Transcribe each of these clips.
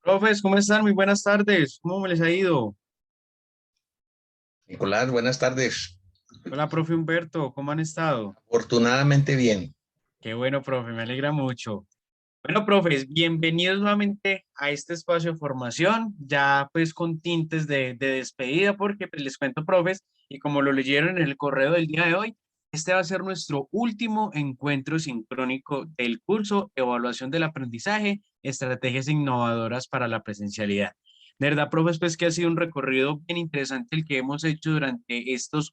Profes, ¿cómo están? Muy buenas tardes. ¿Cómo me les ha ido? Nicolás, buenas tardes. Hola, profe Humberto, ¿cómo han estado? Afortunadamente bien. Qué bueno, profe, me alegra mucho. Bueno, profes, bienvenidos nuevamente a este espacio de formación, ya pues con tintes de despedida, porque pues, les cuento, profes, y como lo leyeron en el correo del día de hoy, este va a ser nuestro último encuentro sincrónico del curso Evaluación del Aprendizaje, Estrategias Innovadoras para la Presencialidad. De verdad, profes, pues que ha sido un recorrido bien interesante el que hemos hecho durante estas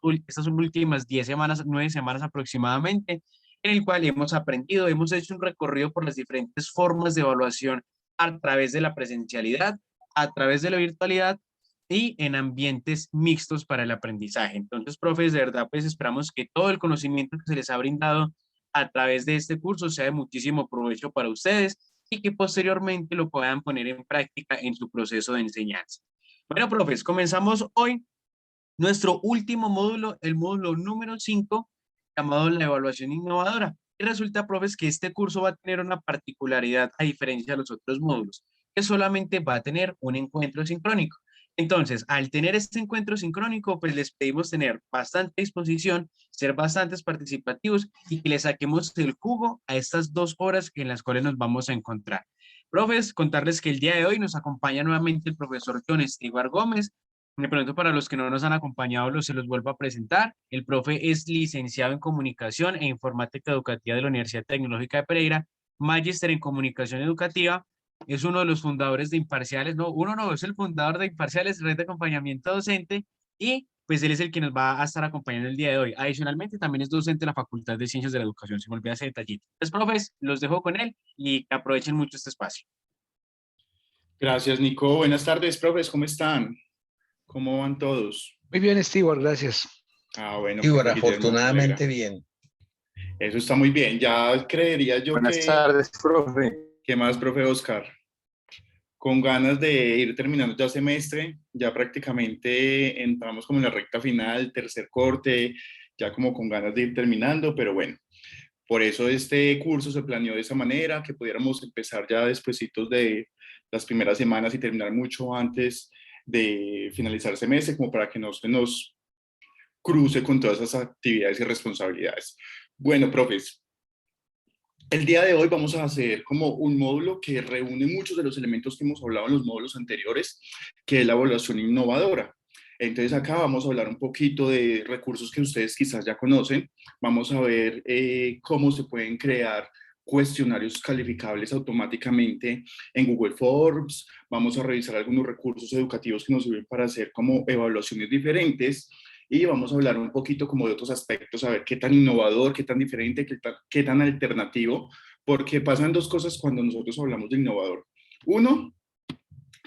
últimas 10 semanas, 9 semanas aproximadamente, en el cual hemos aprendido, hemos hecho un recorrido por las diferentes formas de evaluación a través de la presencialidad, a través de la virtualidad y en ambientes mixtos para el aprendizaje. Entonces, profes, de verdad, pues esperamos que todo el conocimiento que se les ha brindado a través de este curso sea de muchísimo provecho para ustedes y que posteriormente lo puedan poner en práctica en su proceso de enseñanza. Bueno, profes, comenzamos hoy nuestro último módulo, el módulo número 5 llamado la evaluación innovadora. Y resulta, profes, que este curso va a tener una particularidad a diferencia de los otros módulos, que solamente va a tener un encuentro sincrónico. Entonces, al tener este encuentro sincrónico, pues les pedimos tener bastante disposición, ser bastantes participativos y que le saquemos el jugo a estas 2 horas en las cuales nos vamos a encontrar. Profes, contarles que el día de hoy nos acompaña nuevamente el profesor John Estiguar Gómez. Me pregunto para los que no nos han acompañado, se los vuelvo a presentar. El profe es licenciado en Comunicación e Informática Educativa de la Universidad Tecnológica de Pereira, magíster en Comunicación Educativa, es uno de los fundadores de Imparciales, no, uno no, es el fundador de Imparciales, Red de Acompañamiento Docente, y pues él es el que nos va a estar acompañando el día de hoy. Adicionalmente, también es docente de la Facultad de Ciencias de la Educación, se me olvida ese detallito. Entonces, profes, los dejo con él y que aprovechen mucho este espacio. Gracias, Nico. Buenas tardes, profes. ¿Cómo están? ¿Cómo van todos? Muy bien, Stewart, gracias. Bueno, Y bueno, profe Guillermo, me alegra. afortunadamente bien. Eso está muy bien. Ya creería yo Buenas que... tardes, profe. ¿Qué más, profe Oscar? Con ganas de ir terminando ya semestre, ya prácticamente entramos como en la recta final, tercer corte, ya como con ganas de ir terminando, pero bueno, por eso este curso se planeó de esa manera, que pudiéramos empezar ya despuesitos de las primeras semanas y terminar mucho antes de finalizar el semestre, como para que no se nos cruce con todas esas actividades y responsabilidades. Bueno, profes, el día de hoy vamos a hacer como un módulo que reúne muchos de los elementos que hemos hablado en los módulos anteriores, que es la evaluación innovadora. Entonces acá vamos a hablar un poquito de recursos que ustedes quizás ya conocen. Vamos a ver cómo se pueden crear cuestionarios calificables automáticamente en Google Forms. Vamos a revisar algunos recursos educativos que nos sirven para hacer como evaluaciones diferentes y vamos a hablar un poquito como de otros aspectos, a ver qué tan innovador, qué tan diferente, qué tan alternativo, porque pasan dos cosas cuando nosotros hablamos de innovador. Uno,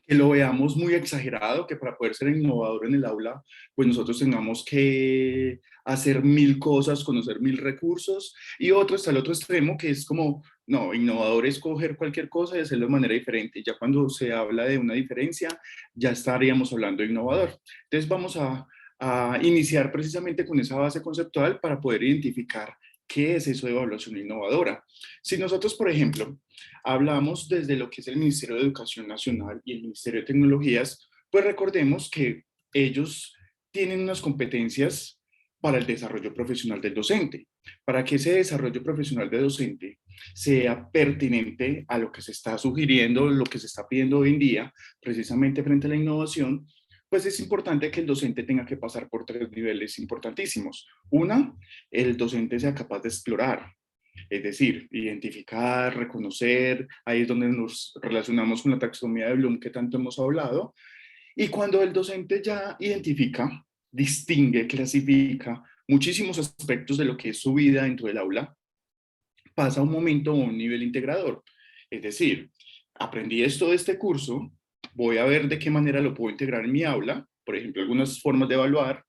que lo veamos muy exagerado, que para poder ser innovador en el aula, pues nosotros tengamos que hacer 1000 cosas, conocer 1000 recursos, y otro está el otro extremo, que es como, no, innovador es coger cualquier cosa y hacerlo de manera diferente. Ya cuando se habla de una diferencia, ya estaríamos hablando de innovador. Entonces vamos a iniciar precisamente con esa base conceptual para poder identificar qué es eso de evaluación innovadora. Si nosotros, por ejemplo, hablamos desde lo que es el Ministerio de Educación Nacional y el Ministerio de Tecnologías, pues recordemos que ellos tienen unas competencias para el desarrollo profesional del docente. Para que ese desarrollo profesional del docente sea pertinente a lo que se está sugiriendo, lo que se está pidiendo hoy en día, precisamente frente a la innovación, pues es importante que el docente tenga que pasar por 3 niveles importantísimos. Una, el docente sea capaz de explorar, es decir, identificar, reconocer, ahí es donde nos relacionamos con la taxonomía de Bloom que tanto hemos hablado. Y cuando el docente ya identifica, distingue, clasifica muchísimos aspectos de lo que es su vida dentro del aula, pasa un momento a un nivel integrador. Es decir, aprendí esto de este curso, voy a ver de qué manera lo puedo integrar en mi aula, por ejemplo, algunas formas de evaluar,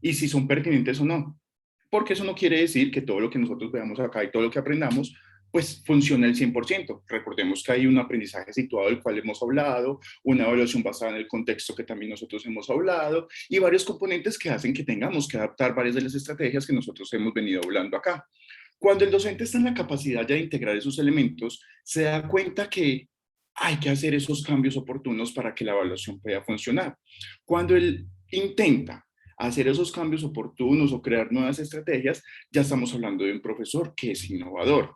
y si son pertinentes o no. Porque eso no quiere decir que todo lo que nosotros veamos acá y todo lo que aprendamos, pues funcione al 100%. Recordemos que hay un aprendizaje situado del cual hemos hablado, una evaluación basada en el contexto que también nosotros hemos hablado, y varios componentes que hacen que tengamos que adaptar varias de las estrategias que nosotros hemos venido hablando acá. Cuando el docente está en la capacidad ya de integrar esos elementos, se da cuenta que hay que hacer esos cambios oportunos para que la evaluación pueda funcionar. Cuando él intenta hacer esos cambios oportunos o crear nuevas estrategias, ya estamos hablando de un profesor que es innovador.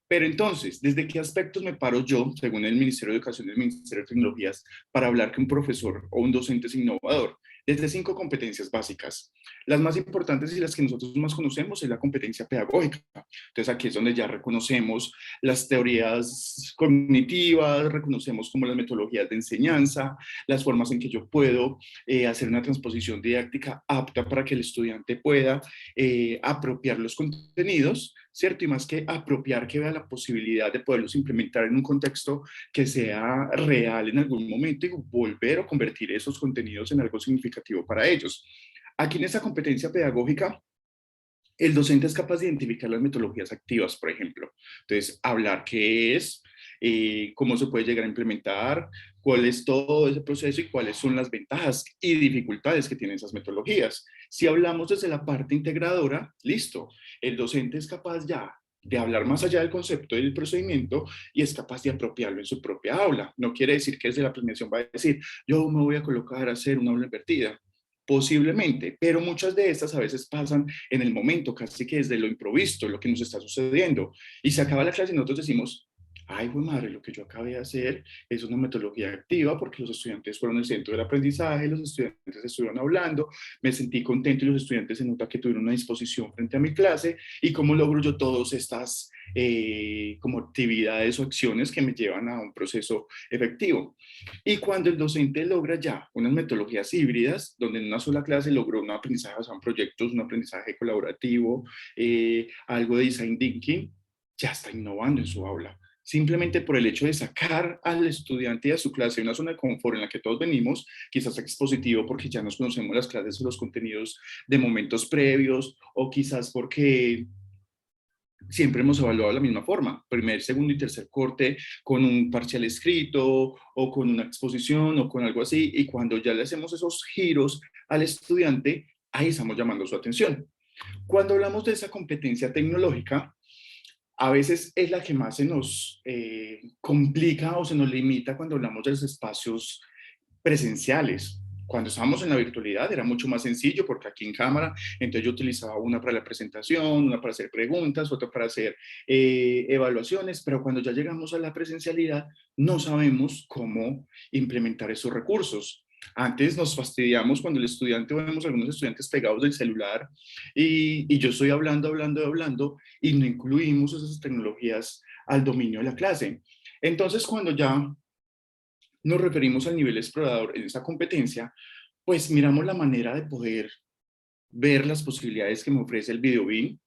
Pero entonces, ¿desde qué aspectos me paro yo, según el Ministerio de Educación y el Ministerio de Tecnologías, para hablar que un profesor o un docente es innovador? Desde 5 competencias básicas. Las más importantes y las que nosotros más conocemos es la competencia pedagógica. Entonces aquí es donde ya reconocemos las teorías cognitivas, reconocemos como las metodologías de enseñanza, las formas en que yo puedo hacer una transposición didáctica apta para que el estudiante pueda apropiar los contenidos, ¿cierto? Y más que apropiar, que vea la posibilidad de poderlos implementar en un contexto que sea real en algún momento y volver o convertir esos contenidos en algo significativo para ellos. Aquí en esta competencia pedagógica, el docente es capaz de identificar las metodologías activas, por ejemplo. Entonces, hablar qué es, cómo se puede llegar a implementar, cuál es todo ese proceso y cuáles son las ventajas y dificultades que tienen esas metodologías. Si hablamos desde la parte integradora, listo, el docente es capaz ya de hablar más allá del concepto del procedimiento y es capaz de apropiarlo en su propia aula. No quiere decir que desde la planeación va a decir, yo me voy a colocar a hacer una aula invertida. Posiblemente, pero muchas de estas a veces pasan en el momento, casi que desde lo improvisto, lo que nos está sucediendo. Y se acaba la clase y nosotros decimos, ay, güey madre, lo que yo acabé de hacer es una metodología activa porque los estudiantes fueron el centro del aprendizaje, los estudiantes estuvieron hablando, me sentí contento y los estudiantes se nota que tuvieron una disposición frente a mi clase y cómo logro yo todas estas como actividades o acciones que me llevan a un proceso efectivo. Y cuando el docente logra ya unas metodologías híbridas, donde en una sola clase logró un aprendizaje basado en proyectos, un aprendizaje colaborativo, algo de design thinking, ya está innovando en su aula. Simplemente por el hecho de sacar al estudiante y a su clase de una zona de confort en la que todos venimos, quizás expositivo porque ya nos conocemos las clases o los contenidos de momentos previos, o quizás porque siempre hemos evaluado de la misma forma, primer, segundo y tercer corte con un parcial escrito o con una exposición o con algo así, y cuando ya le hacemos esos giros al estudiante, ahí estamos llamando su atención. Cuando hablamos de esa competencia tecnológica, a veces es la que más se nos complica o se nos limita cuando hablamos de los espacios presenciales. Cuando estábamos en la virtualidad era mucho más sencillo porque aquí en cámara, entonces yo utilizaba una para la presentación, una para hacer preguntas, otra para hacer evaluaciones, pero cuando ya llegamos a la presencialidad no sabemos cómo implementar esos recursos. Antes nos fastidiamos cuando el estudiante, vemos algunos estudiantes pegados del celular y yo estoy hablando y no incluimos esas tecnologías al dominio de la clase. Entonces, cuando ya nos referimos al nivel explorador en esta competencia, pues miramos la manera de poder ver las posibilidades que me ofrece el video BIM,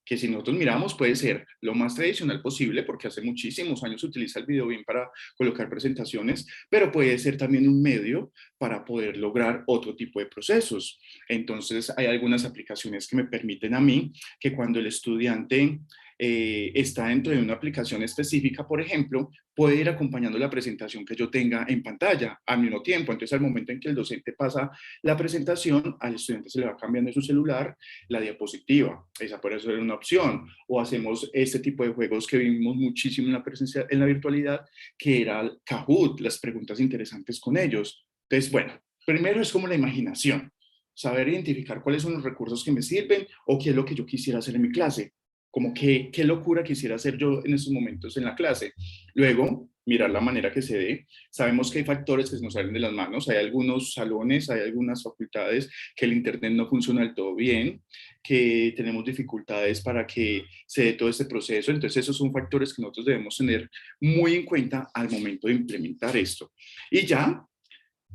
que si nosotros miramos puede ser lo más tradicional posible, porque hace muchísimos años se utiliza el video BIM para colocar presentaciones, pero puede ser también un medio para poder lograr otro tipo de procesos. Entonces hay algunas aplicaciones que me permiten a mí que cuando el estudiante está dentro de una aplicación específica, por ejemplo, puede ir acompañando la presentación que yo tenga en pantalla al mismo tiempo. Entonces, al momento en que el docente pasa la presentación, al estudiante se le va cambiando en su celular la diapositiva. Esa puede ser una opción. O hacemos este tipo de juegos que vimos muchísimo en la virtualidad, que era el Kahoot, las preguntas interesantes con ellos. Entonces, bueno, primero es como la imaginación, saber identificar cuáles son los recursos que me sirven o qué es lo que yo quisiera hacer en mi clase, como qué locura quisiera hacer yo en estos momentos en la clase. Luego, mirar la manera que se dé. Sabemos que hay factores que se nos salen de las manos, hay algunos salones, hay algunas facultades que el internet no funciona del todo bien, que tenemos dificultades para que se dé todo este proceso, entonces esos son factores que nosotros debemos tener muy en cuenta al momento de implementar esto. Y ya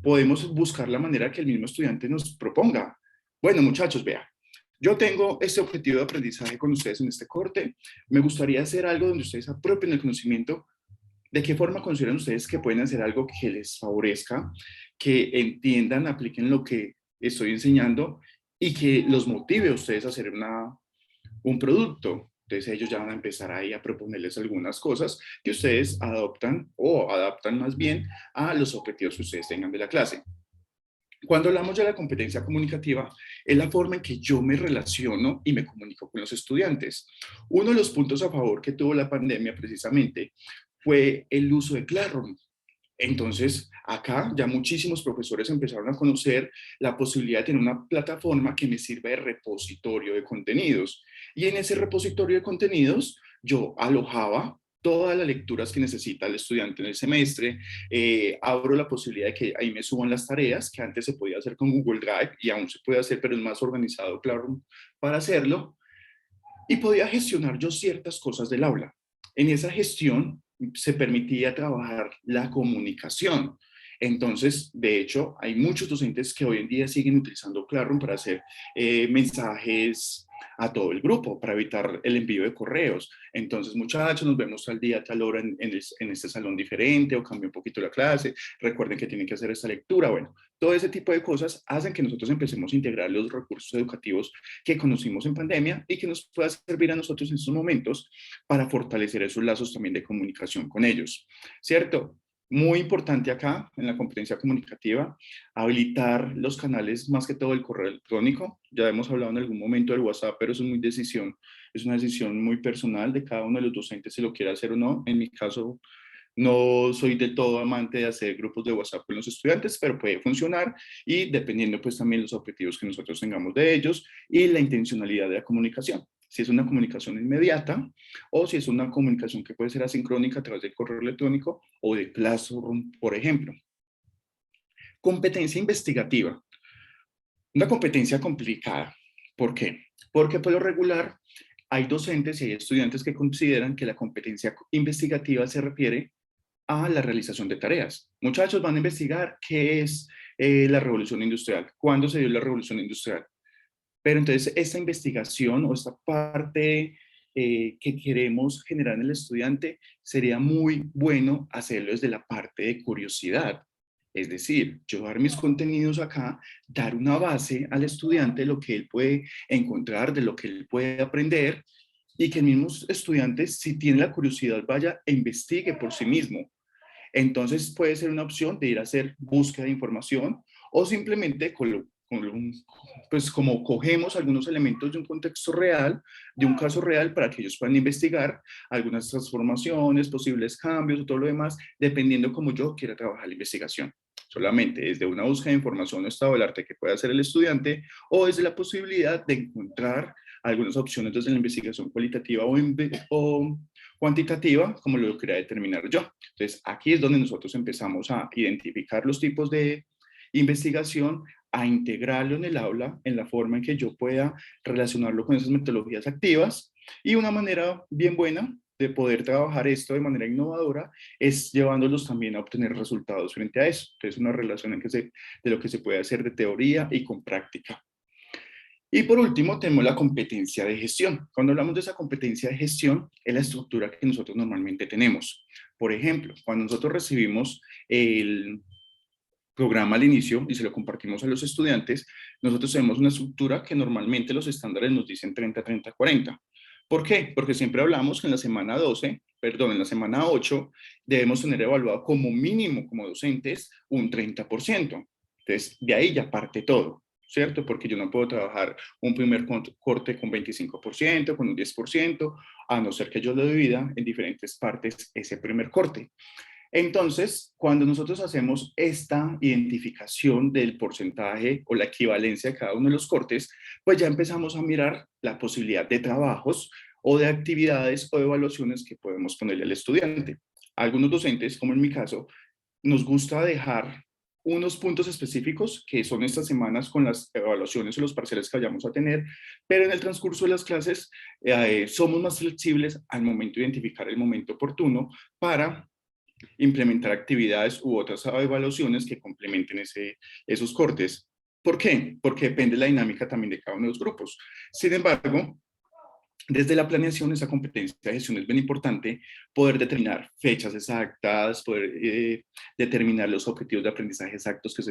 podemos buscar la manera que el mismo estudiante nos proponga. Bueno, muchachos, vean, yo tengo este objetivo de aprendizaje con ustedes en este corte. Me gustaría hacer algo donde ustedes apropien el conocimiento. ¿De qué forma consideran ustedes que pueden hacer algo que les favorezca, que entiendan, apliquen lo que estoy enseñando y que los motive a ustedes a hacer un producto? Entonces ellos ya van a empezar ahí a proponerles algunas cosas que ustedes adoptan o adaptan más bien a los objetivos que ustedes tengan de la clase. Cuando hablamos de la competencia comunicativa, es la forma en que yo me relaciono y me comunico con los estudiantes. Uno de los puntos a favor que tuvo la pandemia precisamente fue el uso de Classroom. Entonces, acá ya muchísimos profesores empezaron a conocer la posibilidad de tener una plataforma que me sirva de repositorio de contenidos. Y en ese repositorio de contenidos, yo alojaba todas las lecturas que necesita el estudiante en el semestre, abro la posibilidad de que ahí me suban las tareas, que antes se podía hacer con Google Drive y aún se puede hacer, pero es más organizado, claro, para hacerlo, y podía gestionar yo ciertas cosas del aula. En esa gestión se permitía trabajar la comunicación. Entonces, de hecho, hay muchos docentes que hoy en día siguen utilizando Classroom para hacer mensajes a todo el grupo, para evitar el envío de correos. Entonces, muchachos, nos vemos tal día, tal hora en este salón diferente, o cambia un poquito la clase, recuerden que tienen que hacer esta lectura. Bueno, todo ese tipo de cosas hacen que nosotros empecemos a integrar los recursos educativos que conocimos en pandemia y que nos pueda servir a nosotros en estos momentos para fortalecer esos lazos también de comunicación con ellos, ¿cierto? Muy importante acá, en la competencia comunicativa, habilitar los canales, más que todo el correo electrónico. Ya hemos hablado en algún momento del WhatsApp, pero eso es una decisión muy personal de cada uno de los docentes si lo quiere hacer o no. En mi caso, no soy del todo amante de hacer grupos de WhatsApp con los estudiantes, pero puede funcionar y dependiendo pues también los objetivos que nosotros tengamos de ellos y la intencionalidad de la comunicación. Si es una comunicación inmediata o si es una comunicación que puede ser asincrónica a través del correo electrónico o de Classroom, por ejemplo. Competencia investigativa. Una competencia complicada. ¿Por qué? Porque por lo regular hay docentes y hay estudiantes que consideran que la competencia investigativa se refiere a la realización de tareas. Muchachos, van a investigar qué es la revolución industrial, cuándo se dio la revolución industrial. Pero entonces esta investigación o esta parte que queremos generar en el estudiante sería muy bueno hacerlo desde la parte de curiosidad. Es decir, yo dar mis contenidos acá, dar una base al estudiante de lo que él puede encontrar, de lo que él puede aprender y que el mismo estudiante, si tiene la curiosidad, vaya e investigue por sí mismo. Entonces puede ser una opción de ir a hacer búsqueda de información o simplemente pues como cogemos algunos elementos de un contexto real, de un caso real, para que ellos puedan investigar algunas transformaciones, posibles cambios o todo lo demás, dependiendo cómo yo quiera trabajar la investigación. Solamente desde una búsqueda de información o estado del arte que pueda hacer el estudiante o desde la posibilidad de encontrar algunas opciones desde la investigación cualitativa o cuantitativa, como lo quería determinar yo. Entonces, aquí es donde nosotros empezamos a identificar los tipos de investigación, a integrarlo en el aula, en la forma en que yo pueda relacionarlo con esas metodologías activas. Y una manera bien buena de poder trabajar esto de manera innovadora es llevándolos también a obtener resultados frente a eso. Entonces, una relación de lo que se puede hacer de teoría y con práctica. Y por último, tenemos la competencia de gestión. Cuando hablamos de esa competencia de gestión, es la estructura que nosotros normalmente tenemos. Por ejemplo, cuando nosotros recibimos el programa al inicio y se lo compartimos a los estudiantes, nosotros tenemos una estructura que normalmente los estándares nos dicen 30-30-40. ¿Por qué? Porque siempre hablamos que en la semana 12, perdón, en la semana 8, debemos tener evaluado como mínimo, como docentes, un 30%. Entonces, de ahí ya parte todo, ¿cierto? Porque yo no puedo trabajar un primer corte con 25%, con un 10%, a no ser que yo lo divida en diferentes partes ese primer corte. Entonces, cuando nosotros hacemos esta identificación del porcentaje o la equivalencia de cada uno de los cortes, pues ya empezamos a mirar la posibilidad de trabajos o de actividades o de evaluaciones que podemos ponerle al estudiante. Algunos docentes, como en mi caso, nos gusta dejar unos puntos específicos que son estas semanas con las evaluaciones o los parciales que vayamos a tener, pero en el transcurso de las clases somos más flexibles al momento de identificar el momento oportuno para implementar actividades u otras evaluaciones que complementen esos cortes. ¿Por qué? Porque depende de la dinámica también de cada uno de los grupos. Sin embargo, desde la planeación, esa competencia de gestión es bien importante, poder determinar fechas exactas, poder determinar los objetivos de aprendizaje exactos que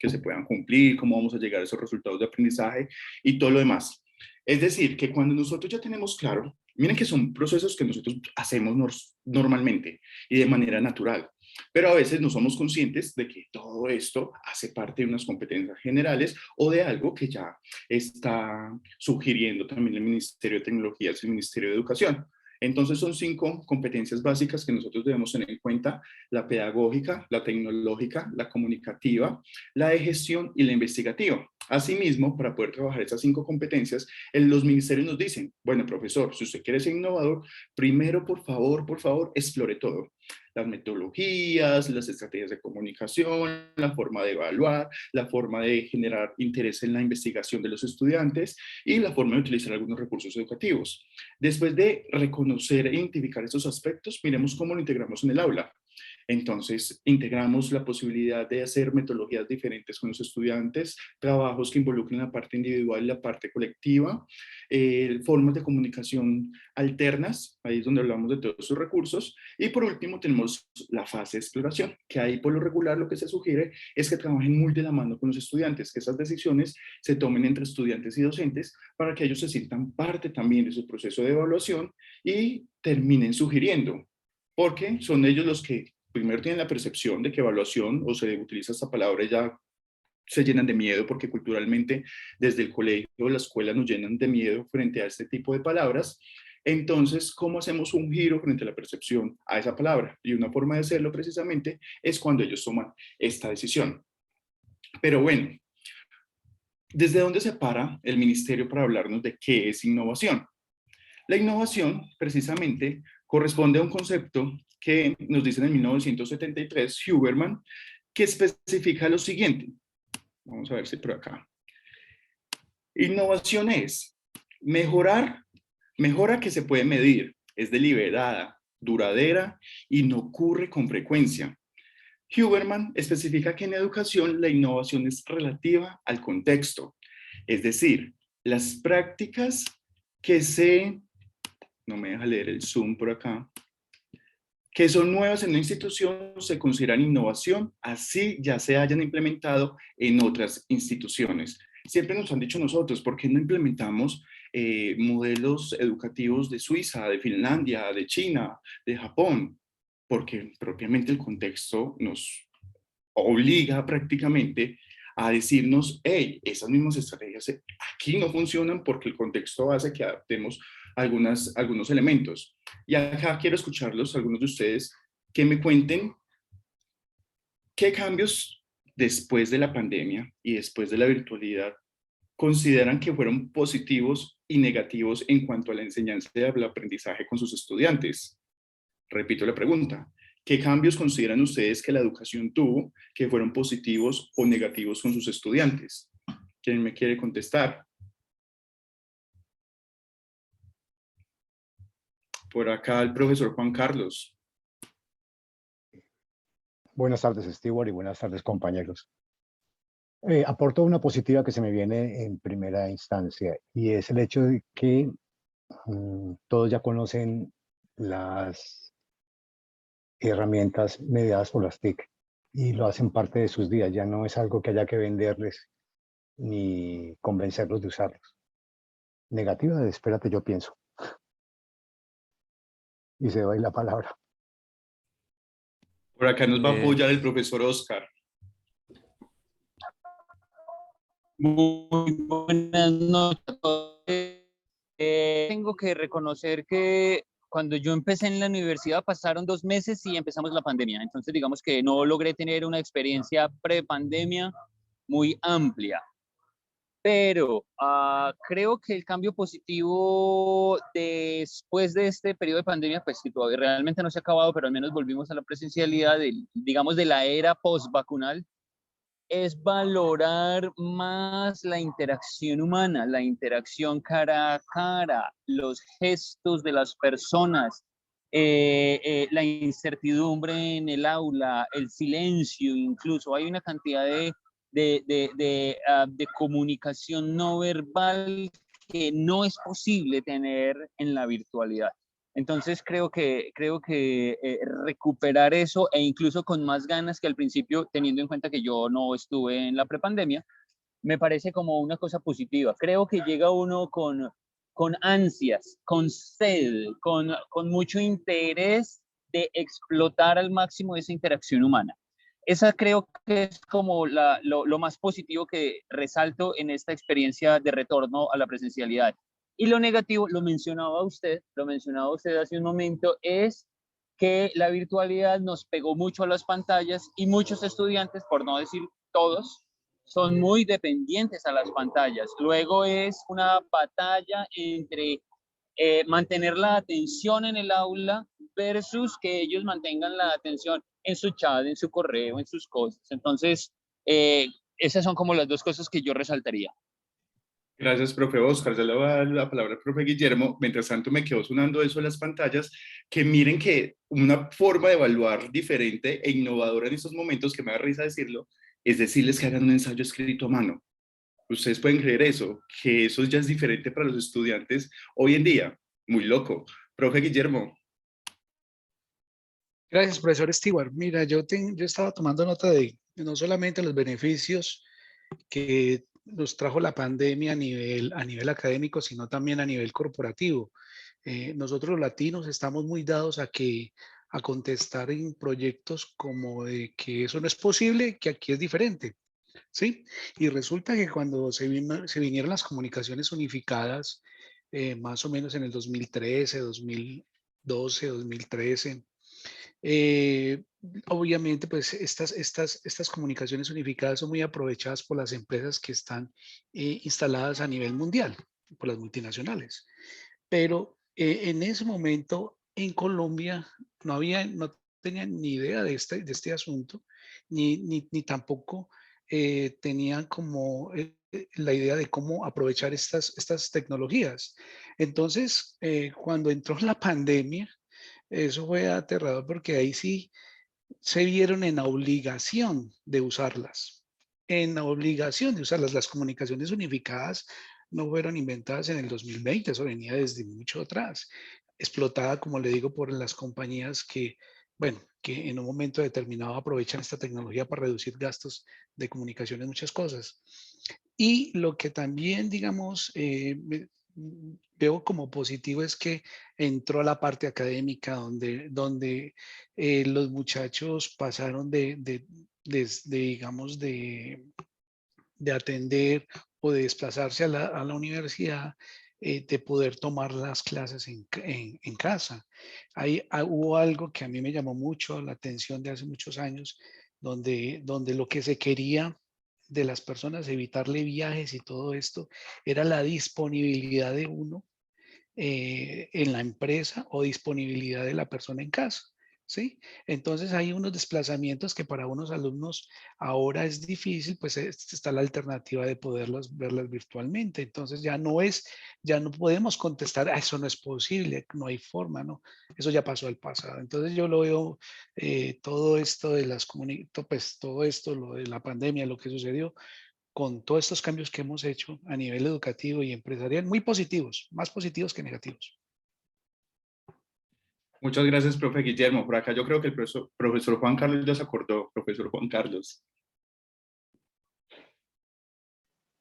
se puedan cumplir, cómo vamos a llegar a esos resultados de aprendizaje y todo lo demás. Es decir, que cuando nosotros ya tenemos claro, miren que son procesos que nosotros hacemos normalmente y de manera natural, pero a veces no somos conscientes de que todo esto hace parte de unas competencias generales o de algo que ya está sugiriendo también el Ministerio de Tecnologías y el Ministerio de Educación. Entonces son 5 competencias básicas que nosotros debemos tener en cuenta: la pedagógica, la tecnológica, la comunicativa, la de gestión y la investigativa. Asimismo, para poder trabajar esas 5 competencias, los ministerios nos dicen: bueno, profesor, si usted quiere ser innovador, primero, por favor, explore todo. Las metodologías, las estrategias de comunicación, la forma de evaluar, la forma de generar interés en la investigación de los estudiantes y la forma de utilizar algunos recursos educativos. Después de reconocer e identificar estos aspectos, miremos cómo lo integramos en el aula. Entonces, integramos la posibilidad de hacer metodologías diferentes con los estudiantes, trabajos que involucren la parte individual y la parte colectiva, formas de comunicación alternas, ahí es donde hablamos de todos esos recursos, y por último tenemos la fase de exploración, que ahí por lo regular lo que se sugiere es que trabajen muy de la mano con los estudiantes, que esas decisiones se tomen entre estudiantes y docentes para que ellos se sientan parte también de su proceso de evaluación y terminen sugiriendo, porque son ellos los que primero tienen la percepción de que evaluación, o se utiliza esta palabra, ya se llenan de miedo, porque culturalmente desde el colegio o la escuela nos llenan de miedo frente a este tipo de palabras. Entonces, ¿cómo hacemos un giro frente a la percepción a esa palabra? Y una forma de hacerlo precisamente es cuando ellos toman esta decisión. Pero bueno, ¿desde dónde se para el ministerio para hablarnos de qué es innovación? La innovación, precisamente, corresponde a un concepto que nos dice en 1973 Huberman, que especifica lo siguiente. Vamos a ver si por acá. Innovación es mejora que se puede medir, es deliberada, duradera y no ocurre con frecuencia. Huberman especifica que en educación la innovación es relativa al contexto, es decir, las prácticas que no me deja leer el Zoom por acá, que son nuevas en una institución se consideran innovación, así ya se hayan implementado en otras instituciones. Siempre nos han dicho nosotros, ¿por qué no implementamos modelos educativos de Suiza, de Finlandia, de China, de Japón? Porque propiamente el contexto nos obliga prácticamente a decirnos: hey, esas mismas estrategias aquí no funcionan porque el contexto hace que adaptemos algunos elementos. Y acá quiero escucharlos, algunos de ustedes, que me cuenten qué cambios después de la pandemia y después de la virtualidad consideran que fueron positivos y negativos en cuanto a la enseñanza y el aprendizaje con sus estudiantes. Repito la pregunta: ¿qué cambios consideran ustedes que la educación tuvo que fueron positivos o negativos con sus estudiantes? ¿Quién me quiere contestar? Por acá el profesor Juan Carlos. Buenas tardes, Stewart, y buenas tardes, compañeros. Aporto una positiva que se me viene en primera instancia, y es el hecho de que todos ya conocen las herramientas mediadas por las TIC y lo hacen parte de sus días. Ya no es algo que haya que venderles ni convencerlos de usarlos. Negativa, espérate, yo pienso. Y se doy la palabra. Por acá nos va a apoyar el profesor Oscar. Muy buenas noches. Tengo que reconocer que cuando yo empecé en la universidad pasaron 2 meses y empezamos la pandemia. Entonces, digamos que no logré tener una experiencia pre-pandemia muy amplia. Pero creo que el cambio positivo después de este periodo de pandemia, pues que todavía realmente no se ha acabado, pero al menos volvimos a la presencialidad, digamos, de la era post-vacunal, es valorar más la interacción humana, la interacción cara a cara, los gestos de las personas, la incertidumbre en el aula, el silencio incluso. Hay una cantidad de comunicación no verbal que no es posible tener en la virtualidad. Entonces creo que recuperar eso, e incluso con más ganas que al principio, teniendo en cuenta que yo no estuve en la prepandemia, me parece como una cosa positiva. Creo que llega uno con ansias, con sed, con mucho interés de explotar al máximo esa interacción humana. Esa creo que es como lo más positivo que resalto en esta experiencia de retorno a la presencialidad. Y lo negativo, lo mencionaba usted hace un momento, es que la virtualidad nos pegó mucho a las pantallas y muchos estudiantes, por no decir todos, son muy dependientes a las pantallas. Luego es una batalla entre mantener la atención en el aula versus que ellos mantengan la atención en su chat, en su correo, en sus cosas. Entonces, esas son como las dos cosas que yo resaltaría. Gracias, profe Oscar. Ya le voy a dar la palabra al profe Guillermo. Mientras tanto, me quedó sonando eso en las pantallas, que miren que una forma de evaluar diferente e innovadora en estos momentos, que me da risa decirlo, es decirles que hagan un ensayo escrito a mano. Ustedes pueden creer eso, que eso ya es diferente para los estudiantes hoy en día. Muy loco. Profe Guillermo. Gracias, profesor Stewart. Mira, yo estaba tomando nota de no solamente los beneficios que nos trajo la pandemia a nivel académico, sino también a nivel corporativo. Nosotros los latinos estamos muy dados a contestar en proyectos como de que eso no es posible, que aquí es diferente. ¿Sí? Y resulta que cuando se vinieron las comunicaciones unificadas, más o menos en el 2013, 2012, 2013, eh, obviamente, pues estas comunicaciones unificadas son muy aprovechadas por las empresas que están instaladas a nivel mundial, por las multinacionales. Pero en ese momento en Colombia no tenían ni idea de este asunto, ni tampoco tenían como la idea de cómo aprovechar estas tecnologías. Entonces, cuando entró la pandemia, eso fue aterrador porque ahí sí se vieron en la obligación de usarlas, en la obligación de usarlas. Las comunicaciones unificadas no fueron inventadas en el 2020, eso venía desde mucho atrás, explotada, como le digo, por las compañías que, bueno, que en un momento determinado aprovechan esta tecnología para reducir gastos de comunicaciones, muchas cosas. Y lo que también, digamos, veo como positivo es que entró a la parte académica donde los muchachos pasaron digamos, de atender o de desplazarse a la universidad, de poder tomar las clases en casa. Hubo algo que a mí me llamó mucho la atención de hace muchos años, donde lo que se quería de las personas, evitarle viajes y todo esto, era la disponibilidad de uno en la empresa o disponibilidad de la persona en casa. ¿Sí? Entonces hay unos desplazamientos que para unos alumnos ahora es difícil, pues está la alternativa de poderlas verlas virtualmente. Entonces ya no podemos contestar, eso no es posible, no hay forma, ¿no? Eso ya pasó al pasado. Entonces yo lo veo, todo esto de pues todo esto, lo de la pandemia, lo que sucedió, con todos estos cambios que hemos hecho a nivel educativo y empresarial, muy positivos, más positivos que negativos. Muchas gracias, profe Guillermo. Por acá yo creo que el profesor Juan Carlos ya se acordó. Profesor Juan Carlos.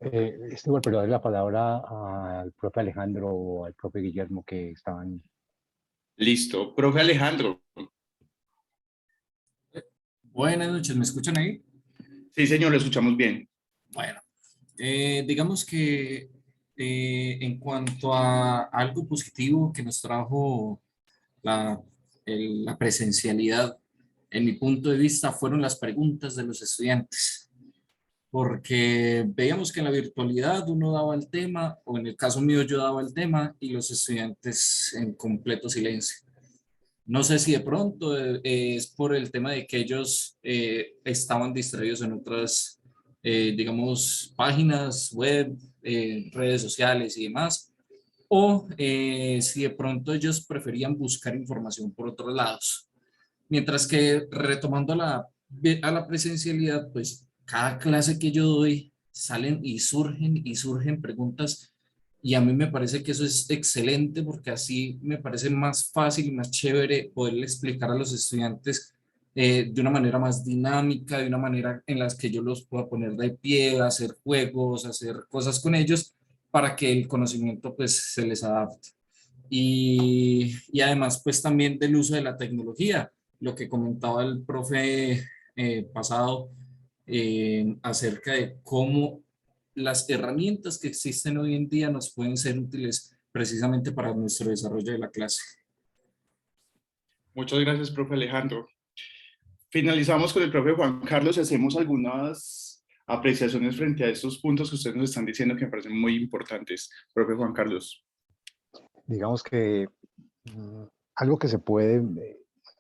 Stuart, pero darle la palabra al profe Alejandro o al profe Guillermo que estaban. Listo. Profe Alejandro. Buenas noches, ¿me escuchan ahí? Sí, señor, lo escuchamos bien. Bueno, digamos que en cuanto a algo positivo que nos trajo la, la presencialidad, en mi punto de vista, fueron las preguntas de los estudiantes, porque veíamos que en la virtualidad uno daba el tema, o en el caso mío yo daba el tema, y los estudiantes en completo silencio. No sé si de pronto es por el tema de que ellos estaban distraídos en otras, digamos, páginas web, redes sociales y demás, o si de pronto ellos preferían buscar información por otros lados. Mientras que retomando a la presencialidad, pues cada clase que yo doy salen y surgen preguntas y a mí me parece que eso es excelente porque así me parece más fácil y más chévere poderle explicar a los estudiantes de una manera más dinámica, de una manera en la que yo los pueda poner de pie, hacer juegos, hacer cosas con ellos para que el conocimiento pues se les adapte. Y además pues también del uso de la tecnología, lo que comentaba el profe pasado acerca de cómo las herramientas que existen hoy en día nos pueden ser útiles precisamente para nuestro desarrollo de la clase. Muchas gracias, profe Alejandro. Finalizamos con el profe Juan Carlos y hacemos algunas apreciaciones frente a estos puntos que ustedes nos están diciendo que me parecen muy importantes. Profe Juan Carlos. Digamos que algo que se puede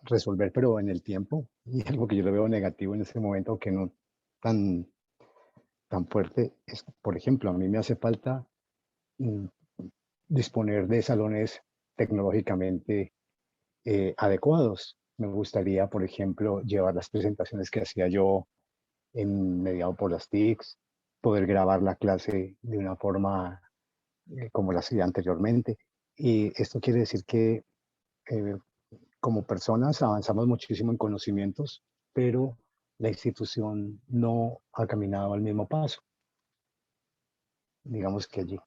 resolver, pero en el tiempo, y algo que yo lo veo negativo en este momento, que no tan fuerte, es, por ejemplo, a mí me hace falta disponer de salones tecnológicamente adecuados. Me gustaría, por ejemplo, llevar las presentaciones que hacía yo mediado por las TICs, poder grabar la clase de una forma como la hacía anteriormente. Y esto quiere decir que como personas avanzamos muchísimo en conocimientos, pero la institución no ha caminado al mismo paso. Digamos que allí.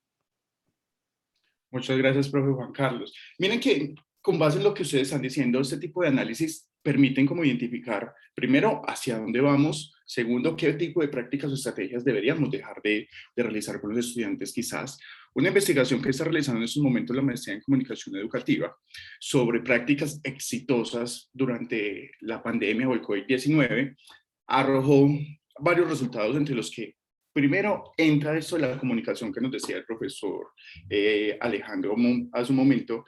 Muchas gracias, profe Juan Carlos. Miren que con base en lo que ustedes están diciendo, este tipo de análisis permiten como identificar, primero, hacia dónde vamos, segundo, qué tipo de prácticas o estrategias deberíamos dejar de realizar con los estudiantes quizás. Una investigación que está realizando en estos momentos la maestría en comunicación educativa sobre prácticas exitosas durante la pandemia o el COVID-19 arrojó varios resultados entre los que primero entra esto de la comunicación que nos decía el profesor Alejandro hace un momento,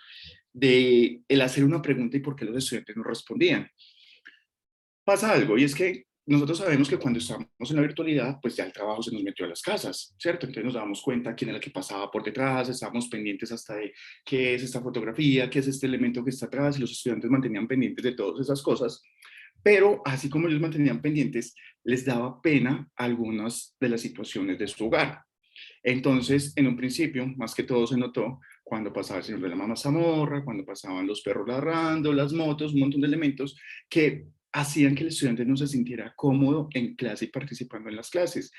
de el hacer una pregunta y por qué los estudiantes no respondían. Pasa algo y es que nosotros sabemos que cuando estamos en la virtualidad, pues ya el trabajo se nos metió a las casas, ¿cierto? Entonces nos damos cuenta quién era el que pasaba por detrás, estábamos pendientes hasta de qué es esta fotografía, qué es este elemento que está atrás, y los estudiantes mantenían pendientes de todas esas cosas. Pero así como ellos mantenían pendientes, les daba pena algunas de las situaciones de su hogar. Entonces, en un principio, más que todo se notó cuando pasaba el señor de la mamá Zamorra, cuando pasaban los perros ladrando, las motos, un montón de elementos que hacían que el estudiante no se sintiera cómodo en clase y participando en las clases.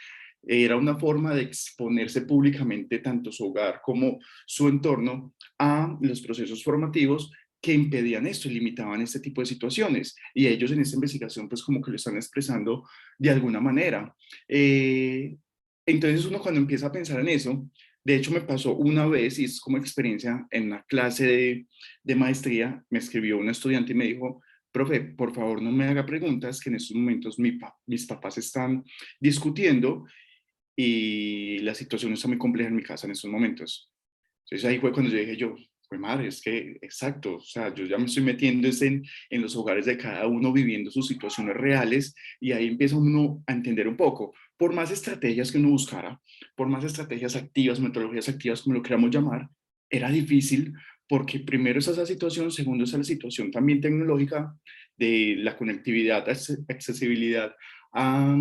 Era una forma de exponerse públicamente tanto su hogar como su entorno a los procesos formativos que impedían esto y limitaban este tipo de situaciones. Y ellos en esta investigación pues como que lo están expresando de alguna manera. Entonces uno cuando empieza a pensar en eso, de hecho me pasó una vez y es como experiencia en una clase de maestría, me escribió un estudiante y me dijo, profe, por favor no me haga preguntas que en estos momentos mis papás están discutiendo y la situación está muy compleja en mi casa en estos momentos. Entonces ahí fue cuando yo dije yo, pues madre, es que exacto, o sea, yo ya me estoy metiendo en los hogares de cada uno, viviendo sus situaciones reales y ahí empieza uno a entender un poco. Por más estrategias que uno buscara, por más estrategias activas, metodologías activas, como lo queramos llamar, era difícil porque primero es esa situación, segundo es la situación también tecnológica de la conectividad, accesibilidad a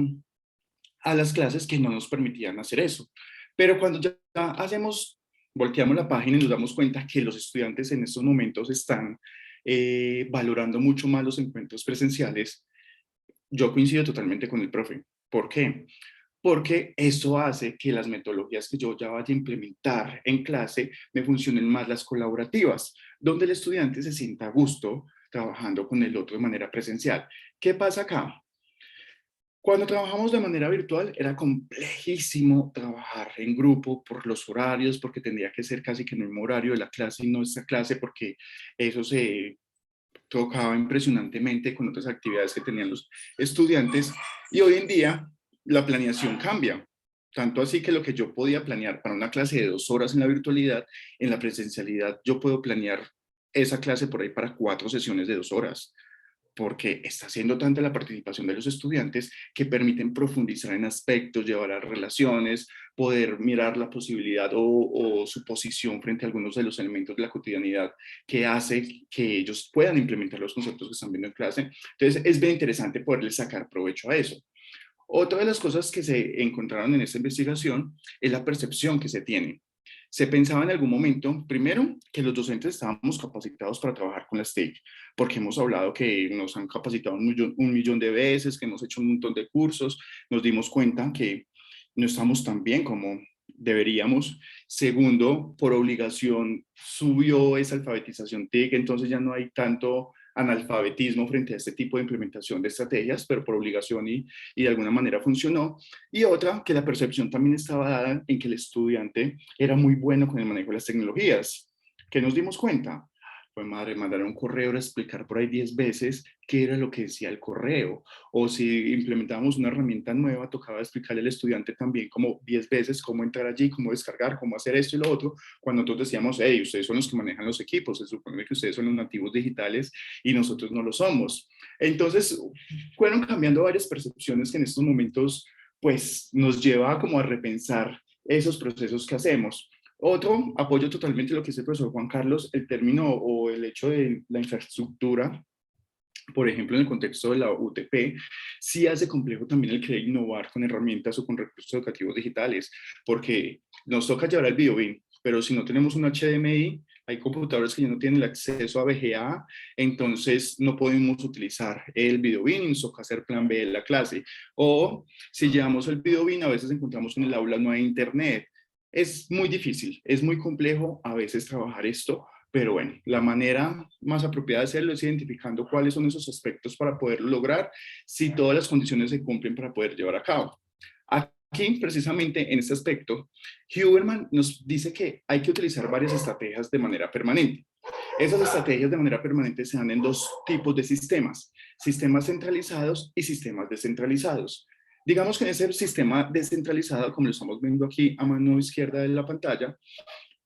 las clases que no nos permitían hacer eso. Pero cuando ya volteamos la página y nos damos cuenta que los estudiantes en estos momentos están valorando mucho más los encuentros presenciales, yo coincido totalmente con el profe. ¿Por qué? Porque esto hace que las metodologías que yo ya vaya a implementar en clase me funcionen más las colaborativas, donde el estudiante se sienta a gusto trabajando con el otro de manera presencial. ¿Qué pasa acá? Cuando trabajamos de manera virtual era complejísimo trabajar en grupo por los horarios, porque tendría que ser casi que en el mismo horario de la clase y no esta clase, porque eso se tocaba impresionantemente con otras actividades que tenían los estudiantes. Y hoy en día la planeación cambia. Tanto así que lo que yo podía planear para una clase de 2 horas en la virtualidad, en la presencialidad yo puedo planear esa clase por ahí para 4 sesiones de 2 horas, porque está siendo tanta la participación de los estudiantes que permiten profundizar en aspectos, llevar a relaciones, poder mirar la posibilidad o su posición frente a algunos de los elementos de la cotidianidad que hace que ellos puedan implementar los conceptos que están viendo en clase. Entonces es bien interesante poderles sacar provecho a eso. Otra de las cosas que se encontraron en esta investigación es la percepción que se tiene. Se pensaba en algún momento, primero, que los docentes estábamos capacitados para trabajar con las TIC, porque hemos hablado que nos han capacitado un millón de veces, que hemos hecho un montón de cursos, nos dimos cuenta que no estamos tan bien como deberíamos. Segundo, por obligación subió esa alfabetización TIC, entonces ya no hay tanto analfabetismo frente a este tipo de implementación de estrategias, pero por obligación y de alguna manera funcionó. Y otra, que la percepción también estaba dada en que el estudiante era muy bueno con el manejo de las tecnologías. ¿Qué nos dimos cuenta? Pues madre, mandar un correo era explicar por ahí 10 veces qué era lo que decía el correo. O si implementábamos una herramienta nueva, tocaba explicarle al estudiante también como 10 veces cómo entrar allí, cómo descargar, cómo hacer esto y lo otro, cuando nosotros decíamos, hey, ustedes son los que manejan los equipos, se supone que ustedes son los nativos digitales y nosotros no lo somos. Entonces, fueron cambiando varias percepciones que en estos momentos, pues, nos lleva como a repensar esos procesos que hacemos. Otro, apoyo totalmente lo que dice el profesor Juan Carlos, el término o el hecho de la infraestructura, por ejemplo, en el contexto de la UTP, sí hace complejo también el querer innovar con herramientas o con recursos educativos digitales, porque nos toca llevar el BioBin, pero si no tenemos un HDMI, hay computadores que ya no tienen el acceso a VGA, entonces no podemos utilizar el BioBin y nos toca hacer plan B de la clase. O si llevamos el BioBin, a veces encontramos en el aula no hay internet. Es muy difícil, es muy complejo a veces trabajar esto, pero bueno, la manera más apropiada de hacerlo es identificando cuáles son esos aspectos para poderlo lograr, si todas las condiciones se cumplen para poder llevar a cabo. Aquí, precisamente en este aspecto, Huberman nos dice que hay que utilizar varias estrategias de manera permanente. Esas estrategias de manera permanente se dan en dos tipos de sistemas: sistemas centralizados y sistemas descentralizados. Digamos que en ese sistema descentralizado, como lo estamos viendo aquí a mano izquierda de la pantalla,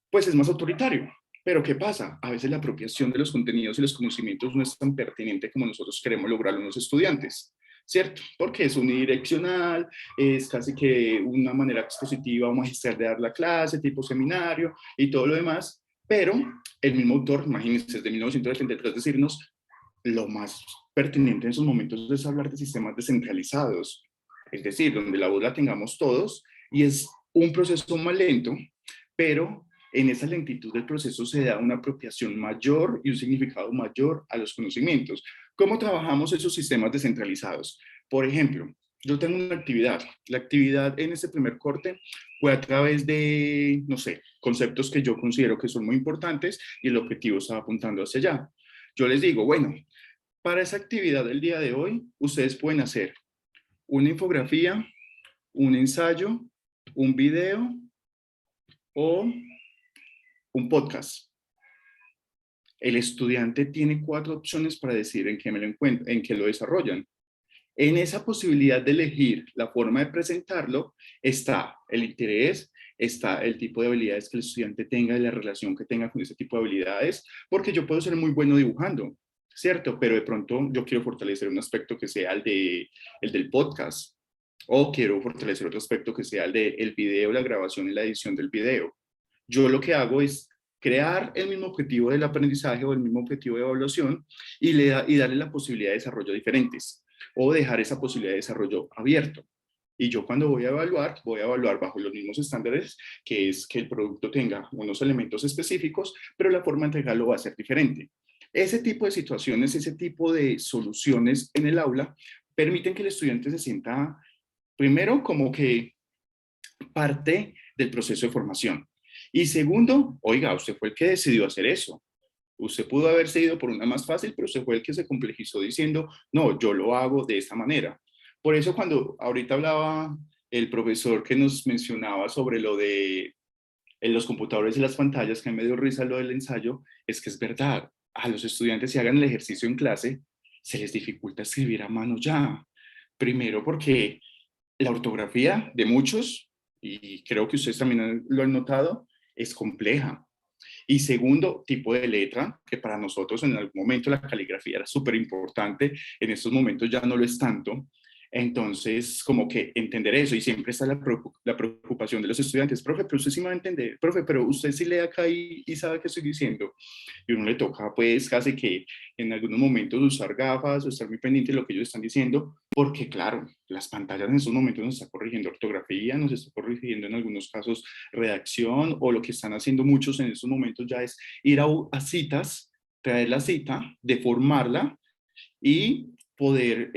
pues es más autoritario. Pero ¿qué pasa? A veces la apropiación de los contenidos y los conocimientos no es tan pertinente como nosotros queremos lograrlo en los estudiantes, ¿cierto? Porque es unidireccional, es casi que una manera expositiva o magistral de dar la clase, tipo seminario y todo lo demás, pero el mismo autor, imagínense, es de 1973, decirnos lo más pertinente en esos momentos es hablar de sistemas descentralizados, es decir, donde la voz la tengamos todos, y es un proceso más lento, pero en esa lentitud del proceso se da una apropiación mayor y un significado mayor a los conocimientos. ¿Cómo trabajamos esos sistemas descentralizados? Por ejemplo, yo tengo una actividad. La actividad en este primer corte fue a través de, no sé, conceptos que yo considero que son muy importantes y el objetivo estaba apuntando hacia allá. Yo les digo, bueno, para esa actividad del día de hoy, ustedes pueden hacer una infografía, un ensayo, un video o un podcast. El estudiante tiene 4 opciones para decidir en qué me lo encuentro, en qué lo desarrollan. En esa posibilidad de elegir la forma de presentarlo está el interés, está el tipo de habilidades que el estudiante tenga y la relación que tenga con ese tipo de habilidades, porque yo puedo ser muy bueno dibujando, ¿cierto? Pero de pronto yo quiero fortalecer un aspecto que sea el del podcast, o quiero fortalecer otro aspecto que sea el del video, la grabación y la edición del video. Yo lo que hago es crear el mismo objetivo del aprendizaje o el mismo objetivo de evaluación y darle la posibilidad de desarrollo diferentes o dejar esa posibilidad de desarrollo abierto. Y yo cuando voy a evaluar bajo los mismos estándares, que es que el producto tenga unos elementos específicos, pero la forma de entregarlo va a ser diferente. Ese tipo de situaciones, ese tipo de soluciones en el aula permiten que el estudiante se sienta, primero, como que parte del proceso de formación. Y segundo, oiga, usted fue el que decidió hacer eso. Usted pudo haberse ido por una más fácil, pero usted fue el que se complejizó diciendo, no, yo lo hago de esta manera. Por eso cuando ahorita hablaba el profesor que nos mencionaba sobre lo de en los computadores y las pantallas, que me dio risa lo del ensayo, es que es verdad. A los estudiantes, si hagan el ejercicio en clase, se les dificulta escribir a mano ya. Primero porque la ortografía de muchos, y creo que ustedes también lo han notado, es compleja. Y segundo, tipo de letra, que para nosotros en algún momento la caligrafía era súper importante, en estos momentos ya no lo es tanto. Entonces, como que entender eso, y siempre está la preocupación de los estudiantes, profe, pero usted sí me va a entender, profe, pero usted sí lee acá y sabe qué estoy diciendo. Y uno le toca, pues, casi que en algunos momentos usar gafas o estar muy pendiente de lo que ellos están diciendo, porque claro, las pantallas en estos momentos nos está corrigiendo ortografía, nos está corrigiendo en algunos casos redacción, o lo que están haciendo muchos en estos momentos ya es ir a citas, traer la cita, deformarla y poder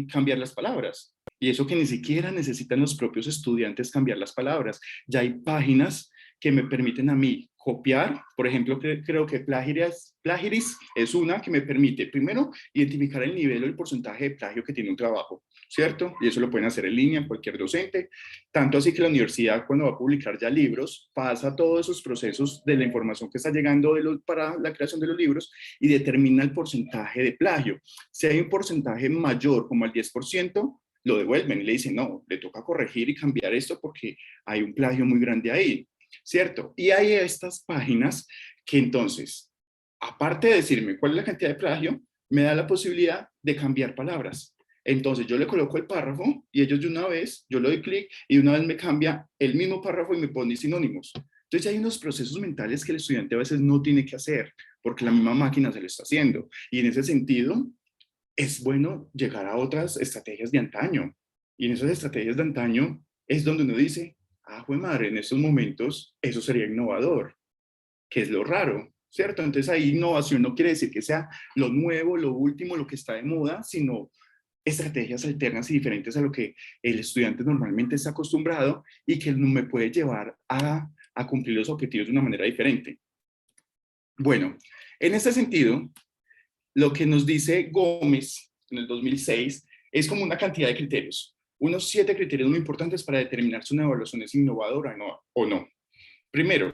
cambiar las palabras. Y eso que ni siquiera necesitan los propios estudiantes cambiar las palabras. Ya hay páginas que me permiten a mí copiar, por ejemplo, creo que Plagiris es una que me permite, primero, identificar el nivel o el porcentaje de plagio que tiene un trabajo. ¿cierto? Y eso lo pueden hacer en línea cualquier docente. Tanto así que la universidad, cuando va a publicar ya libros, pasa todos esos procesos de la información que está llegando para la creación de los libros y determina el porcentaje de plagio. Si hay un porcentaje mayor, como el 10%, lo devuelven y le dicen, no, le toca corregir y cambiar esto porque hay un plagio muy grande ahí, ¿cierto? Y hay estas páginas que entonces, aparte de decirme cuál es la cantidad de plagio, me da la posibilidad de cambiar palabras. Entonces yo le coloco el párrafo y ellos de una vez, yo le doy clic y de una vez me cambia el mismo párrafo y me pone sinónimos. Entonces hay unos procesos mentales que el estudiante a veces no tiene que hacer porque la misma máquina se lo está haciendo. Y en ese sentido, es bueno llegar a otras estrategias de antaño. Y en esas estrategias de antaño es donde uno dice, ah, jue madre, en estos momentos eso sería innovador, que es lo raro, ¿cierto? Entonces ahí innovación no quiere decir que sea lo nuevo, lo último, lo que está de moda, sino estrategias alternas y diferentes a lo que el estudiante normalmente está acostumbrado y que no me puede llevar a cumplir los objetivos de una manera diferente. Bueno, en este sentido, lo que nos dice Gómez en el 2006 es como una cantidad de criterios, unos 7 criterios muy importantes para determinar si una evaluación es innovadora o no. Primero,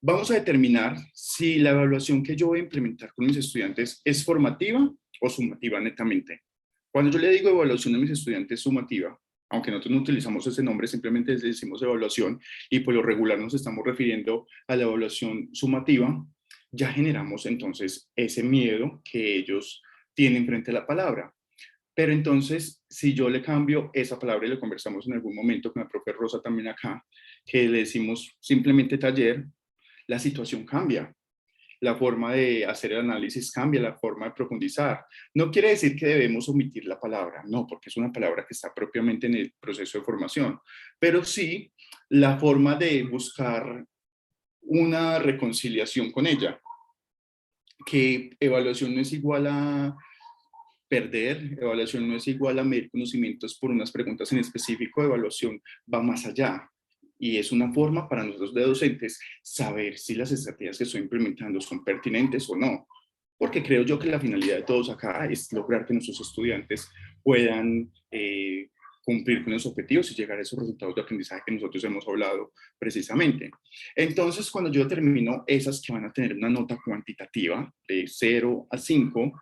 vamos a determinar si la evaluación que yo voy a implementar con mis estudiantes es formativa o sumativa netamente. Cuando yo le digo evaluación a mis estudiantes sumativa, aunque nosotros no utilizamos ese nombre, simplemente les decimos evaluación y por lo regular nos estamos refiriendo a la evaluación sumativa, ya generamos entonces ese miedo que ellos tienen frente a la palabra. Pero entonces, si yo le cambio esa palabra y lo conversamos en algún momento con la profe Rosa también acá, que le decimos simplemente taller, la situación cambia. La forma de hacer el análisis cambia, la forma de profundizar. No quiere decir que debemos omitir la palabra, no, porque es una palabra que está propiamente en el proceso de formación, pero sí la forma de buscar una reconciliación con ella, que evaluación no es igual a perder, evaluación no es igual a medir conocimientos por unas preguntas en específico, evaluación va más allá. Y es una forma para nosotros de docentes saber si las estrategias que estoy implementando son pertinentes o no. Porque creo yo que la finalidad de todos acá es lograr que nuestros estudiantes puedan cumplir con los objetivos y llegar a esos resultados de aprendizaje que nosotros hemos hablado precisamente. Entonces, cuando yo determino esas que van a tener una nota cuantitativa de 0 a 5,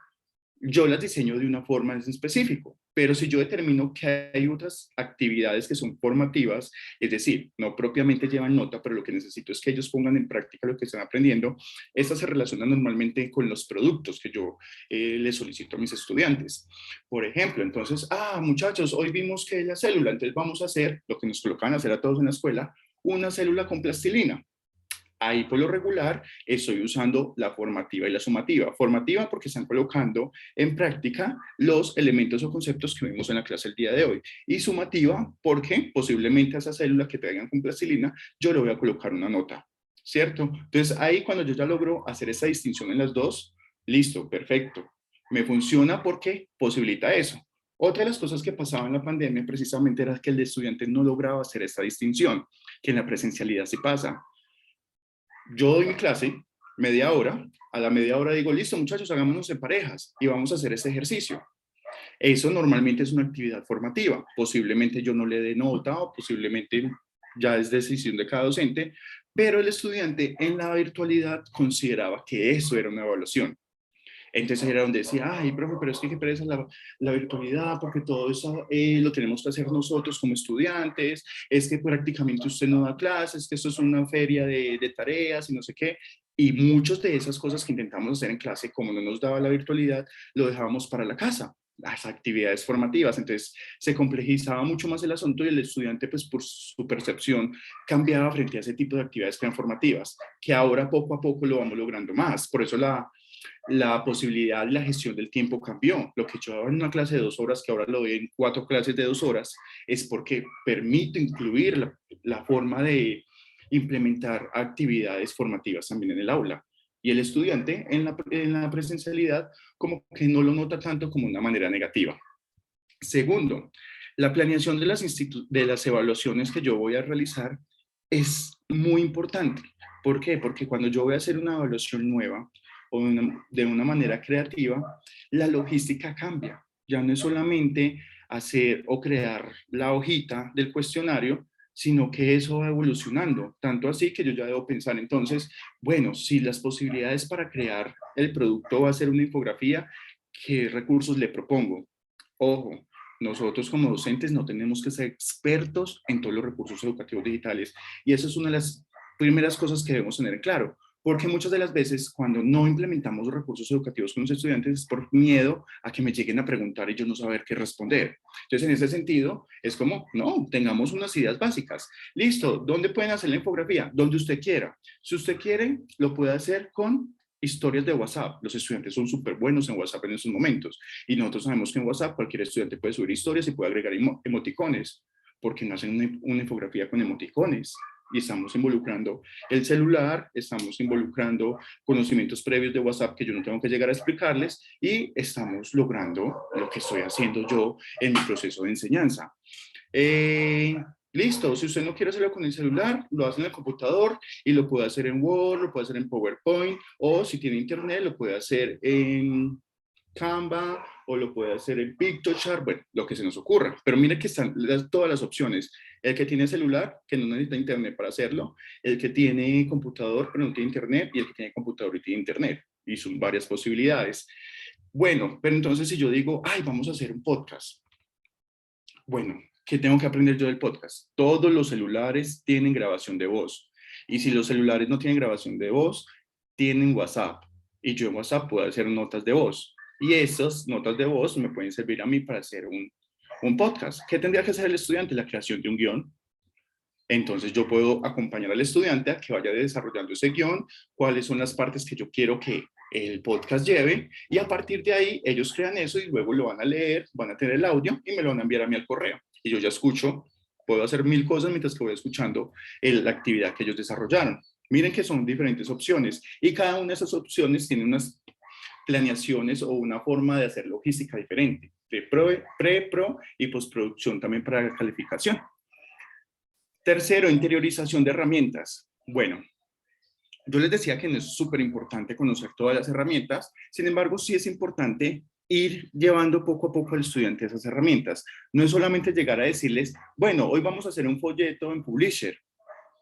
yo las diseño de una forma en específico, pero si yo determino que hay otras actividades que son formativas, es decir, no propiamente llevan nota, pero lo que necesito es que ellos pongan en práctica lo que están aprendiendo, estas se relacionan normalmente con los productos que yo les solicito a mis estudiantes. Por ejemplo, entonces, muchachos, hoy vimos que la célula, entonces vamos a hacer lo que nos colocan a hacer a todos en la escuela, una célula con plastilina. Ahí por lo regular estoy usando la formativa y la sumativa. Formativa porque están colocando en práctica los elementos o conceptos que vimos en la clase el día de hoy. Y sumativa porque posiblemente a esa célula que traigan con plastilina yo le voy a colocar una nota, ¿cierto? Entonces ahí cuando yo ya logro hacer esa distinción en las dos, listo, perfecto. Me funciona porque posibilita eso. Otra de las cosas que pasaba en la pandemia precisamente era que el estudiante no lograba hacer esta distinción, que en la presencialidad sí pasa. Yo doy mi clase, media hora, a la media hora digo, listo muchachos, hagámonos en parejas y vamos a hacer este ejercicio. Eso normalmente es una actividad formativa, posiblemente yo no le dé nota o posiblemente ya es decisión de cada docente, pero el estudiante en la virtualidad consideraba que eso era una evaluación. Entonces era donde decía, ay, profe, pero es que qué pereza la virtualidad, porque todo eso lo tenemos que hacer nosotros como estudiantes, es que prácticamente usted no da clases, que esto es una feria de tareas y no sé qué. Y muchas de esas cosas que intentamos hacer en clase, como no nos daba la virtualidad, lo dejábamos para la casa, las actividades formativas. Entonces se complejizaba mucho más el asunto y el estudiante, pues por su percepción, cambiaba frente a ese tipo de actividades que eran formativas, que ahora poco a poco lo vamos logrando más. Por eso la posibilidad de la gestión del tiempo cambió. Lo que yo daba en una clase de 2 horas, que ahora lo doy en 4 clases de 2 horas, es porque permito incluir la forma de implementar actividades formativas también en el aula. Y el estudiante en la presencialidad como que no lo nota tanto como una manera negativa. Segundo, la planeación de las evaluaciones que yo voy a realizar es muy importante. ¿Por qué? Porque cuando yo voy a hacer una evaluación nueva, o de una manera creativa, la logística cambia. Ya no es solamente hacer o crear la hojita del cuestionario, sino que eso va evolucionando, tanto así que yo ya debo pensar entonces, bueno, si las posibilidades para crear el producto va a ser una infografía, ¿qué recursos le propongo? Ojo, nosotros como docentes no tenemos que ser expertos en todos los recursos educativos digitales, y eso es una de las primeras cosas que debemos tener en claro. Porque muchas de las veces cuando no implementamos los recursos educativos con los estudiantes es por miedo a que me lleguen a preguntar y yo no saber qué responder. Entonces, en ese sentido, es como, no, tengamos unas ideas básicas. Listo, ¿dónde pueden hacer la infografía? Donde usted quiera. Si usted quiere, lo puede hacer con historias de WhatsApp. Los estudiantes son súper buenos en WhatsApp en estos momentos. Y nosotros sabemos que en WhatsApp cualquier estudiante puede subir historias y puede agregar emoticones. Porque no hacen una infografía con emoticones? Y estamos involucrando el celular, estamos involucrando conocimientos previos de WhatsApp que yo no tengo que llegar a explicarles y estamos logrando lo que estoy haciendo yo en mi proceso de enseñanza. Listo, si usted no quiere hacerlo con el celular, lo hace en el computador y lo puede hacer en Word, lo puede hacer en PowerPoint, o si tiene internet, lo puede hacer en Canva o lo puede hacer en Pictochart, bueno, lo que se nos ocurra. Pero mire que están todas las opciones. El que tiene celular, que no necesita internet para hacerlo, el que tiene computador, pero no tiene internet, y el que tiene computador y tiene internet. Y son varias posibilidades. Bueno, pero entonces si yo digo, ay, vamos a hacer un podcast. Bueno, ¿qué tengo que aprender yo del podcast? Todos los celulares tienen grabación de voz. Y si los celulares no tienen grabación de voz, tienen WhatsApp. Y yo en WhatsApp puedo hacer notas de voz. Y esas notas de voz me pueden servir a mí para hacer un podcast. ¿Qué tendría que hacer el estudiante? La creación de un guión. Entonces yo puedo acompañar al estudiante a que vaya desarrollando ese guión, cuáles son las partes que yo quiero que el podcast lleve, y a partir de ahí ellos crean eso y luego lo van a leer, van a tener el audio y me lo van a enviar a mí al correo. Y yo ya escucho, puedo hacer 1000 cosas mientras que voy escuchando la actividad que ellos desarrollaron. Miren que son diferentes opciones y cada una de esas opciones tiene unas planeaciones o una forma de hacer logística diferente, de pre, pro y postproducción también para la calificación. Tercero, interiorización de herramientas. Bueno, yo les decía que no es súper importante conocer todas las herramientas, sin embargo, sí es importante ir llevando poco a poco al estudiante a esas herramientas. No es solamente llegar a decirles, bueno, hoy vamos a hacer un folleto en Publisher.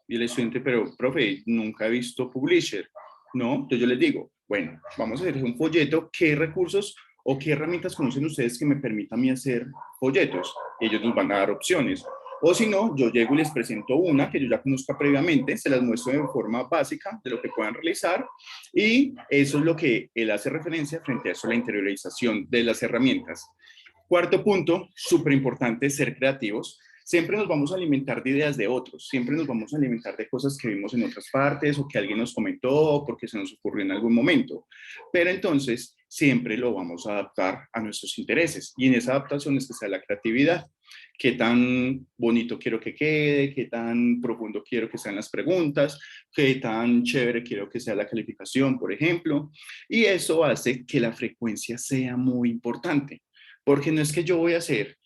Y el estudiante, pero, profe, nunca he visto Publisher. No, entonces yo les digo, bueno, vamos a hacer un folleto, ¿qué recursos o qué herramientas conocen ustedes que me permitan a mí hacer folletos? Y ellos nos van a dar opciones. O si no, yo llego y les presento una que yo ya conozca previamente, se las muestro de forma básica de lo que puedan realizar y eso es lo que él hace referencia frente a eso, la interiorización de las herramientas. Cuarto punto, súper importante, ser creativos. Siempre nos vamos a alimentar de ideas de otros, siempre nos vamos a alimentar de cosas que vimos en otras partes o que alguien nos comentó porque se nos ocurrió en algún momento. Pero entonces siempre lo vamos a adaptar a nuestros intereses y en esa adaptación es que está la creatividad. Qué tan bonito quiero que quede, qué tan profundo quiero que sean las preguntas, qué tan chévere quiero que sea la calificación, por ejemplo. Y eso hace que la frecuencia sea muy importante, porque no es que yo voy a hacer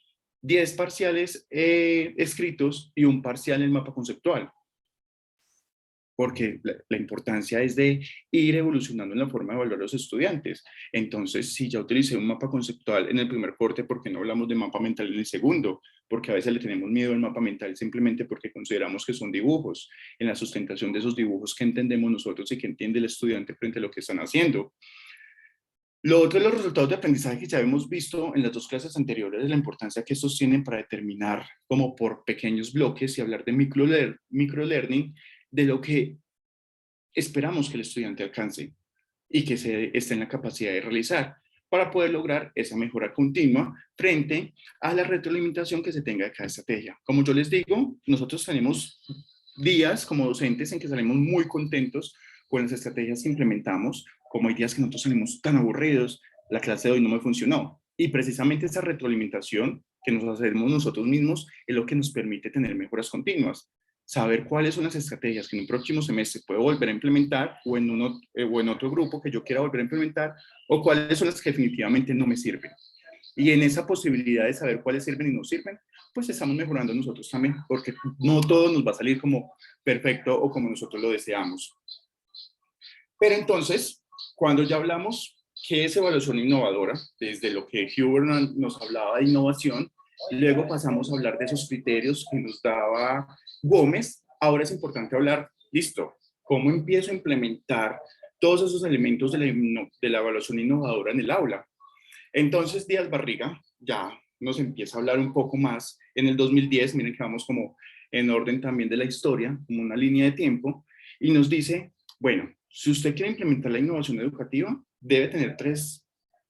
10 parciales escritos y un parcial en mapa conceptual, porque la importancia es de ir evolucionando en la forma de evaluar a los estudiantes. Entonces, si ya utilicé un mapa conceptual en el primer corte, ¿por qué no hablamos de mapa mental en el segundo? Porque a veces le tenemos miedo al mapa mental simplemente porque consideramos que son dibujos. En la sustentación de esos dibujos, ¿qué entendemos nosotros y qué entiende el estudiante frente a lo que están haciendo? Lo otro es los resultados de aprendizaje que ya hemos visto en las dos clases anteriores, de la importancia que estos tienen para determinar como por pequeños bloques y hablar de microlearning, de lo que esperamos que el estudiante alcance y que esté en la capacidad de realizar para poder lograr esa mejora continua frente a la retroalimentación que se tenga de cada estrategia. Como yo les digo, nosotros tenemos días como docentes en que salimos muy contentos con las estrategias que implementamos, como hay días que nosotros salimos tan aburridos, la clase de hoy no me funcionó. Y precisamente esa retroalimentación que nos hacemos nosotros mismos es lo que nos permite tener mejoras continuas. Saber cuáles son las estrategias que en un próximo semestre puedo volver a implementar o en otro grupo que yo quiera volver a implementar o cuáles son las que definitivamente no me sirven. Y en esa posibilidad de saber cuáles sirven y no sirven, pues estamos mejorando nosotros también, porque no todo nos va a salir como perfecto o como nosotros lo deseamos. Pero entonces, cuando ya hablamos qué es evaluación innovadora, desde lo que Hubert nos hablaba de innovación, Luego pasamos a hablar de esos criterios que nos daba Gómez. Ahora es importante hablar, listo, ¿cómo empiezo a implementar todos esos elementos de la evaluación innovadora en el aula? Entonces Díaz Barriga ya nos empieza a hablar un poco más en el 2010, miren que vamos como en orden también de la historia, como una línea de tiempo, y nos dice, bueno, si usted quiere implementar la innovación educativa, debe tener 3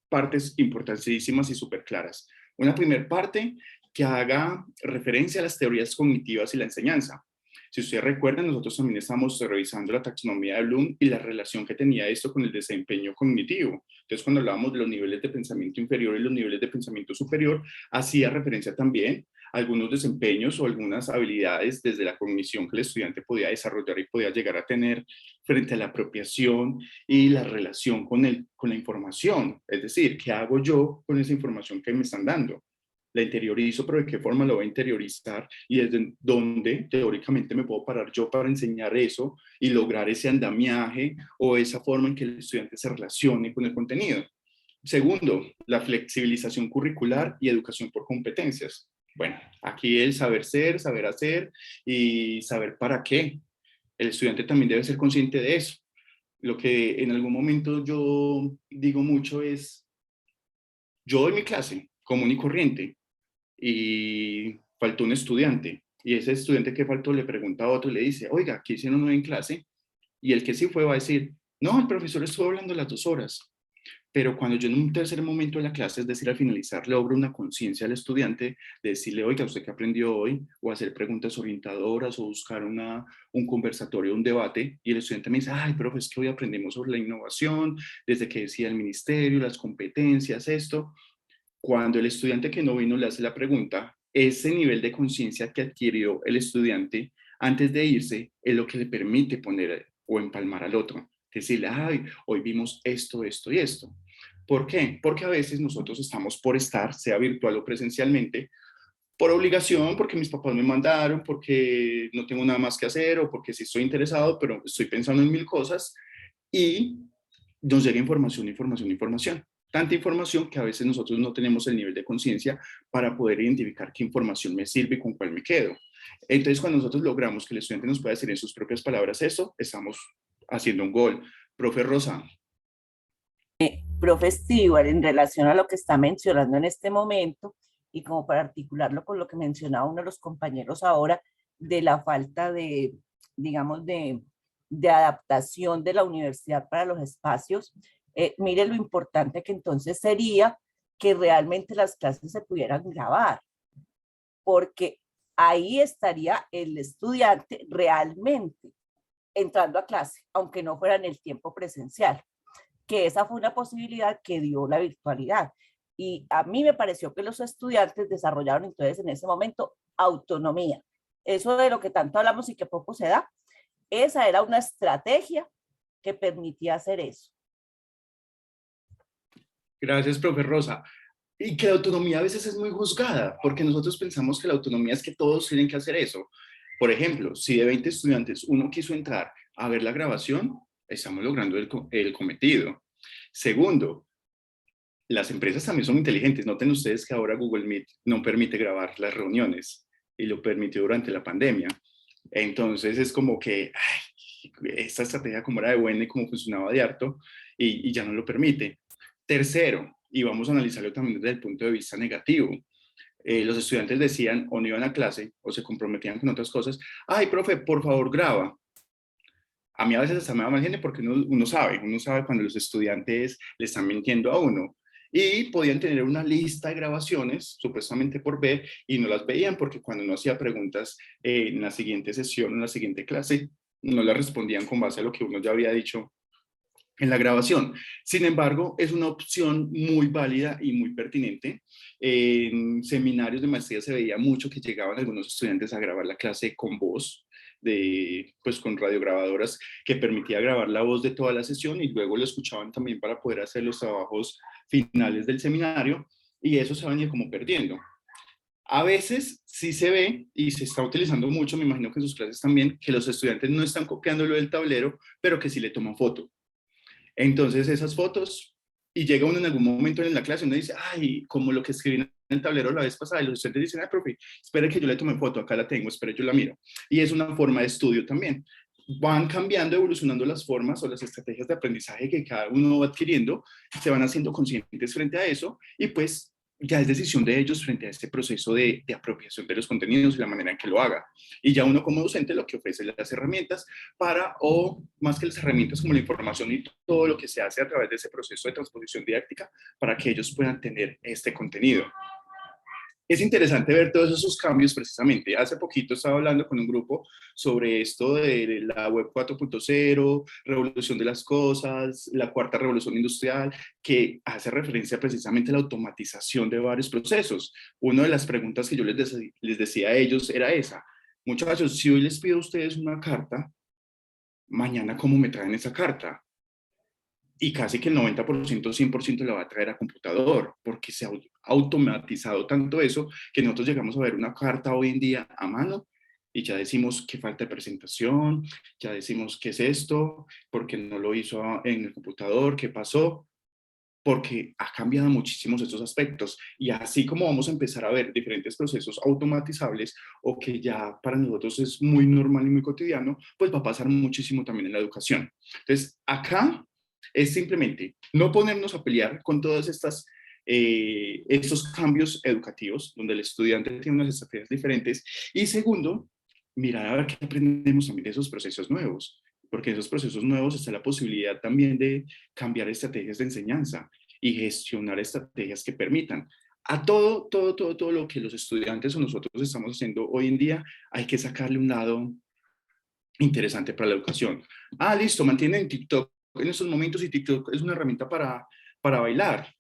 partes importantísimas y súper claras. Una primera parte que haga referencia a las teorías cognitivas y la enseñanza. Si ustedes recuerdan, nosotros también estamos revisando la taxonomía de Bloom y la relación que tenía esto con el desempeño cognitivo. Entonces, cuando hablábamos de los niveles de pensamiento inferior y los niveles de pensamiento superior, hacía referencia también a algunos desempeños o algunas habilidades desde la cognición que el estudiante podía desarrollar y podía llegar a tener frente a la apropiación y la relación con la información. Es decir, ¿qué hago yo con esa información que me están dando? La interiorizo, pero ¿de qué forma lo voy a interiorizar? Y desde dónde teóricamente me puedo parar yo para enseñar eso y lograr ese andamiaje o esa forma en que el estudiante se relacione con el contenido. Segundo, la flexibilización curricular y educación por competencias. Bueno, aquí el saber ser, saber hacer y saber para qué. El estudiante también debe ser consciente de eso. Lo que en algún momento yo digo mucho es, yo doy mi clase común y corriente, y faltó un estudiante, y ese estudiante que faltó le pregunta a otro y le dice, oiga, ¿qué hicieron hoy en clase? Y el que sí fue va a decir, no, el profesor estuvo hablando las 2 horas. Pero cuando yo en un tercer momento de la clase, es decir, al finalizar, logro una conciencia al estudiante de decirle, oiga, ¿usted qué aprendió hoy? O hacer preguntas orientadoras o buscar un conversatorio, un debate, y el estudiante me dice, ay, profe, es que hoy aprendimos sobre la innovación, desde que decía el ministerio, las competencias, esto. Cuando el estudiante que no vino le hace la pregunta, ese nivel de conciencia que adquirió el estudiante antes de irse es lo que le permite poner o empalmar al otro. Decirle, ay, hoy vimos esto, esto y esto. ¿Por qué? Porque a veces nosotros estamos por estar, sea virtual o presencialmente, por obligación, porque mis papás me mandaron, porque no tengo nada más que hacer o porque sí estoy interesado, pero estoy pensando en 1000 cosas y nos llega información, información, información. Tanta información que a veces nosotros no tenemos el nivel de conciencia para poder identificar qué información me sirve y con cuál me quedo. Entonces, cuando nosotros logramos que el estudiante nos pueda decir en sus propias palabras eso, estamos haciendo un gol. Profe Rosa. Profe Stewart, en relación a lo que está mencionando en este momento, y como para articularlo con lo que mencionaba uno de los compañeros ahora, de la falta de, digamos, de adaptación de la universidad para los espacios, mire lo importante que entonces sería que realmente las clases se pudieran grabar, porque ahí estaría el estudiante realmente entrando a clase, aunque no fuera en el tiempo presencial, que esa fue una posibilidad que dio la virtualidad. Y a mí me pareció que los estudiantes desarrollaron entonces en ese momento autonomía. Eso de lo que tanto hablamos y que poco se da, esa era una estrategia que permitía hacer eso. Gracias, profe Rosa. Y que la autonomía a veces es muy juzgada, porque nosotros pensamos que la autonomía es que todos tienen que hacer eso. Por ejemplo, si de 20 estudiantes uno quiso entrar a ver la grabación, estamos logrando el cometido. Segundo, las empresas también son inteligentes. Noten ustedes que ahora Google Meet no permite grabar las reuniones y lo permitió durante la pandemia. Entonces es como que ay, esta estrategia como era de buena y como funcionaba de harto y ya no lo permite. Tercero, y vamos a analizarlo también desde el punto de vista negativo. Los estudiantes decían o no iban a clase o se comprometían con otras cosas. Ay, profe, por favor, graba. A mí a veces hasta me da mal genio porque uno sabe cuando los estudiantes le están mintiendo a uno. Y podían tener una lista de grabaciones, supuestamente por ver, y no las veían porque cuando uno hacía preguntas en la siguiente sesión, en la siguiente clase, no las respondían con base a lo que uno ya había dicho en la grabación. Sin embargo, es una opción muy válida y muy pertinente. En seminarios de maestría se veía mucho que llegaban algunos estudiantes a grabar la clase con voz, pues con radiograbadoras que permitía grabar la voz de toda la sesión y luego lo escuchaban también para poder hacer los trabajos finales del seminario y eso se venía como perdiendo. A veces sí se ve y se está utilizando mucho, me imagino que en sus clases también, que los estudiantes no están copiándolo del tablero, pero que sí le toman foto. Entonces esas fotos y llega uno en algún momento en la clase y uno dice, ay, como lo que escribí en el tablero la vez pasada, y los estudiantes dicen, ay, profe, espera que yo le tome foto, acá la tengo, espera, yo la miro. Y es una forma de estudio también. Van cambiando, evolucionando las formas o las estrategias de aprendizaje que cada uno va adquiriendo, se van haciendo conscientes frente a eso, y pues ya es decisión de ellos frente a este proceso de apropiación de los contenidos y la manera en que lo haga. Y ya uno como docente lo que ofrece es las herramientas para, o más que las herramientas, como la información y todo lo que se hace a través de ese proceso de transposición didáctica para que ellos puedan tener este contenido. Es interesante ver todos esos cambios precisamente. Hace poquito estaba hablando con un grupo sobre esto de la web 4.0, revolución de las cosas, la cuarta revolución industrial, que hace referencia precisamente a la automatización de varios procesos. Una de las preguntas que yo les decía a ellos era esa: muchachos, si hoy les pido a ustedes una carta, mañana ¿cómo me traen esa carta? Y casi que el 90%, 100% la va a traer a computador, porque se ha automatizado tanto eso que nosotros llegamos a ver una carta hoy en día a mano y ya decimos que falta de presentación, ya decimos qué es esto, porque no lo hizo en el computador, qué pasó, porque ha cambiado muchísimos estos aspectos. Y así como vamos a empezar a ver diferentes procesos automatizables o que ya para nosotros es muy normal y muy cotidiano, pues va a pasar muchísimo también en la educación. Entonces, acá es simplemente no ponernos a pelear con todas estos cambios educativos, donde el estudiante tiene unas estrategias diferentes, y segundo, mirar a ver qué aprendemos también de esos procesos nuevos, porque en esos procesos nuevos está la posibilidad también de cambiar estrategias de enseñanza y gestionar estrategias que permitan. A todo lo que los estudiantes o nosotros estamos haciendo hoy en día, hay que sacarle un lado interesante para la educación. Ah, listo, mantienen TikTok en estos momentos y TikTok es una herramienta para bailar.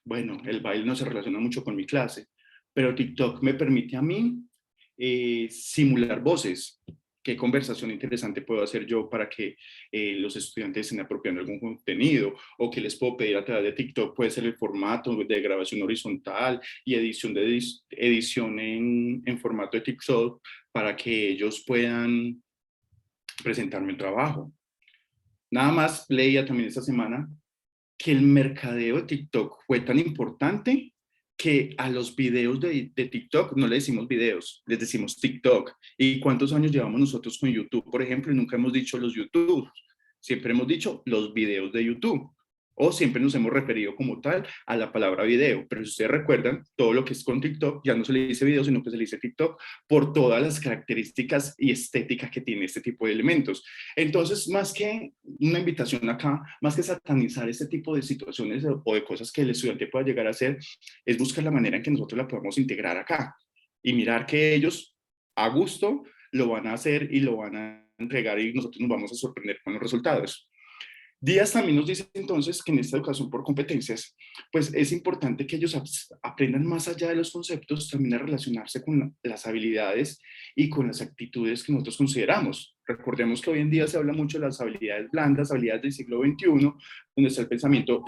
Bueno, el baile no se relaciona mucho con mi clase, pero TikTok me permite a mí simular voces. ¿Qué conversación interesante puedo hacer yo para que los estudiantes estén apropiando algún contenido? O que les puedo pedir a través de TikTok, puede ser el formato de grabación horizontal y edición en formato de TikTok para que ellos puedan presentarme el trabajo. Nada más leía también esta semana que el mercadeo de TikTok fue tan importante que a los videos de TikTok no le decimos videos, les decimos TikTok. ¿Y cuántos años llevamos nosotros con YouTube, por ejemplo? Y nunca hemos dicho los YouTube, siempre hemos dicho los videos de YouTube. O siempre nos hemos referido como tal a la palabra video. Pero si ustedes recuerdan, todo lo que es con TikTok ya no se le dice video, sino que se le dice TikTok por todas las características y estéticas que tiene este tipo de elementos. Entonces, más que una invitación acá, más que satanizar este tipo de situaciones o de cosas que el estudiante pueda llegar a hacer, es buscar la manera en que nosotros la podamos integrar acá y mirar que ellos a gusto lo van a hacer y lo van a entregar y nosotros nos vamos a sorprender con los resultados. Díaz también nos dice entonces que en esta educación por competencias, pues es importante que ellos aprendan más allá de los conceptos, también a relacionarse con las habilidades y con las actitudes que nosotros consideramos. Recordemos que hoy en día se habla mucho de las habilidades blandas, habilidades del siglo XXI, donde está el pensamiento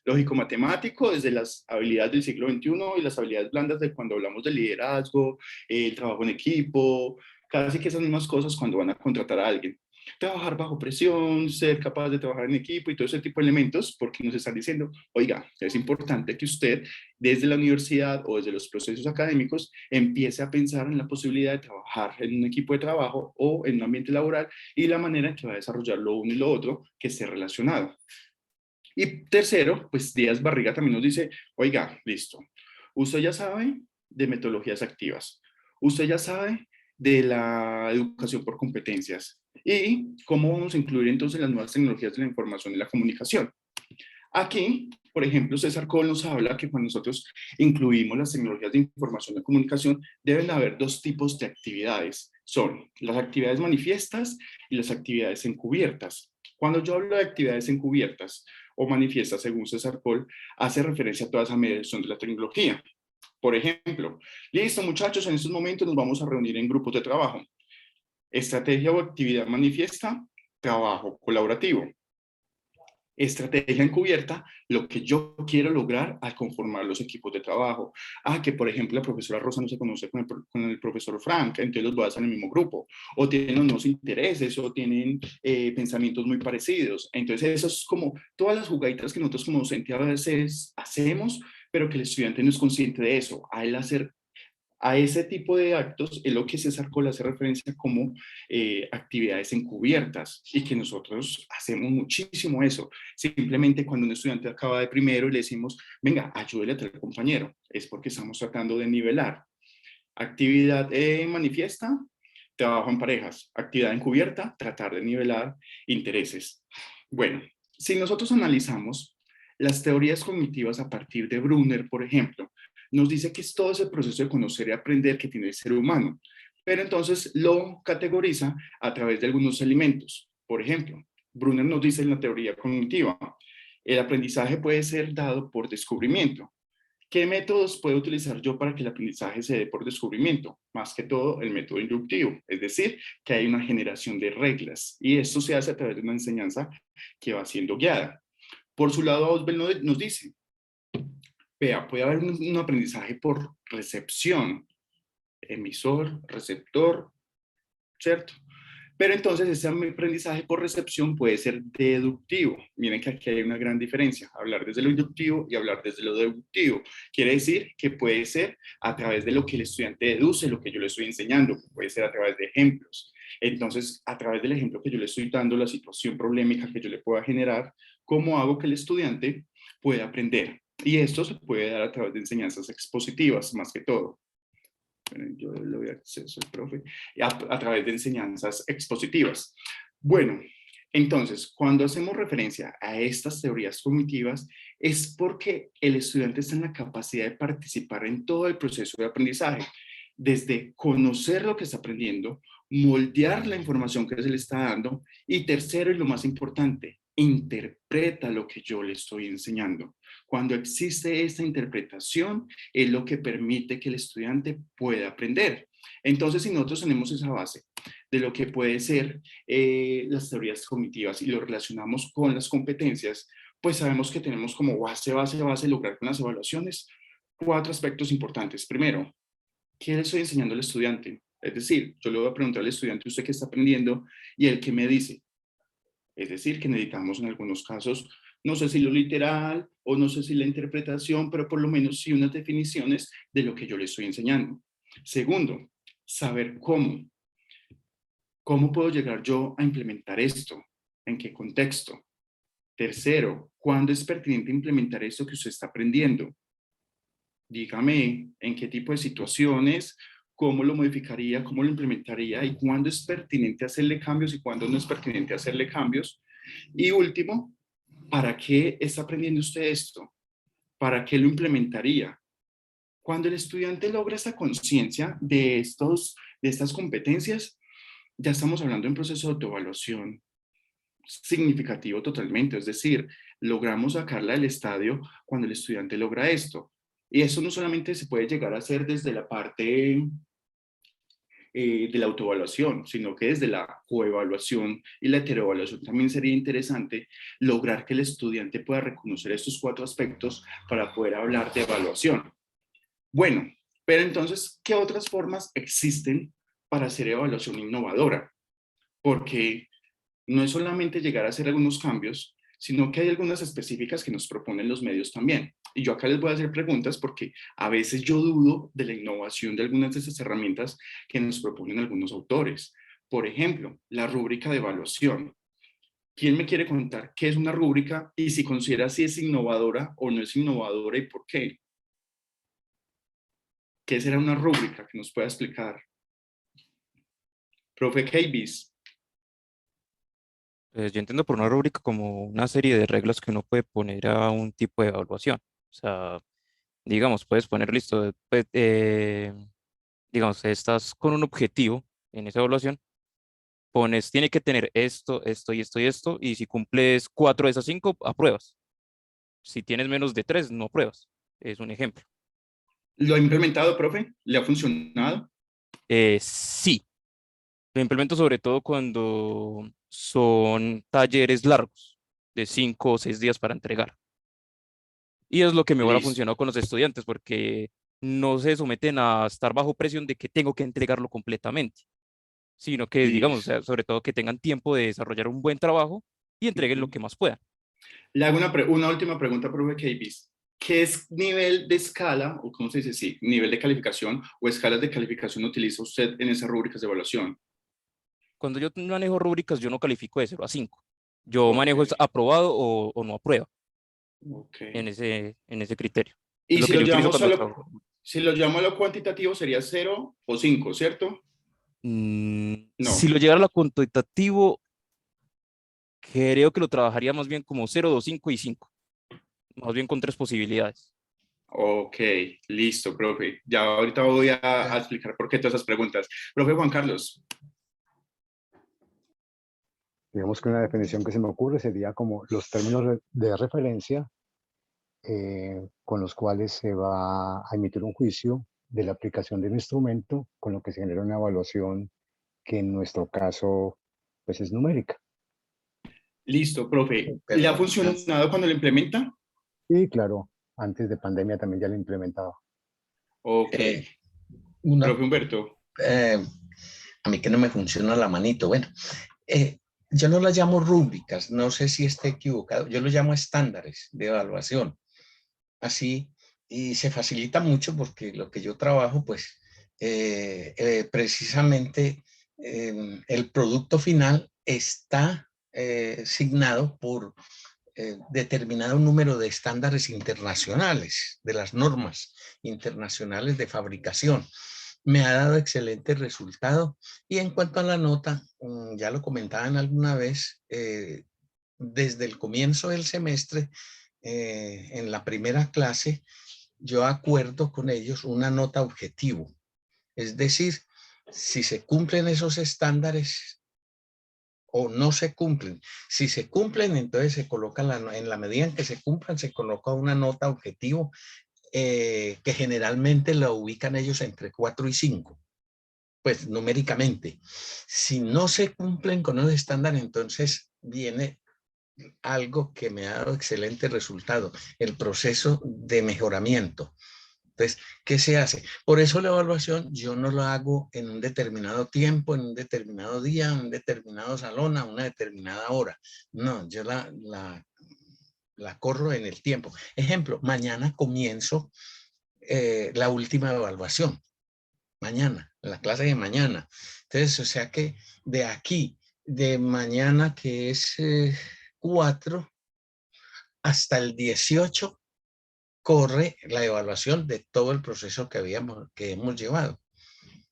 lógico-matemático, desde las habilidades del siglo XXI y las habilidades blandas de cuando hablamos de liderazgo, el trabajo en equipo, casi que esas mismas cosas cuando van a contratar a alguien. Trabajar bajo presión, ser capaz de trabajar en equipo y todo ese tipo de elementos, porque nos están diciendo, oiga, es importante que usted desde la universidad o desde los procesos académicos empiece a pensar en la posibilidad de trabajar en un equipo de trabajo o en un ambiente laboral y la manera en que va a desarrollar lo uno y lo otro que esté relacionado. Y tercero, pues Díaz Barriga también nos dice, oiga, listo, usted ya sabe de metodologías activas, usted ya sabe de la educación por competencias y cómo vamos a incluir entonces las nuevas tecnologías de la información y la comunicación. Aquí, por ejemplo, César Cole nos habla que cuando nosotros incluimos las tecnologías de información y comunicación, deben haber dos tipos de actividades. Son las actividades manifiestas y las actividades encubiertas. Cuando yo hablo de actividades encubiertas o manifiestas, según César Cole, hace referencia a toda esa mediación de la tecnología. Por ejemplo, listo muchachos, en estos momentos nos vamos a reunir en grupos de trabajo. Estrategia o actividad manifiesta, trabajo colaborativo. Estrategia encubierta, lo que yo quiero lograr al conformar los equipos de trabajo. Que por ejemplo la profesora Rosa no se conoce con el profesor Frank, entonces los voy a hacer en el mismo grupo, o tienen los mismos intereses, o tienen pensamientos muy parecidos. Entonces eso es como todas las jugaditas que nosotros como docentes a veces hacemos, pero que el estudiante no es consciente de eso. A él hacer a ese tipo de actos es lo que César Coll hace referencia como actividades encubiertas, y que nosotros hacemos muchísimo eso. Simplemente cuando un estudiante acaba de primero y le decimos, venga, ayúdele a tal compañero, es porque estamos tratando de nivelar. Actividad manifiesta, trabajo en parejas. Actividad encubierta, tratar de nivelar intereses. Bueno, si nosotros analizamos las teorías cognitivas a partir de Brunner, por ejemplo, nos dice que es todo ese proceso de conocer y aprender que tiene el ser humano, pero entonces lo categoriza a través de algunos elementos. Por ejemplo, Brunner nos dice en la teoría cognitiva, el aprendizaje puede ser dado por descubrimiento. ¿Qué métodos puedo utilizar yo para que el aprendizaje se dé por descubrimiento? Más que todo el método inductivo, es decir, que hay una generación de reglas, y esto se hace a través de una enseñanza que va siendo guiada. Por su lado, Oswald nos dice, vea, puede haber un aprendizaje por recepción, emisor, receptor, ¿cierto? Pero entonces ese aprendizaje por recepción puede ser deductivo. Miren que aquí hay una gran diferencia, hablar desde lo inductivo y hablar desde lo deductivo. Quiere decir que puede ser a través de lo que el estudiante deduce, lo que yo le estoy enseñando, puede ser a través de ejemplos. Entonces, a través del ejemplo que yo le estoy dando, la situación problemática que yo le pueda generar, ¿cómo hago que el estudiante pueda aprender? Y esto se puede dar a través de enseñanzas expositivas, más que todo. Yo le doy acceso al profe, a través de enseñanzas expositivas. Bueno, entonces, cuando hacemos referencia a estas teorías cognitivas, es porque el estudiante está en la capacidad de participar en todo el proceso de aprendizaje, desde conocer lo que está aprendiendo, moldear la información que se le está dando, y tercero, y lo más importante, interpreta lo que yo le estoy enseñando. Cuando existe esta interpretación, es lo que permite que el estudiante pueda aprender. Entonces, si nosotros tenemos esa base de lo que puede ser las teorías cognitivas y lo relacionamos con las competencias, pues sabemos que tenemos como base lograr con las evaluaciones 4 aspectos importantes. Primero, ¿qué le estoy enseñando al estudiante? Es decir, yo le voy a preguntar al estudiante, ¿usted qué está aprendiendo? Y él, ¿qué me dice? Es decir, que necesitamos en algunos casos, no sé si lo literal o no sé si la interpretación, pero por lo menos sí unas definiciones de lo que yo le estoy enseñando. Segundo, saber cómo. ¿Cómo puedo llegar yo a implementar esto? ¿En qué contexto? Tercero, ¿cuándo es pertinente implementar esto que usted está aprendiendo? Dígame en qué tipo de situaciones, cómo lo modificaría, cómo lo implementaría, y cuándo es pertinente hacerle cambios y cuándo no es pertinente hacerle cambios. Y último, ¿para qué está aprendiendo usted esto? ¿Para qué lo implementaría? Cuando el estudiante logra esa conciencia de estas competencias, ya estamos hablando de un proceso de autoevaluación significativo totalmente. Es decir, logramos sacarla del estadio cuando el estudiante logra esto. Y eso no solamente se puede llegar a hacer desde la parte de la autoevaluación, sino que desde la coevaluación y la heteroevaluación también sería interesante lograr que el estudiante pueda reconocer estos 4 aspectos para poder hablar de evaluación. Bueno, pero entonces, ¿qué otras formas existen para hacer evaluación innovadora? Porque no es solamente llegar a hacer algunos cambios, sino que hay algunas específicas que nos proponen los medios también. Y yo acá les voy a hacer preguntas porque a veces yo dudo de la innovación de algunas de esas herramientas que nos proponen algunos autores. Por ejemplo, la rúbrica de evaluación. ¿Quién me quiere contar qué es una rúbrica y si considera si es innovadora o no es innovadora y por qué? ¿Qué será una rúbrica que nos pueda explicar? Profe Keivis. Pues yo entiendo por una rúbrica como una serie de reglas que uno puede poner a un tipo de evaluación. O sea, digamos, puedes poner listo, pues, digamos, estás con un objetivo en esa evaluación, pones, tiene que tener esto, esto y esto y esto, y si cumples 4 de esas 5, apruebas. Si tienes menos de 3, no apruebas. Es un ejemplo. ¿Lo ha implementado, profe? ¿Le ha funcionado? Sí, lo implemento sobre todo cuando son talleres largos. de 5 o 6 días para entregar. Y es lo que mejor ha Listo. funcionado con los estudiantes, porque no se someten a estar bajo presión de que tengo que entregarlo completamente, sino que, digamos, o Listo. sea, sobre todo que tengan tiempo de desarrollar un buen trabajo y entreguen lo Ujú. que más puedan. Le hago una última pregunta, profe Keivis. ¿Qué es nivel de escala, o cómo se dice? Sí, nivel de calificación o escalas de calificación utiliza usted en esas rúbricas de evaluación? Cuando yo manejo rúbricas, yo no califico de 0 a 5. Yo Ok, manejo es aprobado o no aprueba ok. en ese criterio. Es Y lo si que lo yo utilizo llevamos cuando solo, trabajo. si lo llevamos a lo cuantitativo sería 0 o 5, ¿cierto? Si No. lo llevara a lo cuantitativo, creo que lo trabajaría más bien como 0, 2, 5 y 5. Más bien con 3 posibilidades. Ok, listo, profe. Ya ahorita voy a explicar por qué todas esas preguntas. Profe Juan Carlos. Digamos que una definición que se me ocurre sería como los términos de referencia con los cuales se va a emitir un juicio de la aplicación del instrumento, con lo que se genera una evaluación que en nuestro caso pues es numérica. Listo, profe. ¿Le ha Perdón. funcionado cuando lo implementa? Y claro, antes de pandemia también ya lo implementaba. Ok. Una, Profe Humberto. a mí que no me funciona la manito. Bueno, eh, yo no las llamo rúbricas, no sé si esté equivocado. Yo lo llamo estándares de evaluación. Así, y se facilita mucho porque lo que yo trabajo, pues, precisamente el producto final está signado por determinado número de estándares internacionales, de las normas internacionales de fabricación. Me ha dado excelente resultado. Y en cuanto a la nota, ya lo comentaban alguna vez, desde el comienzo del semestre, en la primera clase, yo acuerdo con ellos una nota objetivo. Es decir, si se cumplen esos estándares o no se cumplen. Si se cumplen, entonces se coloca, en la medida en que se cumplan, se coloca una nota objetivo que generalmente la ubican ellos entre 4 y 5, pues numéricamente. Si no se cumplen con el estándar, entonces viene algo que me ha dado excelente resultado, el proceso de mejoramiento. Entonces, ¿qué se hace? Por eso la evaluación yo no la hago en un determinado tiempo, en un determinado día, en un determinado salón, a una determinada hora. No, yo la corro en el tiempo. Ejemplo, mañana comienzo la última evaluación. Mañana, la clase de mañana. Entonces, o sea que de aquí, de mañana que es 4 hasta el 18, corre la evaluación de todo el proceso que hemos llevado,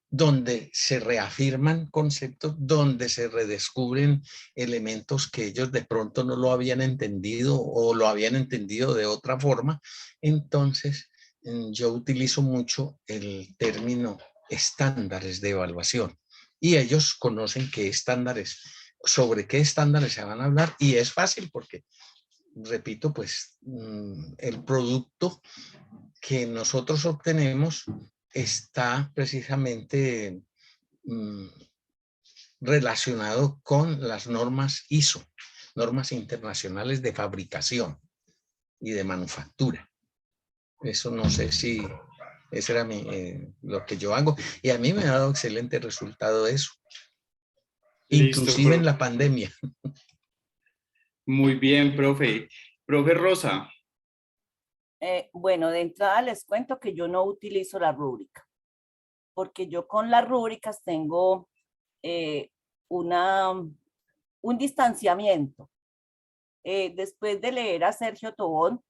donde se reafirman conceptos, donde se redescubren elementos que ellos de pronto no lo habían entendido o lo habían entendido de otra forma. Entonces, yo utilizo mucho el término estándares de evaluación y ellos conocen qué estándares, sobre qué estándares se van a hablar, y es fácil porque, repito, pues el producto que nosotros obtenemos está precisamente relacionado con las normas ISO, normas internacionales de fabricación y de manufactura. Eso no sé si ese era lo que yo hago, y a mí me ha dado excelente resultado eso, Listo, inclusive en profe. la pandemia. Muy bien, profe. Profe Rosa. Bueno, de entrada les cuento que yo no utilizo la rúbrica, porque yo con las rúbricas tengo eh, un distanciamiento. Después de leer a Sergio Tobón,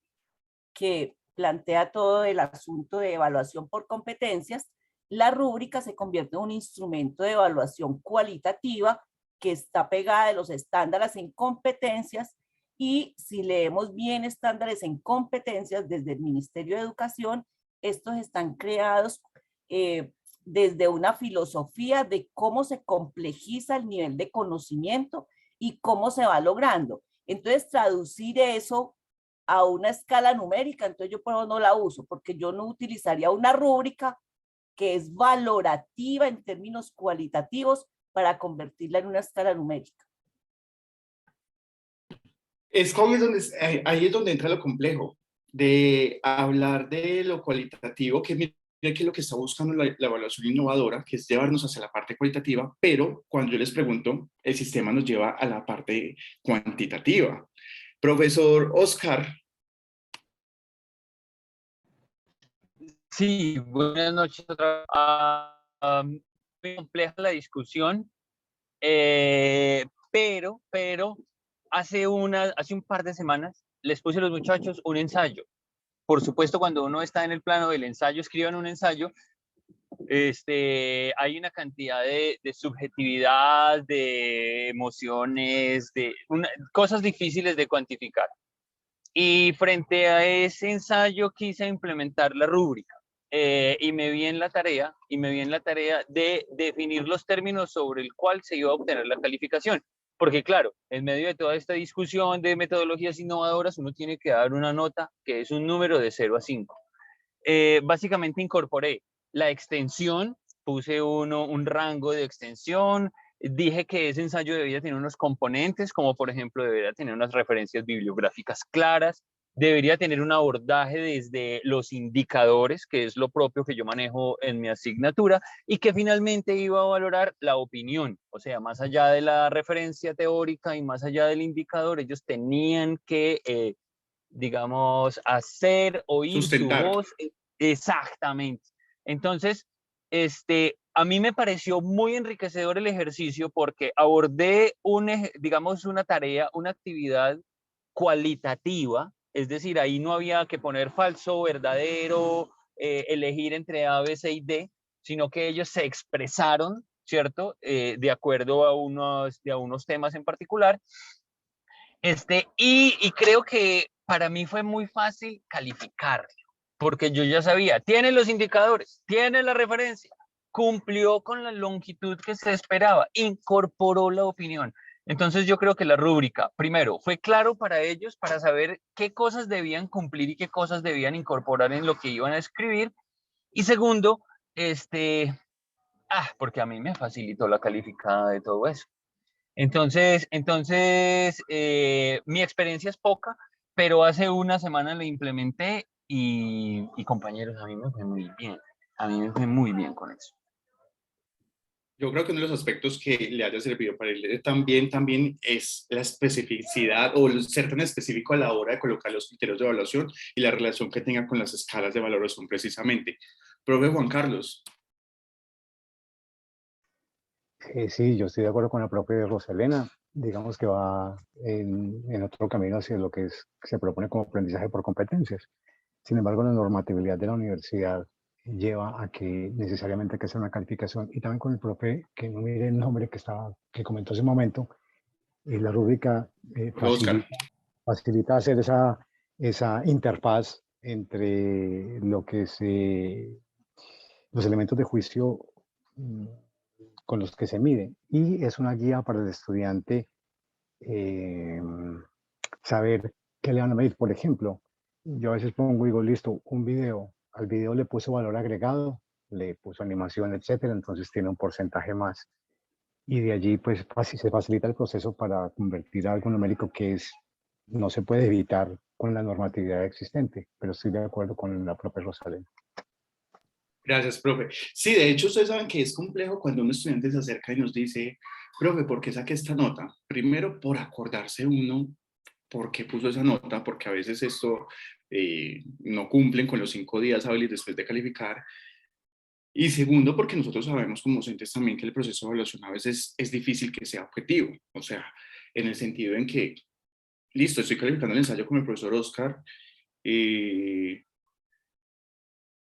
que plantea todo el asunto de evaluación por competencias, la rúbrica se convierte en un instrumento de evaluación cualitativa que está pegada de los estándares en competencias, y si leemos bien estándares en competencias desde el Ministerio de Educación, estos están creados desde una filosofía de cómo se complejiza el nivel de conocimiento y cómo se va logrando. Entonces, traducir eso a una escala numérica, entonces yo por eso no la uso, porque yo no utilizaría una rúbrica que es valorativa en términos cualitativos para convertirla en una escala numérica. Es que ahí es donde entra lo complejo, de hablar de lo cualitativo, que mira que es lo que está buscando la evaluación innovadora, que es llevarnos hacia la parte cualitativa, pero cuando yo les pregunto, el sistema nos lleva a la parte cuantitativa. Profesor Oscar. Sí, buenas noches otra vez. Muy compleja la discusión, pero hace un par de semanas les puse a los muchachos un ensayo. Por supuesto, cuando uno está en el plano del ensayo, escriban un ensayo, hay una cantidad de subjetividad, de emociones, cosas difíciles de cuantificar. Y frente a ese ensayo quise implementar la rúbrica. Y me vi en la tarea de definir los términos sobre el cual se iba a obtener la calificación. Porque claro, en medio de toda esta discusión de metodologías innovadoras, uno tiene que dar una nota que es un número de 0 a 5. Básicamente incorporé la extensión, puse un rango de extensión, dije que ese ensayo debía tener unos componentes, como por ejemplo debería tener unas referencias bibliográficas claras, debería tener un abordaje desde los indicadores, que es lo propio que yo manejo en mi asignatura, y que finalmente iba a valorar la opinión. O sea, más allá de la referencia teórica y más allá del indicador, ellos tenían que, digamos, hacer oír Sustentar. su voz. Exactamente. Entonces, a mí me pareció muy enriquecedor el ejercicio porque abordé digamos, una tarea, una actividad cualitativa, es decir, ahí no había que poner falso, verdadero, elegir entre A, B, C y D, sino que ellos se expresaron, ¿cierto? De acuerdo a unos temas en particular. Y creo que para mí fue muy fácil calificarlo, porque yo ya sabía, tiene los indicadores, tiene la referencia, cumplió con la longitud que se esperaba, incorporó la opinión. Entonces yo creo que la rúbrica, primero, fue claro para ellos para saber qué cosas debían cumplir y qué cosas debían incorporar en lo que iban a escribir. Y segundo, porque a mí me facilitó la calificada de todo eso. Entonces, mi experiencia es poca, pero hace una semana la implementé y compañeros, a mí me fue muy bien. A mí me fue muy bien con eso. Yo creo que uno de los aspectos que le haya servido para él también es la especificidad o el ser tan específico a la hora de colocar los criterios de evaluación y la relación que tenga con las escalas de valoración precisamente. Profe Juan Carlos. Sí, yo estoy de acuerdo con la profe Rosalena. Digamos que va en otro camino hacia lo que se propone como aprendizaje por competencias. Sin embargo, la normatividad de la universidad lleva a que necesariamente hay que hacer una calificación. Y también con el profe, que no mire el nombre que comentó hace un momento, la rúbrica facilita hacer esa interfaz entre los elementos de juicio con los que se mide, y es una guía para el estudiante saber qué le van a medir. Por ejemplo, yo a veces pongo y digo, listo, un video, al video le puso valor agregado, le puso animación, etcétera, entonces tiene un porcentaje más, y de allí pues se facilita el proceso para convertir algo numérico que no se puede evitar con la normatividad existente, pero estoy de acuerdo con la propia Rosalena. Gracias, profe. Sí, de hecho, ustedes saben que es complejo cuando un estudiante se acerca y nos dice, profe, ¿por qué saqué esta nota? Primero, por acordarse uno por qué puso esa nota, porque a veces esto no cumplen con los 5 días hábiles después de calificar. Y segundo, porque nosotros sabemos como docentes también que el proceso de evaluación a veces es difícil que sea objetivo. O sea, en el sentido en que, listo, estoy calificando el ensayo con el profesor Oscar,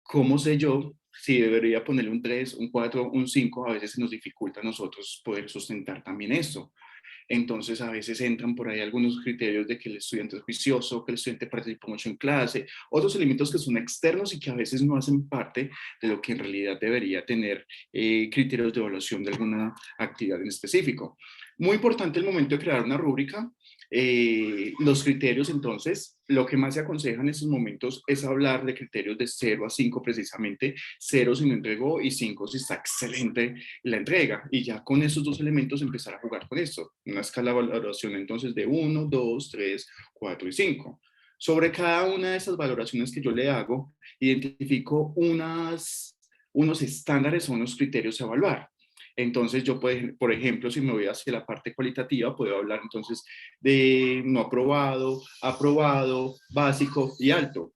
¿cómo sé yo si debería ponerle un 3, un 4, un 5? A veces se nos dificulta a nosotros poder sustentar también esto. Entonces, a veces entran por ahí algunos criterios de que el estudiante es juicioso, que el estudiante participa mucho en clase, otros elementos que son externos y que a veces no hacen parte de lo que en realidad debería tener criterios de evaluación de alguna actividad en específico. Muy importante el momento de crear una rúbrica, Los criterios, entonces, lo que más se aconseja en estos momentos es hablar de criterios de 0 a 5 precisamente, 0 si no entregó y 5 si está excelente la entrega. Y ya con esos dos elementos empezar a jugar con esto. Una escala de valoración entonces de 1, 2, 3, 4 y 5. Sobre cada una de esas valoraciones que yo le hago, identifico unos estándares o unos criterios a evaluar. Entonces yo, por ejemplo, si me voy hacia la parte cualitativa, puedo hablar entonces de no aprobado, aprobado, básico y alto,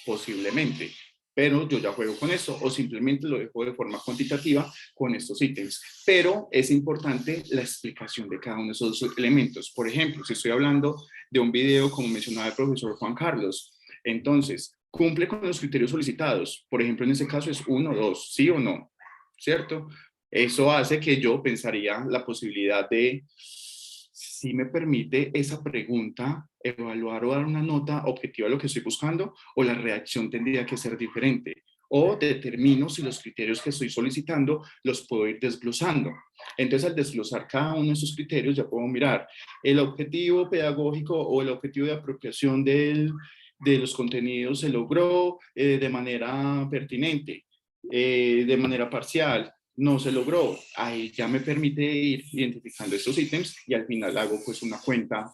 posiblemente. Pero yo ya juego con eso o simplemente lo dejo de forma cuantitativa con estos ítems. Pero es importante la explicación de cada uno de esos elementos. Por ejemplo, si estoy hablando de un video, como mencionaba el profesor Juan Carlos, entonces, cumple con los criterios solicitados. Por ejemplo, en ese caso es 1, 2, sí o no, ¿cierto? Eso hace que yo pensaría la posibilidad de, si me permite esa pregunta, evaluar o dar una nota objetiva a lo que estoy buscando, o la reacción tendría que ser diferente. O determino si los criterios que estoy solicitando los puedo ir desglosando. Entonces, al desglosar cada uno de esos criterios, ya puedo mirar el objetivo pedagógico o el objetivo de apropiación de los contenidos se logró de manera pertinente, de manera parcial, no se logró. Ahí ya me permite ir identificando estos ítems y al final hago pues una cuenta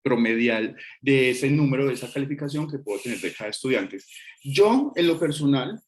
promedial de ese número, de esa calificación que puedo tener de cada estudiante. Yo, en lo personal,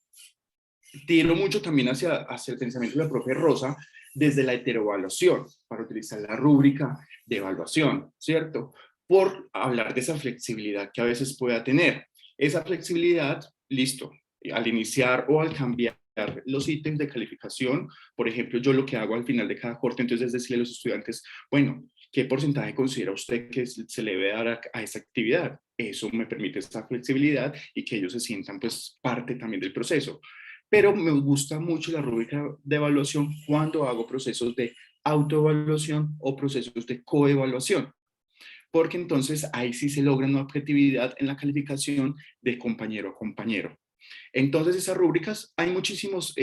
tiro mucho también hacia el pensamiento de la profe Rosa desde la heteroevaluación, para utilizar la rúbrica de evaluación, ¿cierto? Por hablar de esa flexibilidad que a veces pueda tener. Esa flexibilidad, listo, al iniciar o al cambiar los ítems de calificación, por ejemplo, yo lo que hago al final de cada corte, entonces es decirle a los estudiantes, bueno, ¿qué porcentaje considera usted que se le debe dar a esa actividad? Eso me permite esta flexibilidad y que ellos se sientan pues parte también del proceso. Pero me gusta mucho la rúbrica de evaluación cuando hago procesos de autoevaluación o procesos de coevaluación, porque entonces ahí sí se logra una objetividad en la calificación de compañero a compañero. Entonces, esas rúbricas, hay muchísimas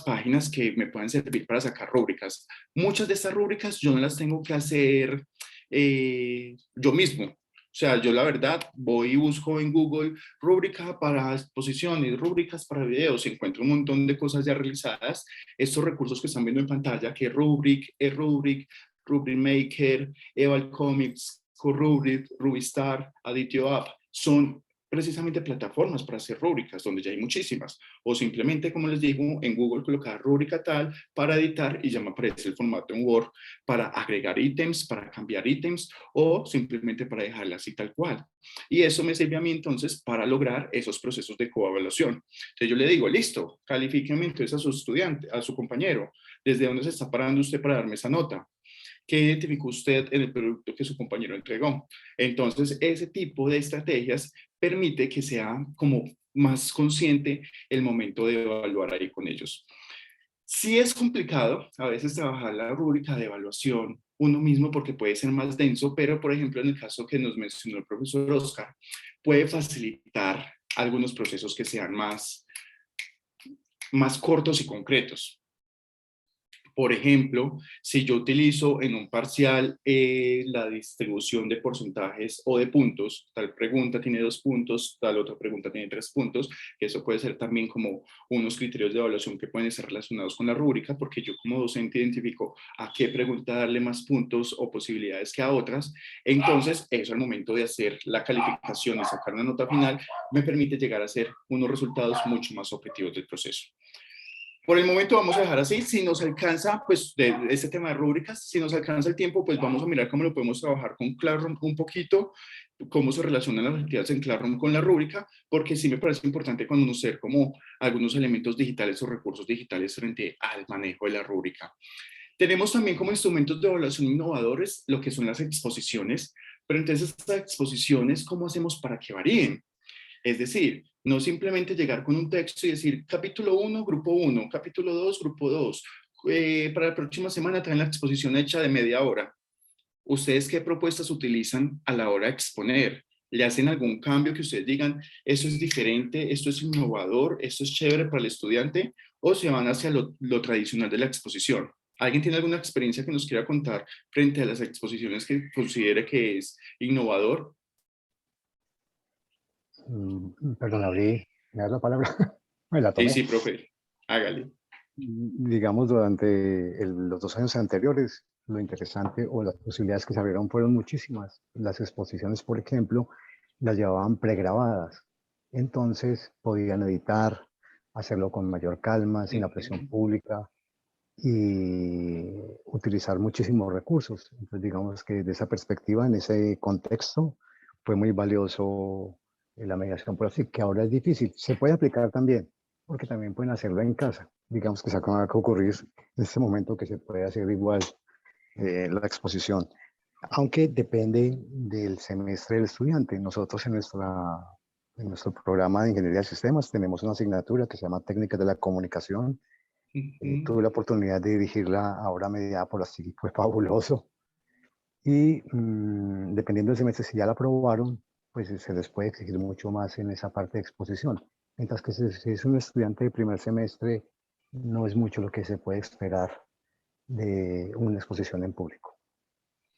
páginas que me pueden servir para sacar rúbricas. Muchas de estas rúbricas yo no las tengo que hacer yo mismo. O sea, yo la verdad voy y busco en Google rúbrica para exposiciones, rúbricas para videos, y encuentro un montón de cosas ya realizadas. Estos recursos que están viendo en pantalla, que Rubric, eRubric, Rubric Maker, Evalcomics, CoRubric, Rubistar, Aditio App, son precisamente plataformas para hacer rúbricas, donde ya hay muchísimas. O simplemente, como les digo, en Google colocar rúbrica tal para editar y ya me aparece el formato en Word para agregar ítems, para cambiar ítems o simplemente para dejarla así tal cual. Y eso me sirve a mí entonces para lograr esos procesos de coevaluación. Entonces yo le digo, listo, califíqueme entonces a su estudiante, a su compañero. ¿Desde dónde se está parando usted para darme esa nota? ¿Qué identificó usted en el producto que su compañero entregó? Entonces, ese tipo de estrategias permite que sea como más consciente el momento de evaluar ahí con ellos. Sí es complicado a veces trabajar la rúbrica de evaluación uno mismo porque puede ser más denso, pero por ejemplo en el caso que nos mencionó el profesor Oscar, puede facilitar algunos procesos que sean más cortos y concretos. Por ejemplo, si yo utilizo en un parcial la distribución de porcentajes o de puntos, tal pregunta tiene 2 puntos, tal otra pregunta tiene 3 puntos, que eso puede ser también como unos criterios de evaluación que pueden estar relacionados con la rúbrica, porque yo como docente identifico a qué pregunta darle más puntos o posibilidades que a otras. Entonces, eso al momento de hacer la calificación y sacar una nota final, me permite llegar a hacer unos resultados mucho más objetivos del proceso. Por el momento vamos a dejar así. Si nos alcanza, pues, de este tema de rúbricas, si nos alcanza el tiempo, pues vamos a mirar cómo lo podemos trabajar con Classroom un poquito, cómo se relacionan las actividades en Classroom con la rúbrica, porque sí me parece importante conocer como algunos elementos digitales o recursos digitales frente al manejo de la rúbrica. Tenemos también como instrumentos de evaluación innovadores lo que son las exposiciones, pero entonces estas exposiciones, ¿cómo hacemos para que varíen? Es decir, no simplemente llegar con un texto y decir capítulo 1, grupo 1, capítulo 2, grupo 2. Para la próxima semana traen la exposición hecha de media hora. ¿Ustedes qué propuestas utilizan a la hora de exponer? ¿Le hacen algún cambio que ustedes digan, esto es diferente, esto es innovador, esto es chévere para el estudiante? ¿O se van hacia lo tradicional de la exposición? ¿Alguien tiene alguna experiencia que nos quiera contar frente a las exposiciones que considere que es innovador? Perdón, ¿me das la palabra? Me la Sí, tomé. sí, profe, hágale. Digamos, durante los 2 años anteriores, lo interesante o las posibilidades que se abrieron fueron muchísimas. Las exposiciones, por ejemplo, las llevaban pregrabadas. Entonces podían editar, hacerlo con mayor calma, sin la presión pública y utilizar muchísimos recursos. Entonces, digamos que desde esa perspectiva, en ese contexto, fue muy valioso la mediación por así, que ahora es difícil. Se puede aplicar también, porque también pueden hacerlo en casa. Digamos que se acaba de ocurrir en este momento que se puede hacer igual la exposición, aunque depende del semestre del estudiante. Nosotros en nuestro programa de Ingeniería de Sistemas tenemos una asignatura que se llama Técnicas de la Comunicación. Tuve la oportunidad de dirigirla ahora mediada por la CIGI, fue fabuloso. Y dependiendo del semestre, si ya la aprobaron, pues se les puede exigir mucho más en esa parte de exposición. Mientras que si es un estudiante de primer semestre, no es mucho lo que se puede esperar de una exposición en público.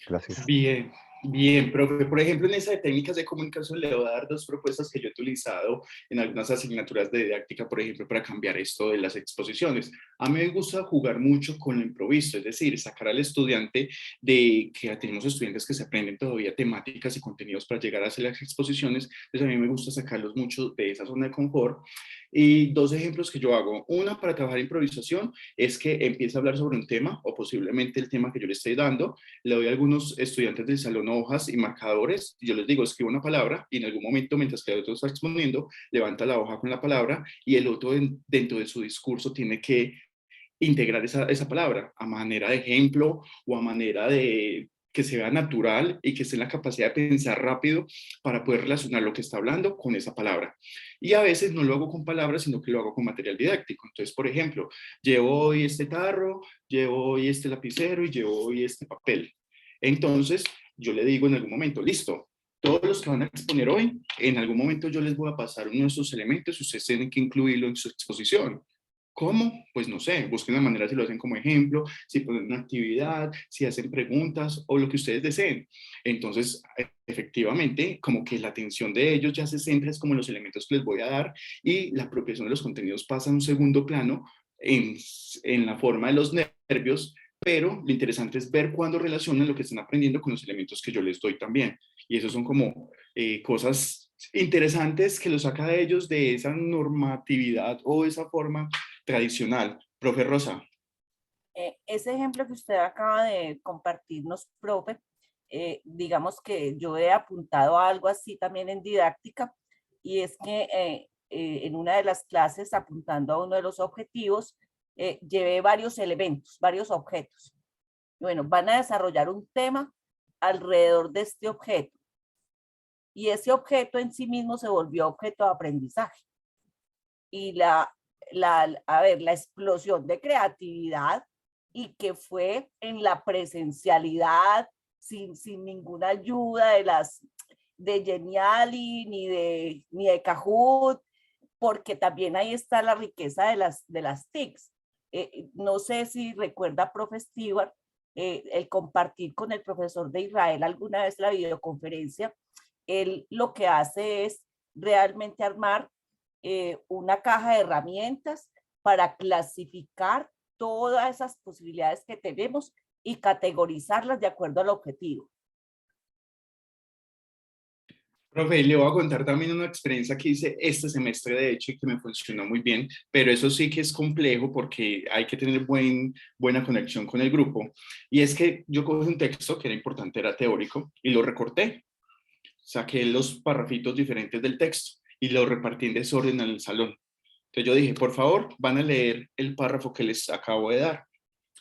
Gracias. Bien, bien, profe. Por ejemplo, en esa de técnicas de comunicación le voy a dar 2 propuestas que yo he utilizado en algunas asignaturas de didáctica, por ejemplo, para cambiar esto de las exposiciones. A mí me gusta jugar mucho con lo improviso, es decir, sacar al estudiante de que tenemos estudiantes que se aprenden todavía temáticas y contenidos para llegar a hacer las exposiciones, entonces a mí me gusta sacarlos mucho de esa zona de confort. Y 2 ejemplos que yo hago. Una para trabajar improvisación es que empiece a hablar sobre un tema o posiblemente el tema que yo le estoy dando. Le doy a algunos estudiantes del salón hojas y marcadores, y yo les digo, escribe una palabra, y en algún momento, mientras que el otro está exponiendo, levanta la hoja con la palabra, y el otro dentro de su discurso tiene que integrar esa palabra a manera de ejemplo o a manera de que se vea natural y que esté en la capacidad de pensar rápido para poder relacionar lo que está hablando con esa palabra. Y a veces no lo hago con palabras, sino que lo hago con material didáctico. Entonces, por ejemplo, llevo hoy este tarro, llevo hoy este lapicero y llevo hoy este papel. Entonces, yo le digo en algún momento, listo, todos los que van a exponer hoy, en algún momento yo les voy a pasar uno de esos elementos y ustedes tienen que incluirlo en su exposición. ¿Cómo? Pues no sé, busquen la manera si lo hacen como ejemplo, si ponen una actividad, si hacen preguntas o lo que ustedes deseen. Entonces, efectivamente, como que la atención de ellos ya se centra es como en los elementos que les voy a dar y la apropiación de los contenidos pasa a un segundo plano en la forma de los nervios, pero lo interesante es ver cuándo relacionan lo que están aprendiendo con los elementos que yo les doy también. Y eso son como cosas interesantes que los saca de ellos de esa normatividad o esa forma tradicional. Profe Rosa. Ese ejemplo que usted acaba de compartirnos, profe, digamos que yo he apuntado a algo así también en didáctica, y es que en una de las clases, apuntando a uno de los objetivos, llevé varios elementos, varios objetos. Bueno, van a desarrollar un tema alrededor de este objeto, y ese objeto en sí mismo se volvió objeto de aprendizaje. Y la explosión de creatividad, y que fue en la presencialidad, sin ninguna ayuda de Geniali ni de Kahoot, porque también ahí está la riqueza de las TICs. No sé si recuerda, profe Stewart, el compartir con el profesor de Israel alguna vez la videoconferencia. Él lo que hace es realmente armar una caja de herramientas para clasificar todas esas posibilidades que tenemos y categorizarlas de acuerdo al objetivo. Profe, le voy a contar también una experiencia que hice este semestre, de hecho, y que me funcionó muy bien, pero eso sí que es complejo porque hay que tener buena conexión con el grupo. Y es que yo cogí un texto que era importante, era teórico, y lo recorté. Saqué los parrafitos diferentes del texto y lo repartí en desorden en el salón. Entonces yo dije, por favor, van a leer el párrafo que les acabo de dar,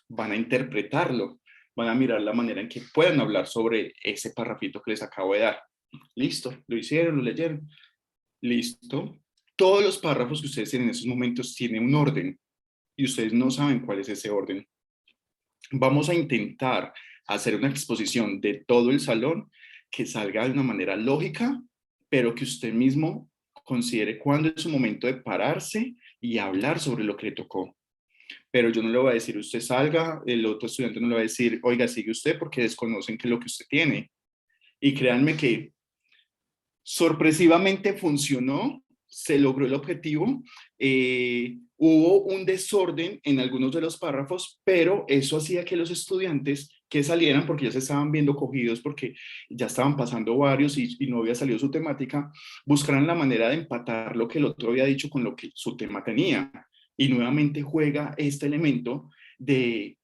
van a interpretarlo, van a mirar la manera en que puedan hablar sobre ese parrafito que les acabo de dar. Listo, lo hicieron, lo leyeron. Listo. Todos los párrafos que ustedes tienen en esos momentos tienen un orden y ustedes no saben cuál es ese orden. Vamos a intentar hacer una exposición de todo el salón que salga de una manera lógica, pero que usted mismo considere cuándo es su momento de pararse y hablar sobre lo que le tocó. pero yo no le voy a decir usted salga, el otro estudiante no le va a decir, oiga, sigue usted, porque desconocen qué es lo que usted tiene. Y créanme que sorpresivamente funcionó, se logró el objetivo, hubo un desorden en algunos de los párrafos, pero eso hacía que los estudiantes que salieran, porque ya se estaban viendo cogidos, porque ya estaban pasando varios y no había salido su temática, buscaran la manera de empatar lo que el otro había dicho con lo que su tema tenía. Y nuevamente juega este elemento de,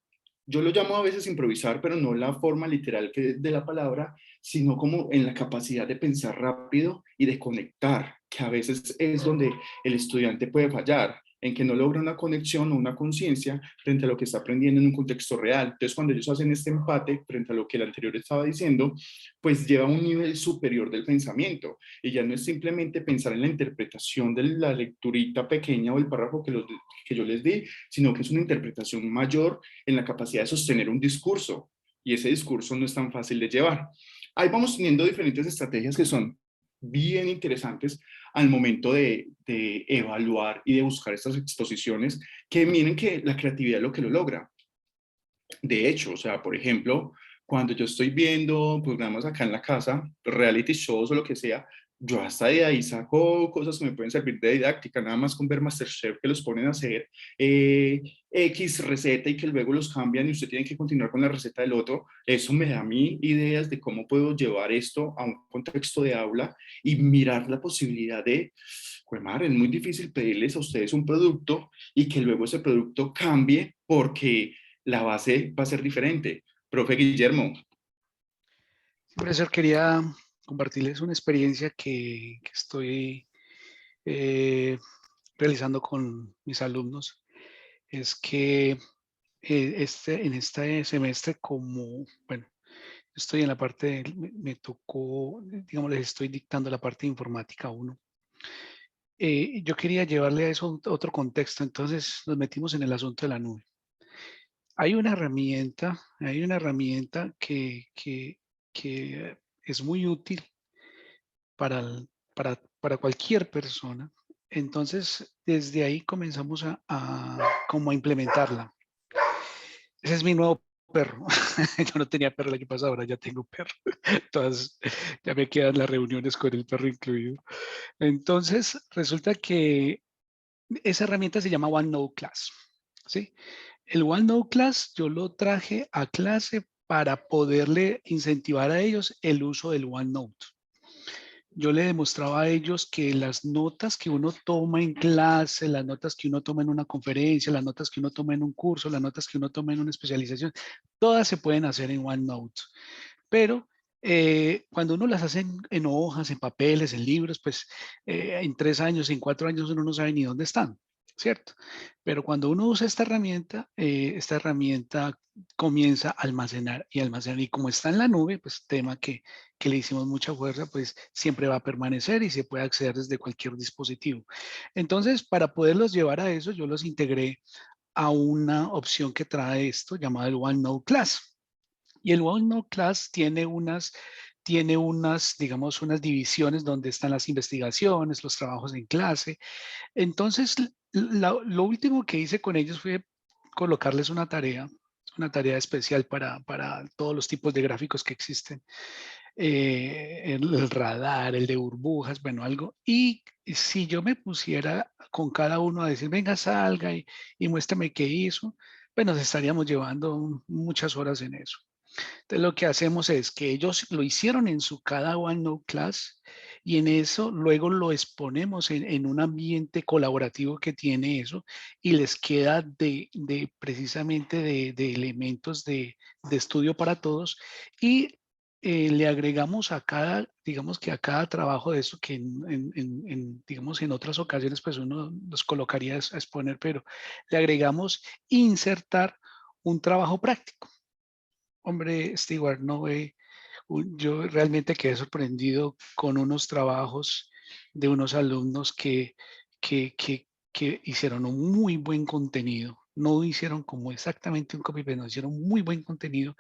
yo lo llamo a veces improvisar, pero no la forma literal de la palabra, sino como en la capacidad de pensar rápido y de conectar, que a veces es donde el estudiante puede fallar, en que no logra una conexión o una conciencia frente a lo que está aprendiendo en un contexto real. Entonces, cuando ellos hacen este empate frente a lo que el anterior estaba diciendo, pues lleva a un nivel superior del pensamiento, y ya no es simplemente pensar en la interpretación de la lecturita pequeña o el párrafo que yo les di, sino que es una interpretación mayor en la capacidad de sostener un discurso, y ese discurso no es tan fácil de llevar. Ahí vamos teniendo diferentes estrategias que son bien interesantes al momento de evaluar y de buscar estas exposiciones, que miren que la creatividad es lo que lo logra. De hecho, o sea, por ejemplo, cuando yo estoy viendo programas acá en la casa, reality shows o lo que sea, yo hasta de ahí saco cosas que me pueden servir de didáctica, nada más con ver MasterChef que los ponen a hacer X receta y que luego los cambian y usted tiene que continuar con la receta del otro. Eso me da a mí ideas de cómo puedo llevar esto a un contexto de aula y mirar la posibilidad de, pues madre, es muy difícil pedirles a ustedes un producto y que luego ese producto cambie porque la base va a ser diferente. Profe Guillermo. Profesor, quería compartirles una experiencia que estoy realizando con mis alumnos. Es que en este semestre, como, bueno, estoy en la parte, me tocó, digamos, les estoy dictando la parte de informática 1. Yo quería llevarle a eso otro contexto, entonces nos metimos en el asunto de la nube. Hay una herramienta que es muy útil para cualquier persona. Entonces, desde ahí comenzamos como a implementarla. Ese es mi nuevo perro. Yo no tenía perro el año pasado, ahora ya tengo perro. Entonces, ya me quedan las reuniones con el perro incluido. Entonces, resulta que esa herramienta se llama OneNote Class, ¿sí? El OneNote Class yo lo traje a clase para poderle incentivar a ellos el uso del OneNote. Yo le demostraba a ellos que las notas que uno toma en clase, las notas que uno toma en una conferencia, las notas que uno toma en un curso, las notas que uno toma en una especialización, todas se pueden hacer en OneNote. Pero cuando uno las hace en hojas, en papeles, en libros, pues en 3 años, en 4 años uno no sabe ni dónde están, ¿cierto? Pero cuando uno usa esta herramienta comienza a almacenar y almacenar. Y como está en la nube, pues tema que le hicimos mucha fuerza, pues siempre va a permanecer y se puede acceder desde cualquier dispositivo. Entonces, para poderlos llevar a eso, yo los integré a una opción que trae esto llamada el OneNote Class. Y el OneNote Class tiene unas, digamos, unas divisiones donde están las investigaciones, los trabajos en clase. Entonces, lo último que hice con ellos fue colocarles una tarea especial para todos los tipos de gráficos que existen. El radar, el de burbujas, bueno, algo. Y si yo me pusiera con cada uno a decir, venga, salga y muéstrame qué hizo, pues nos estaríamos llevando muchas horas en eso. Entonces lo que hacemos es que ellos lo hicieron en su cada OneNote Class y en eso luego lo exponemos en un ambiente colaborativo que tiene eso y les queda precisamente de elementos de estudio para todos y le agregamos a cada, digamos que a cada trabajo de eso que digamos en otras ocasiones pues uno los colocaría a exponer, pero le agregamos insertar un trabajo práctico. Hombre, Stewart, no ve, yo realmente quedé sorprendido con unos trabajos de unos alumnos que hicieron un muy buen contenido no hicieron como exactamente un copy-paste, no hicieron muy buen contenido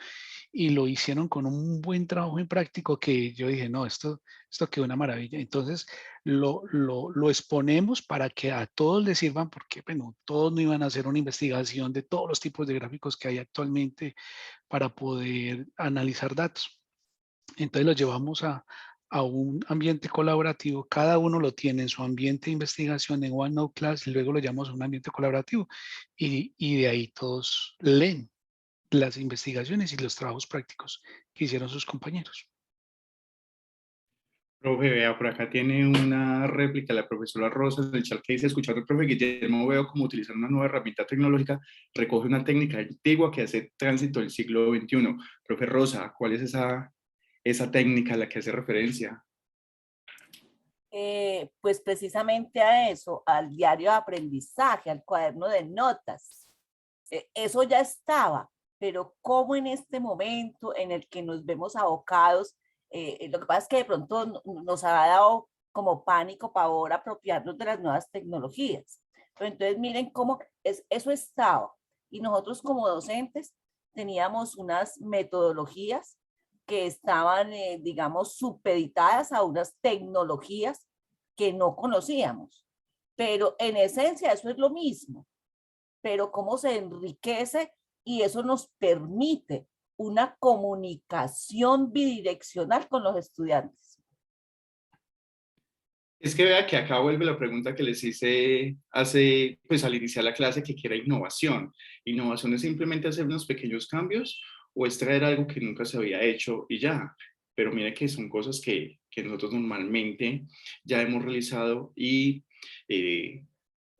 y lo hicieron con un buen trabajo en práctico que yo dije, no, esto quedó una maravilla. Entonces lo exponemos para que a todos les sirvan, porque bueno, todos no iban a hacer una investigación de todos los tipos de gráficos que hay actualmente para poder analizar datos. Entonces lo llevamos a un ambiente colaborativo, cada uno lo tiene en su ambiente de investigación en OneNote Class y luego lo llamamos a un ambiente colaborativo y de ahí todos leen las investigaciones y los trabajos prácticos que hicieron sus compañeros. Profe, vea, por acá tiene una réplica la profesora Rosa en el chat que dice, escuchando al profe Guillermo, veo cómo utilizar una nueva herramienta tecnológica recoge una técnica antigua que hace tránsito del siglo XXI. Profe Rosa, ¿cuál es esa técnica a la que hace referencia? Pues precisamente a eso, al diario de aprendizaje, al cuaderno de notas. Eso ya estaba, pero como en este momento en el que nos vemos abocados, lo que pasa es que de pronto nos ha dado como pánico, pavor apropiarnos de las nuevas tecnologías. Pero entonces miren cómo eso estaba. Y nosotros como docentes teníamos unas metodologías que estaban, digamos, supeditadas a unas tecnologías que no conocíamos. Pero en esencia eso es lo mismo, pero cómo se enriquece y eso nos permite una comunicación bidireccional con los estudiantes. Es que vea que acá vuelve la pregunta que les hice pues al iniciar la clase, que era innovación. ¿Innovación es simplemente hacer unos pequeños cambios o es traer algo que nunca se había hecho y ya? Pero mire que son cosas que nosotros normalmente ya hemos realizado y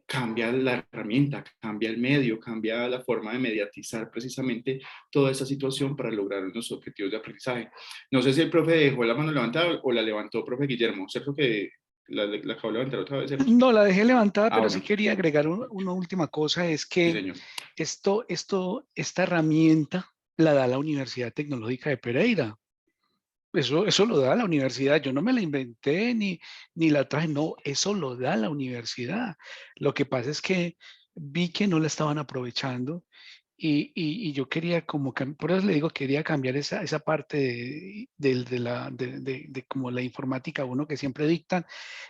cambia la herramienta, cambia el medio, cambia la forma de mediatizar precisamente toda esa situación para lograr unos objetivos de aprendizaje. No sé si el profe dejó la mano levantada o la levantó, profe Guillermo. ¿Cierto que la acabo de levantar otra vez? ¿Cierto? No, la dejé levantada, pero Bueno. sí quería agregar una última cosa, es Sí, que señor. esta herramienta la da la Universidad Tecnológica de Pereira. Eso lo da la universidad. Yo no me la inventé ni la traje. No, eso lo da la universidad. Lo que pasa es que vi que no la estaban aprovechando y yo quería como, por eso le digo, quería cambiar esa parte de como la informática uno que siempre dictan.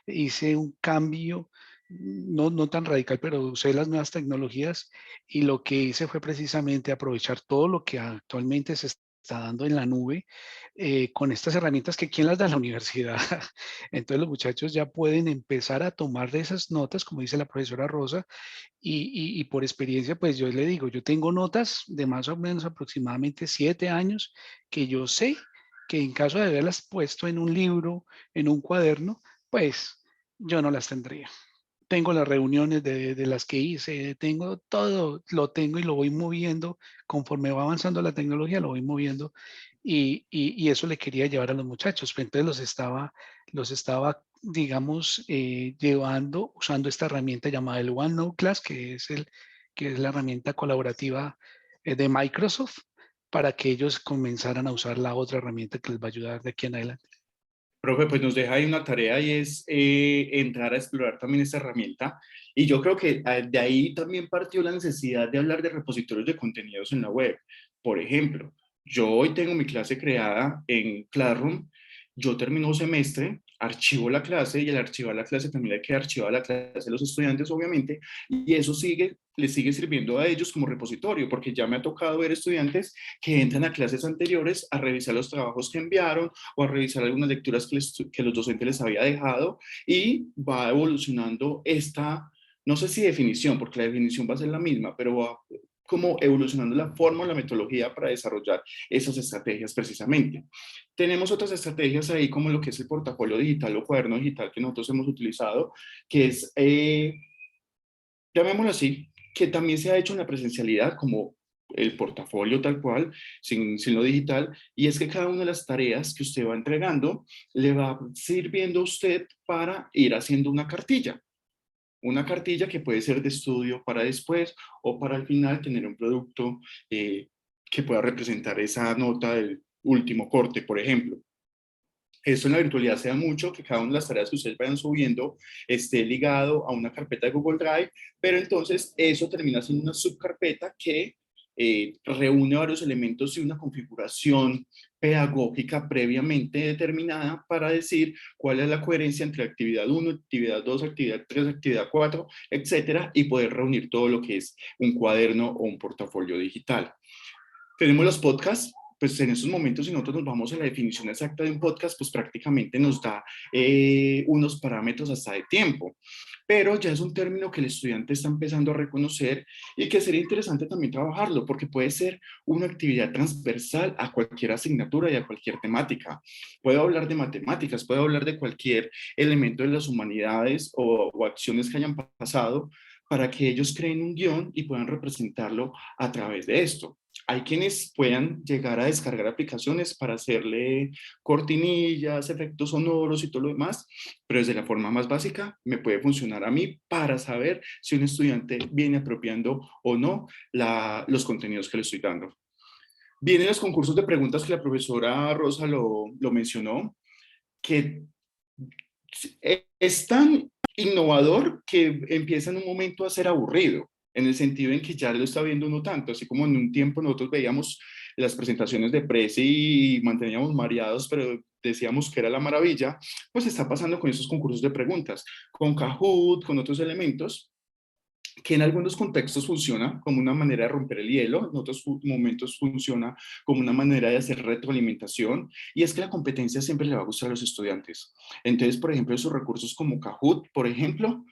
Hice un cambio, no tan radical, pero usé las nuevas tecnologías y lo que hice fue precisamente aprovechar todo lo que actualmente se está dando en la nube con estas herramientas que quién las da la universidad. Entonces los muchachos ya pueden empezar a tomar de esas notas, como dice la profesora Rosa, y por experiencia, pues yo le digo, yo tengo notas de más o menos aproximadamente 7 años que yo sé que en caso de haberlas puesto en un libro, en un cuaderno, pues yo no las tendría. Tengo las reuniones de las que hice, tengo todo, lo tengo y lo voy moviendo conforme va avanzando la tecnología, lo voy moviendo y eso le quería llevar a los muchachos. Entonces los estaba digamos, llevando, usando esta herramienta llamada el OneNote Class, que es la herramienta colaborativa de Microsoft, para que ellos comenzaran a usar la otra herramienta que les va a ayudar de aquí en adelante. Profe, pues nos deja ahí una tarea y es entrar a explorar también esta herramienta. Y yo creo que de ahí también partió la necesidad de hablar de repositorios de contenidos en la web. Por ejemplo, yo hoy tengo mi clase creada en Classroom, yo termino un semestre, archivo la clase y al archivar la clase también hay que archivar la clase de los estudiantes, obviamente, y eso les sigue sirviendo a ellos como repositorio, porque ya me ha tocado ver estudiantes que entran a clases anteriores a revisar los trabajos que enviaron o a revisar algunas lecturas que los docentes les había dejado y va evolucionando esta, no sé si definición, porque la definición va a ser la misma, pero va como evolucionando la forma o la metodología para desarrollar esas estrategias precisamente. Tenemos otras estrategias ahí como lo que es el portafolio digital o cuaderno digital que nosotros hemos utilizado, que es, llamémoslo así, que también se ha hecho en la presencialidad como el portafolio tal cual, sin lo digital, y es que cada una de las tareas que usted va entregando le va sirviendo a usted para ir haciendo una cartilla que puede ser de estudio para después o para al final tener un producto que pueda representar esa nota del último corte, por ejemplo. Esto en la virtualidad se da mucho, que cada una de las tareas que ustedes vayan subiendo esté ligado a una carpeta de Google Drive, pero entonces eso termina siendo una subcarpeta que reúne varios elementos y una configuración pedagógica previamente determinada para decir cuál es la coherencia entre actividad 1, actividad 2, actividad 3, actividad 4, etcétera, y poder reunir todo lo que es un cuaderno o un portafolio digital. Tenemos los podcasts. Pues en estos momentos, si nosotros nos vamos a la definición exacta de un podcast, pues prácticamente nos da unos parámetros hasta de tiempo. Pero ya es un término que el estudiante está empezando a reconocer y que sería interesante también trabajarlo, porque puede ser una actividad transversal a cualquier asignatura y a cualquier temática. Puedo hablar de matemáticas, puedo hablar de cualquier elemento de las humanidades o acciones que hayan pasado para que ellos creen un guión y puedan representarlo a través de esto. Hay quienes puedan llegar a descargar aplicaciones para hacerle cortinillas, efectos sonoros y todo lo demás, pero desde la forma más básica me puede funcionar a mí para saber si un estudiante viene apropiando o no los contenidos que le estoy dando. Vienen los concursos de preguntas que la profesora Rosa lo mencionó, que es tan innovador que empieza en un momento a ser aburrido, en el sentido en que ya lo está viendo uno tanto, así como en un tiempo nosotros veíamos las presentaciones de Prezi y manteníamos mareados, pero decíamos que era la maravilla, pues está pasando con esos concursos de preguntas, con Kahoot, con otros elementos, que en algunos contextos funciona como una manera de romper el hielo, en otros momentos funciona como una manera de hacer retroalimentación, y es que la competencia siempre le va a gustar a los estudiantes. Entonces, por ejemplo, esos recursos como Kahoot, por ejemplo,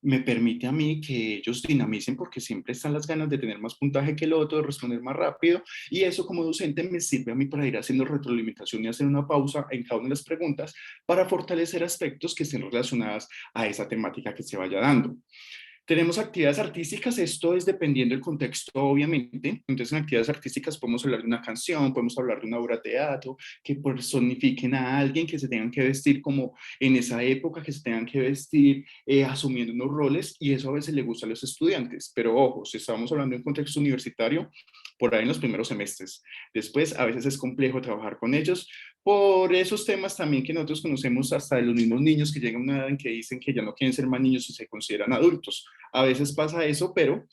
me permite a mí que ellos dinamicen porque siempre están las ganas de tener más puntaje que el otro, de responder más rápido, y eso como docente me sirve a mí para ir haciendo retroalimentación y hacer una pausa en cada una de las preguntas para fortalecer aspectos que estén relacionados a esa temática que se vaya dando. Tenemos actividades artísticas, esto es dependiendo del contexto, obviamente. Entonces, en actividades artísticas podemos hablar de una canción, podemos hablar de una obra de teatro, que personifiquen a alguien, que se tengan que vestir como en esa época, que se tengan que vestir asumiendo unos roles, y eso a veces le gusta a los estudiantes. Pero ojo, si estamos hablando de un contexto universitario, por ahí en los primeros semestres. Después, a veces es complejo trabajar con ellos, por esos temas también que nosotros conocemos hasta de los mismos niños que llegan a una edad en que dicen que ya no quieren ser más niños y se consideran adultos. A veces pasa eso, pero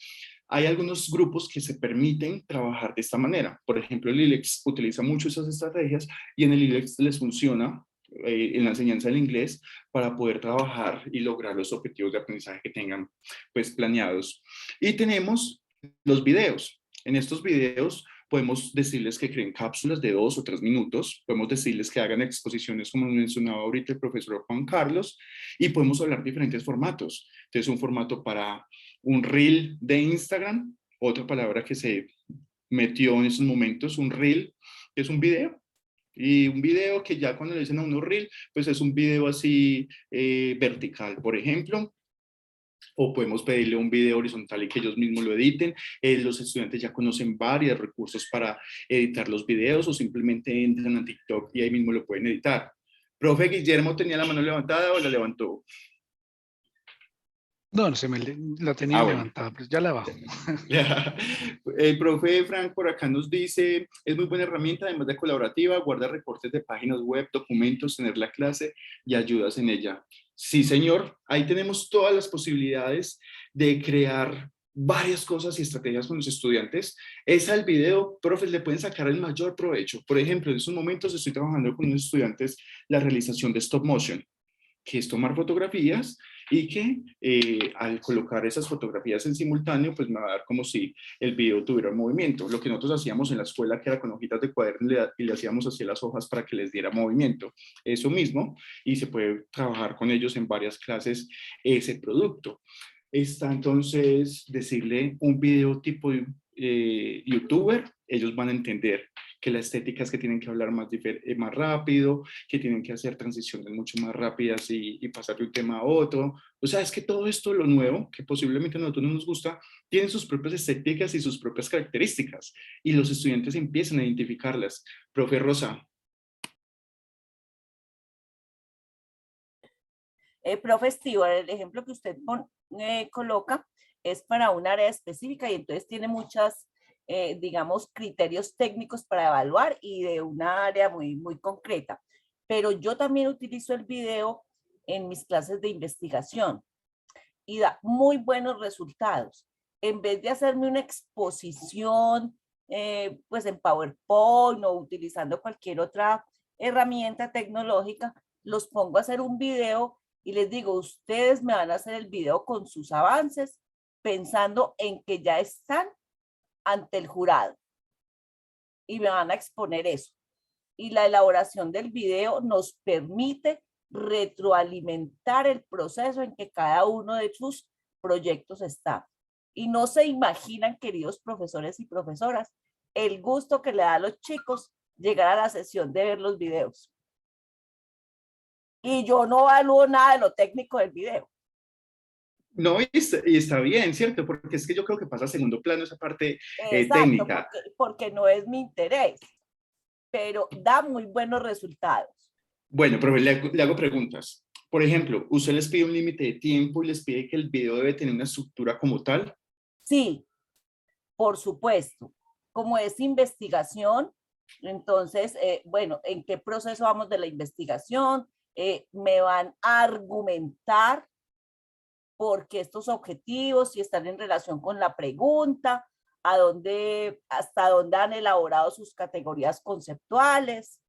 hay algunos grupos que se permiten trabajar de esta manera. Por ejemplo, el ILEX utiliza mucho esas estrategias y en el ILEX les funciona en la enseñanza del inglés para poder trabajar y lograr los objetivos de aprendizaje que tengan pues planeados. Y tenemos los videos. En estos videos podemos decirles que creen cápsulas de 2 o 3 minutos, podemos decirles que hagan exposiciones como mencionaba ahorita el profesor Juan Carlos, y podemos hablar de diferentes formatos. Entonces, un formato para un reel de Instagram, otra palabra que se metió en esos momentos, un reel, que es un video, y un video que ya cuando le dicen a uno reel, pues es un video así vertical, por ejemplo, o podemos pedirle un video horizontal y que ellos mismos lo editen. Los estudiantes ya conocen varios recursos para editar los videos o simplemente entran a TikTok y ahí mismo lo pueden editar. Profe Guillermo, ¿tenía la mano levantada o la levantó? No, la tenía Bueno. levantada, pues ya la bajo. Ya. El profe Frank por acá nos dice, es muy buena herramienta, además de colaborativa, guarda recortes de páginas web, documentos, tener la clase y ayudas en ella. Sí, señor, ahí tenemos todas las posibilidades de crear varias cosas y estrategias con los estudiantes. Esa el video, profes, le pueden sacar el mayor provecho. Por ejemplo, en estos momentos estoy trabajando con los estudiantes la realización de stop motion, que es tomar fotografías y que al colocar esas fotografías en simultáneo, pues me va a dar como si el video tuviera movimiento. Lo que nosotros hacíamos en la escuela, que era con hojitas de cuaderno y le hacíamos así las hojas para que les diera movimiento. Eso mismo, y se puede trabajar con ellos en varias clases ese producto. Está entonces decirle un video tipo youtuber, ellos van a entender que la estética es que tienen que hablar más rápido, que tienen que hacer transiciones mucho más rápidas y pasar de un tema a otro. O sea, es que todo esto, lo nuevo, que posiblemente a nosotros no nos gusta, tiene sus propias estéticas y sus propias características, y los estudiantes empiezan a identificarlas. Profe Rosa. Profe Stewart, el ejemplo que usted coloca es para un área específica y entonces tiene muchas, digamos, criterios técnicos para evaluar y de una área muy, muy concreta. pero yo también utilizo el video en mis clases de investigación y da muy buenos resultados. En vez de hacerme una exposición pues en PowerPoint o utilizando cualquier otra herramienta tecnológica, los pongo a hacer un video y les digo, ustedes me van a hacer el video con sus avances, pensando en que ya están ante el jurado y me van a exponer eso. Y la elaboración del video nos permite retroalimentar el proceso en que cada uno de sus proyectos está. Y no se imaginan, queridos profesores y profesoras, el gusto que le da a los chicos llegar a la sesión de ver los videos. Y yo no evalúo nada de lo técnico del video. No, y está bien, ¿cierto? Porque es que yo creo que pasa a segundo plano esa parte Exacto, técnica. porque no es mi interés, pero da muy buenos resultados. Bueno, pero le hago preguntas. Por ejemplo, ¿usted les pide un límite de tiempo y les pide que el video debe tener una estructura como tal? Sí, por supuesto. Como es investigación, entonces, bueno, ¿en qué proceso vamos de la investigación? Me van a argumentar porque estos objetivos, si están en relación con la pregunta, hasta dónde han elaborado sus categorías conceptuales.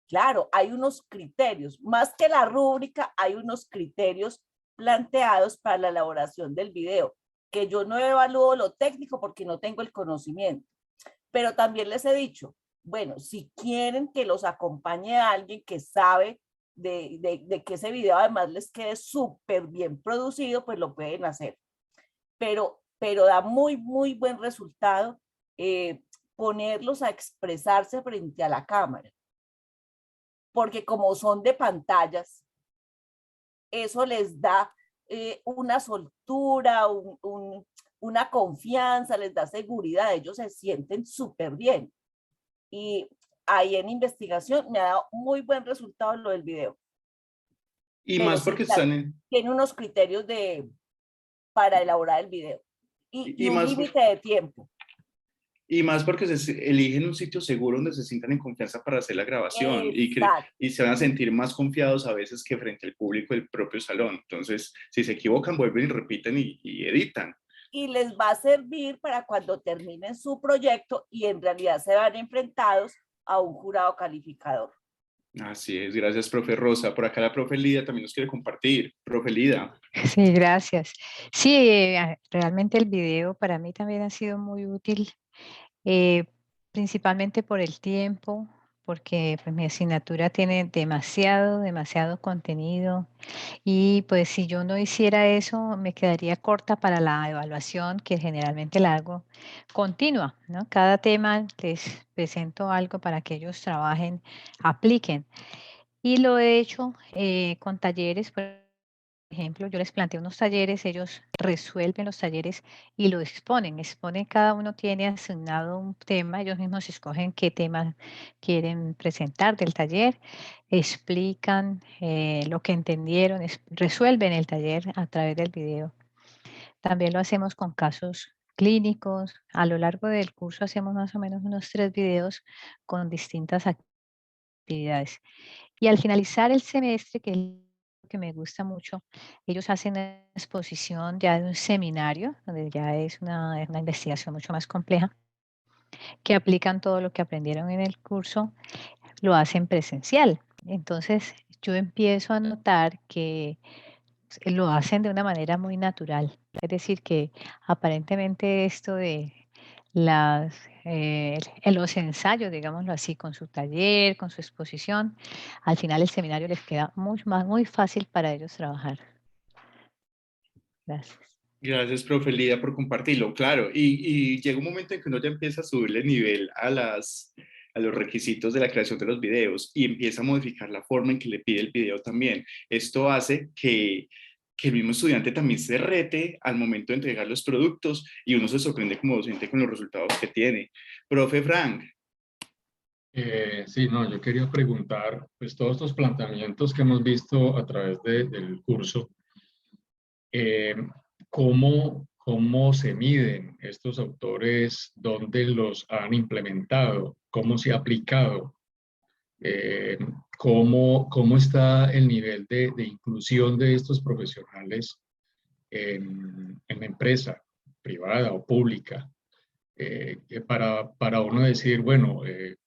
Claro, hay unos criterios, más que la rúbrica, hay unos criterios planteados para la elaboración del video, que yo no evalúo lo técnico porque no tengo el conocimiento. Pero también les he dicho, bueno, si quieren que los acompañe alguien que sabe de que ese video además les quede súper bien producido, pues lo pueden hacer. Pero da muy, muy buen resultado ponerlos a expresarse frente a la cámara. Porque como son de pantallas, eso les da una soltura, una confianza, les da seguridad, ellos se sienten súper bien. Y ahí en investigación me ha dado muy buen resultado lo del video. Y pero más sí, porque claro, están en... tiene unos criterios para elaborar el video y un más, límite de tiempo. y más porque eligen un sitio seguro donde se sientan en confianza para hacer la grabación y se van a sentir más confiados a veces que frente al público del propio salón. Entonces, si se equivocan, vuelven y repiten y editan. Y les va a servir para cuando terminen su proyecto y en realidad se van enfrentados a un jurado calificador. Así es, gracias, profe Rosa. Por acá la profe Lida también nos quiere compartir. Profe Lida. Sí, gracias. Sí, realmente el video para mí también ha sido muy útil, principalmente por el tiempo, porque pues, mi asignatura tiene demasiado contenido y pues si yo no hiciera eso me quedaría corta para la evaluación que generalmente la hago continua, ¿no? Cada tema les presento algo para que ellos trabajen, apliquen. Y lo he hecho con talleres, por ejemplo, yo les planteo unos talleres, ellos resuelven los talleres y lo exponen. Cada uno tiene asignado un tema, ellos mismos escogen qué tema quieren presentar del taller, explican lo que entendieron, resuelven el taller a través del video. También lo hacemos con casos clínicos. A lo largo del curso hacemos más o menos unos 3 videos con distintas actividades. Y al finalizar el semestre, que es lo que me gusta mucho, ellos hacen una exposición ya de un seminario, donde ya es una investigación mucho más compleja, que aplican todo lo que aprendieron en el curso, lo hacen presencial. Entonces, yo empiezo a notar que lo hacen de una manera muy natural. Es decir, que aparentemente esto de los ensayos, digámoslo así, con su taller, con su exposición, al final el seminario les queda muy fácil para ellos trabajar. Gracias. Gracias, profe Lida, por compartirlo. Claro, y llega un momento en que uno ya empieza a subirle nivel a los requisitos de la creación de los videos y empieza a modificar la forma en que le pide el video también. Esto hace que el mismo estudiante también se rete al momento de entregar los productos y uno se sorprende como docente con los resultados que tiene. Profe Frank. Sí, no, yo quería preguntar, pues todos estos planteamientos que hemos visto a través del curso, ¿cómo se miden estos autores? ¿Dónde los han implementado? ¿Cómo se ha aplicado? cómo está el nivel de inclusión de estos profesionales en la empresa privada o pública, para uno decir, bueno,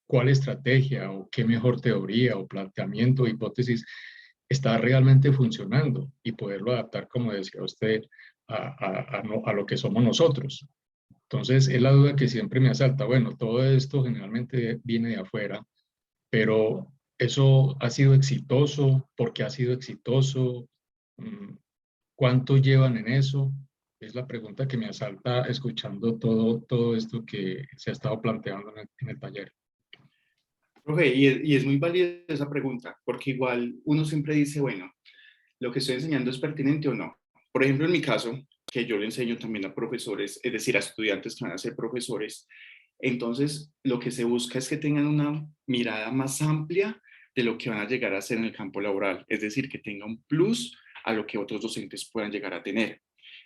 cuál estrategia o qué mejor teoría o planteamiento o hipótesis está realmente funcionando y poderlo adaptar, como decía usted, a lo que somos nosotros. Entonces, es la duda que siempre me asalta. Bueno, todo esto generalmente viene de afuera, pero ¿eso ha sido exitoso? ¿Por qué ha sido exitoso? ¿Cuánto llevan en eso? Es la pregunta que me asalta escuchando todo esto que se ha estado planteando en el taller. Profe, y es muy válida esa pregunta, porque igual uno siempre dice, bueno, ¿lo que estoy enseñando es pertinente o no? Por ejemplo, en mi caso, que yo le enseño también a profesores, es decir, a estudiantes que van a ser profesores, entonces lo que se busca es que tengan una mirada más amplia de lo que van a llegar a hacer en el campo laboral, es decir, que tenga un plus a lo que otros docentes puedan llegar a tener.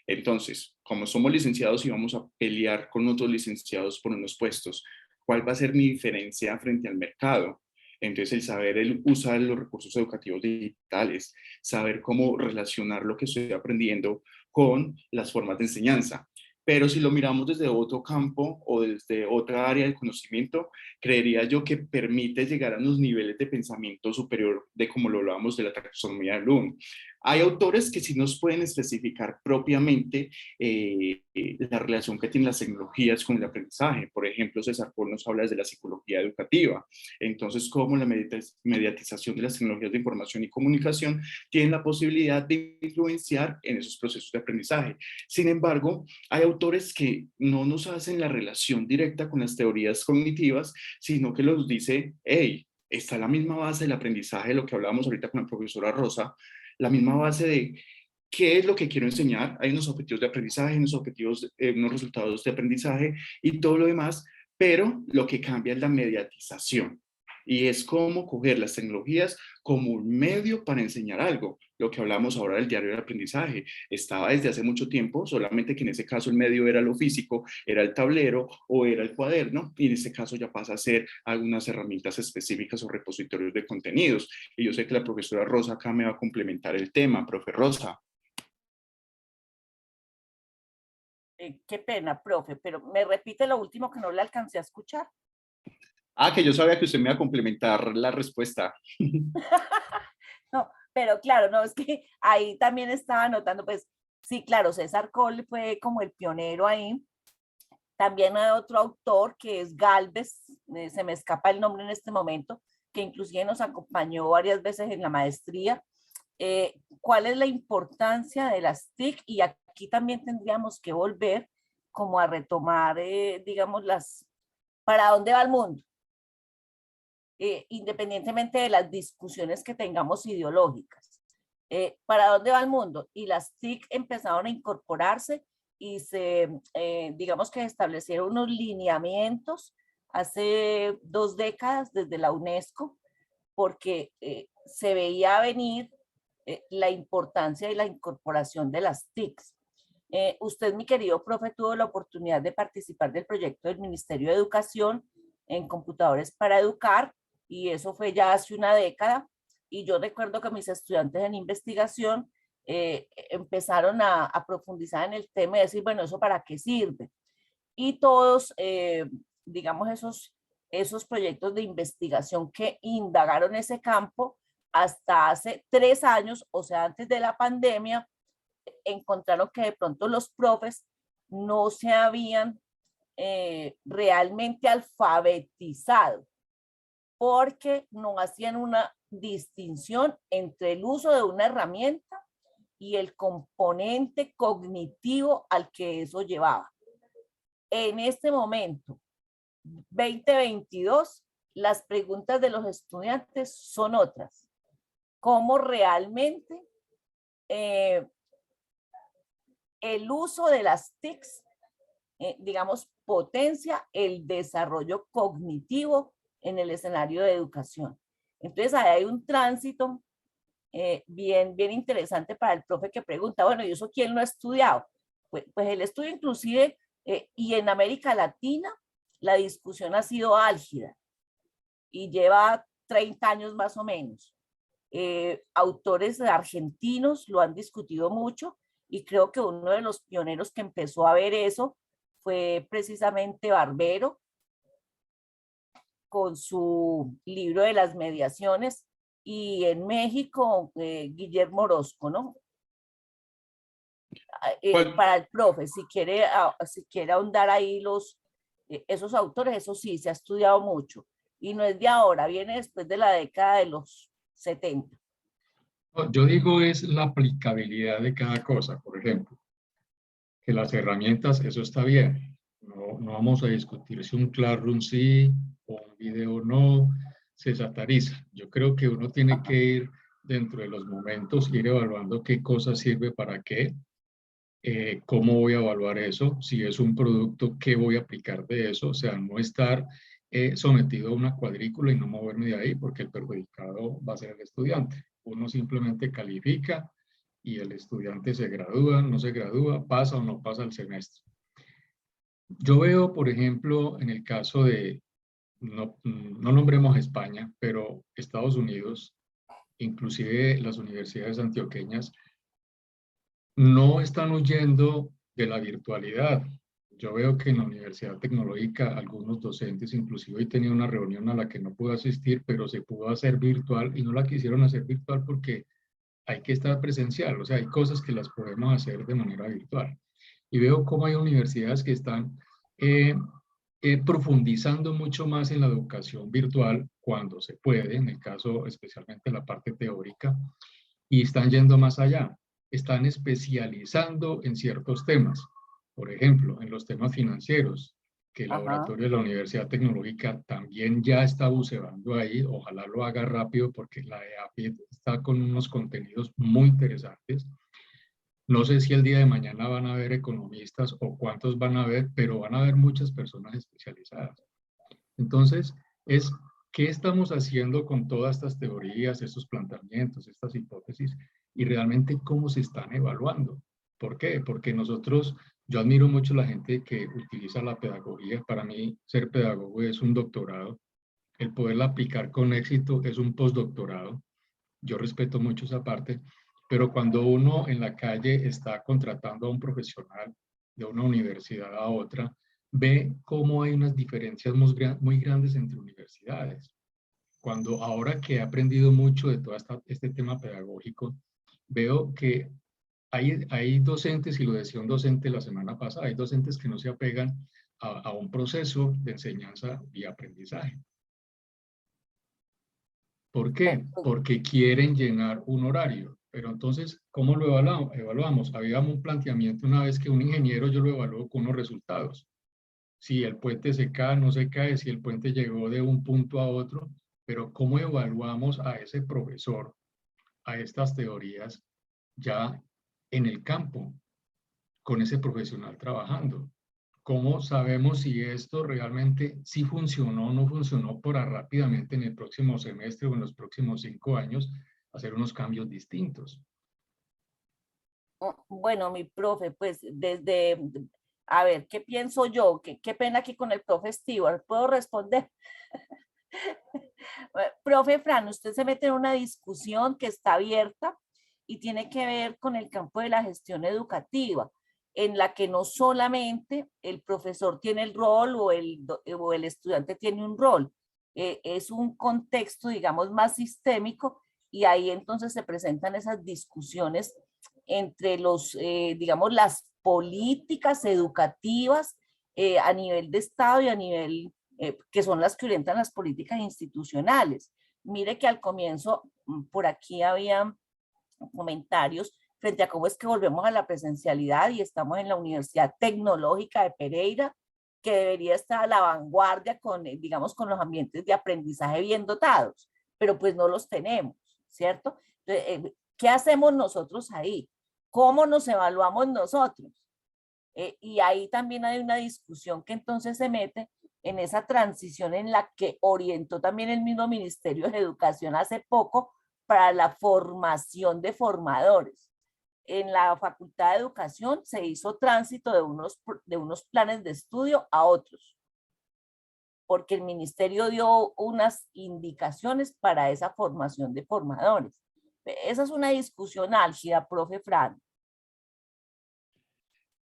Entonces, como somos licenciados y vamos a pelear con otros licenciados por unos puestos, ¿cuál va a ser mi diferencia frente al mercado? Entonces, el saber usar los recursos educativos digitales, saber cómo relacionar lo que estoy aprendiendo con las formas de enseñanza. Pero si lo miramos desde otro campo o desde otra área del conocimiento, creería yo que permite llegar a unos niveles de pensamiento superior de como lo hablábamos de la taxonomía de Bloom. Hay autores que sí nos pueden especificar propiamente la relación que tienen las tecnologías con el aprendizaje. Por ejemplo, César Paul nos habla desde la psicología educativa. Entonces, cómo la mediatización de las tecnologías de información y comunicación tienen la posibilidad de influenciar en esos procesos de aprendizaje. Sin embargo, hay autores que no nos hacen la relación directa con las teorías cognitivas, sino que los dice, hey, está la misma base del aprendizaje, de lo que hablábamos ahorita con la profesora Rosa, la misma base de qué es lo que quiero enseñar. Hay unos objetivos de aprendizaje, unos objetivos, unos resultados de aprendizaje y todo lo demás, pero lo que cambia es la mediatización. Y es cómo coger las tecnologías como un medio para enseñar algo. Lo que hablamos ahora del diario de aprendizaje estaba desde hace mucho tiempo, solamente que en ese caso el medio era lo físico, era el tablero o era el cuaderno, y en este caso ya pasa a ser algunas herramientas específicas o repositorios de contenidos. Y yo sé que la profesora Rosa acá me va a complementar el tema. Profe Rosa. Qué pena, profe, pero me repite lo último que no le alcancé a escuchar. Que yo sabía que usted me iba a complementar la respuesta. No, pero claro, no, es que ahí también estaba anotando, pues sí, claro, César Cole fue como el pionero ahí. También hay otro autor que es Galvez, se me escapa el nombre en este momento, que inclusive nos acompañó varias veces en la maestría. ¿Cuál es la importancia de las TIC? Y aquí también tendríamos que volver como a retomar, digamos, ¿para dónde va el mundo? Independientemente de las discusiones que tengamos ideológicas. ¿Para dónde va el mundo? Y las TIC empezaron a incorporarse y digamos que establecieron unos lineamientos hace 2 décadas desde la UNESCO, porque se veía venir la importancia de la incorporación de las TICs. Usted, mi querido profe, tuvo la oportunidad de participar del proyecto del Ministerio de Educación en Computadores para Educar, y eso fue ya hace 1 década, y yo recuerdo que mis estudiantes en investigación empezaron a profundizar en el tema y decir, bueno, ¿eso para qué sirve? Y todos, digamos, esos proyectos de investigación que indagaron ese campo hasta hace 3 años, o sea, antes de la pandemia, encontraron que de pronto los profes no se habían realmente alfabetizado, porque no hacían una distinción entre el uso de una herramienta y el componente cognitivo al que eso llevaba. En este momento, 2022, las preguntas de los estudiantes son otras. ¿Cómo realmente el uso de las TICs, digamos, potencia el desarrollo cognitivo en el escenario de educación? Entonces, ahí hay un tránsito bien interesante para el profe que pregunta, bueno, ¿y eso quién lo ha estudiado? Pues el estudio inclusive, y en América Latina, la discusión ha sido álgida y lleva 30 años más o menos. Autores argentinos lo han discutido mucho y creo que uno de los pioneros que empezó a ver eso fue precisamente Barbero con su libro de las mediaciones, y en México Guillermo Orozco, ¿no? Para el profe, si quiere ahondar ahí esos autores, eso sí, se ha estudiado mucho y no es de ahora, viene después de la década de los 70. Yo digo es la aplicabilidad de cada cosa. Por ejemplo, que las herramientas, eso está bien. No vamos a discutir si un Classroom sí o un video no, se sataniza. Yo creo que uno tiene que ir dentro de los momentos, ir evaluando qué cosa sirve para qué, cómo voy a evaluar eso, si es un producto, qué voy a aplicar de eso, o sea, no estar sometido a una cuadrícula y no moverme de ahí porque el perjudicado va a ser el estudiante. Uno simplemente califica y el estudiante se gradúa, no se gradúa, pasa o no pasa el semestre. Yo veo, por ejemplo, en el caso de, no nombremos España, pero Estados Unidos, inclusive las universidades antioqueñas, no están huyendo de la virtualidad. Yo veo que en la Universidad Tecnológica algunos docentes, inclusive hoy tenía una reunión a la que no pude asistir, pero se pudo hacer virtual y no la quisieron hacer virtual porque hay que estar presencial. O sea, hay cosas que las podemos hacer de manera virtual. Y veo cómo hay universidades que están profundizando mucho más en la educación virtual cuando se puede, en el caso especialmente en la parte teórica, y están yendo más allá. Están especializando en ciertos temas. Por ejemplo, en los temas financieros, que el laboratorio de la Universidad Tecnológica también ya está buceando ahí. Ojalá lo haga rápido porque la EAFIT está con unos contenidos muy interesantes. No sé si el día de mañana van a haber economistas o cuántos van a haber, pero van a haber muchas personas especializadas. Entonces, ¿qué estamos haciendo con todas estas teorías, estos planteamientos, estas hipótesis? Y realmente cómo se están evaluando. ¿Por qué? Porque yo admiro mucho a la gente que utiliza la pedagogía. Para mí, ser pedagogo es un doctorado. El poderla aplicar con éxito es un postdoctorado. Yo respeto mucho esa parte. Pero cuando uno en la calle está contratando a un profesional de una universidad a otra, ve cómo hay unas diferencias muy grandes entre universidades. Ahora que he aprendido mucho de todo este tema pedagógico, veo que hay docentes, y lo decía un docente la semana pasada, hay docentes que no se apegan a un proceso de enseñanza y aprendizaje. ¿Por qué? Porque quieren llenar un horario. Pero entonces, ¿cómo lo evaluamos? Había un planteamiento una vez que un ingeniero yo lo evalúo con unos resultados. Si el puente se cae, no se cae, si el puente llegó de un punto a otro, pero ¿cómo evaluamos a ese profesor, a estas teorías, ya en el campo, con ese profesional trabajando? ¿Cómo sabemos si esto realmente sí funcionó o no funcionó para rápidamente en el próximo semestre o en los próximos 5 años hacer unos cambios distintos? Bueno, mi profe, pues a ver, ¿qué pienso yo? Qué pena aquí con el profe Stewart. ¿Puedo responder? Profe Fran, usted se mete en una discusión que está abierta y tiene que ver con el campo de la gestión educativa, en la que no solamente el profesor tiene el rol o el estudiante tiene un rol, es un contexto, digamos, más sistémico, y ahí entonces se presentan esas discusiones entre digamos, las políticas educativas a nivel de Estado y a nivel, que son las que orientan las políticas institucionales. Mire que al comienzo, por aquí había comentarios frente a cómo es que volvemos a la presencialidad y estamos en la Universidad Tecnológica de Pereira, que debería estar a la vanguardia con, digamos, con los ambientes de aprendizaje bien dotados, pero pues no los tenemos, ¿cierto? Entonces, ¿qué hacemos nosotros ahí? ¿Cómo nos evaluamos nosotros? Y ahí también hay una discusión que entonces se mete en esa transición en la que orientó también el mismo Ministerio de Educación hace poco para la formación de formadores. En la Facultad de Educación se hizo tránsito de unos planes de estudio a otros. porque el ministerio dio unas indicaciones para esa formación de formadores. Esa es una discusión álgida, profe Fran.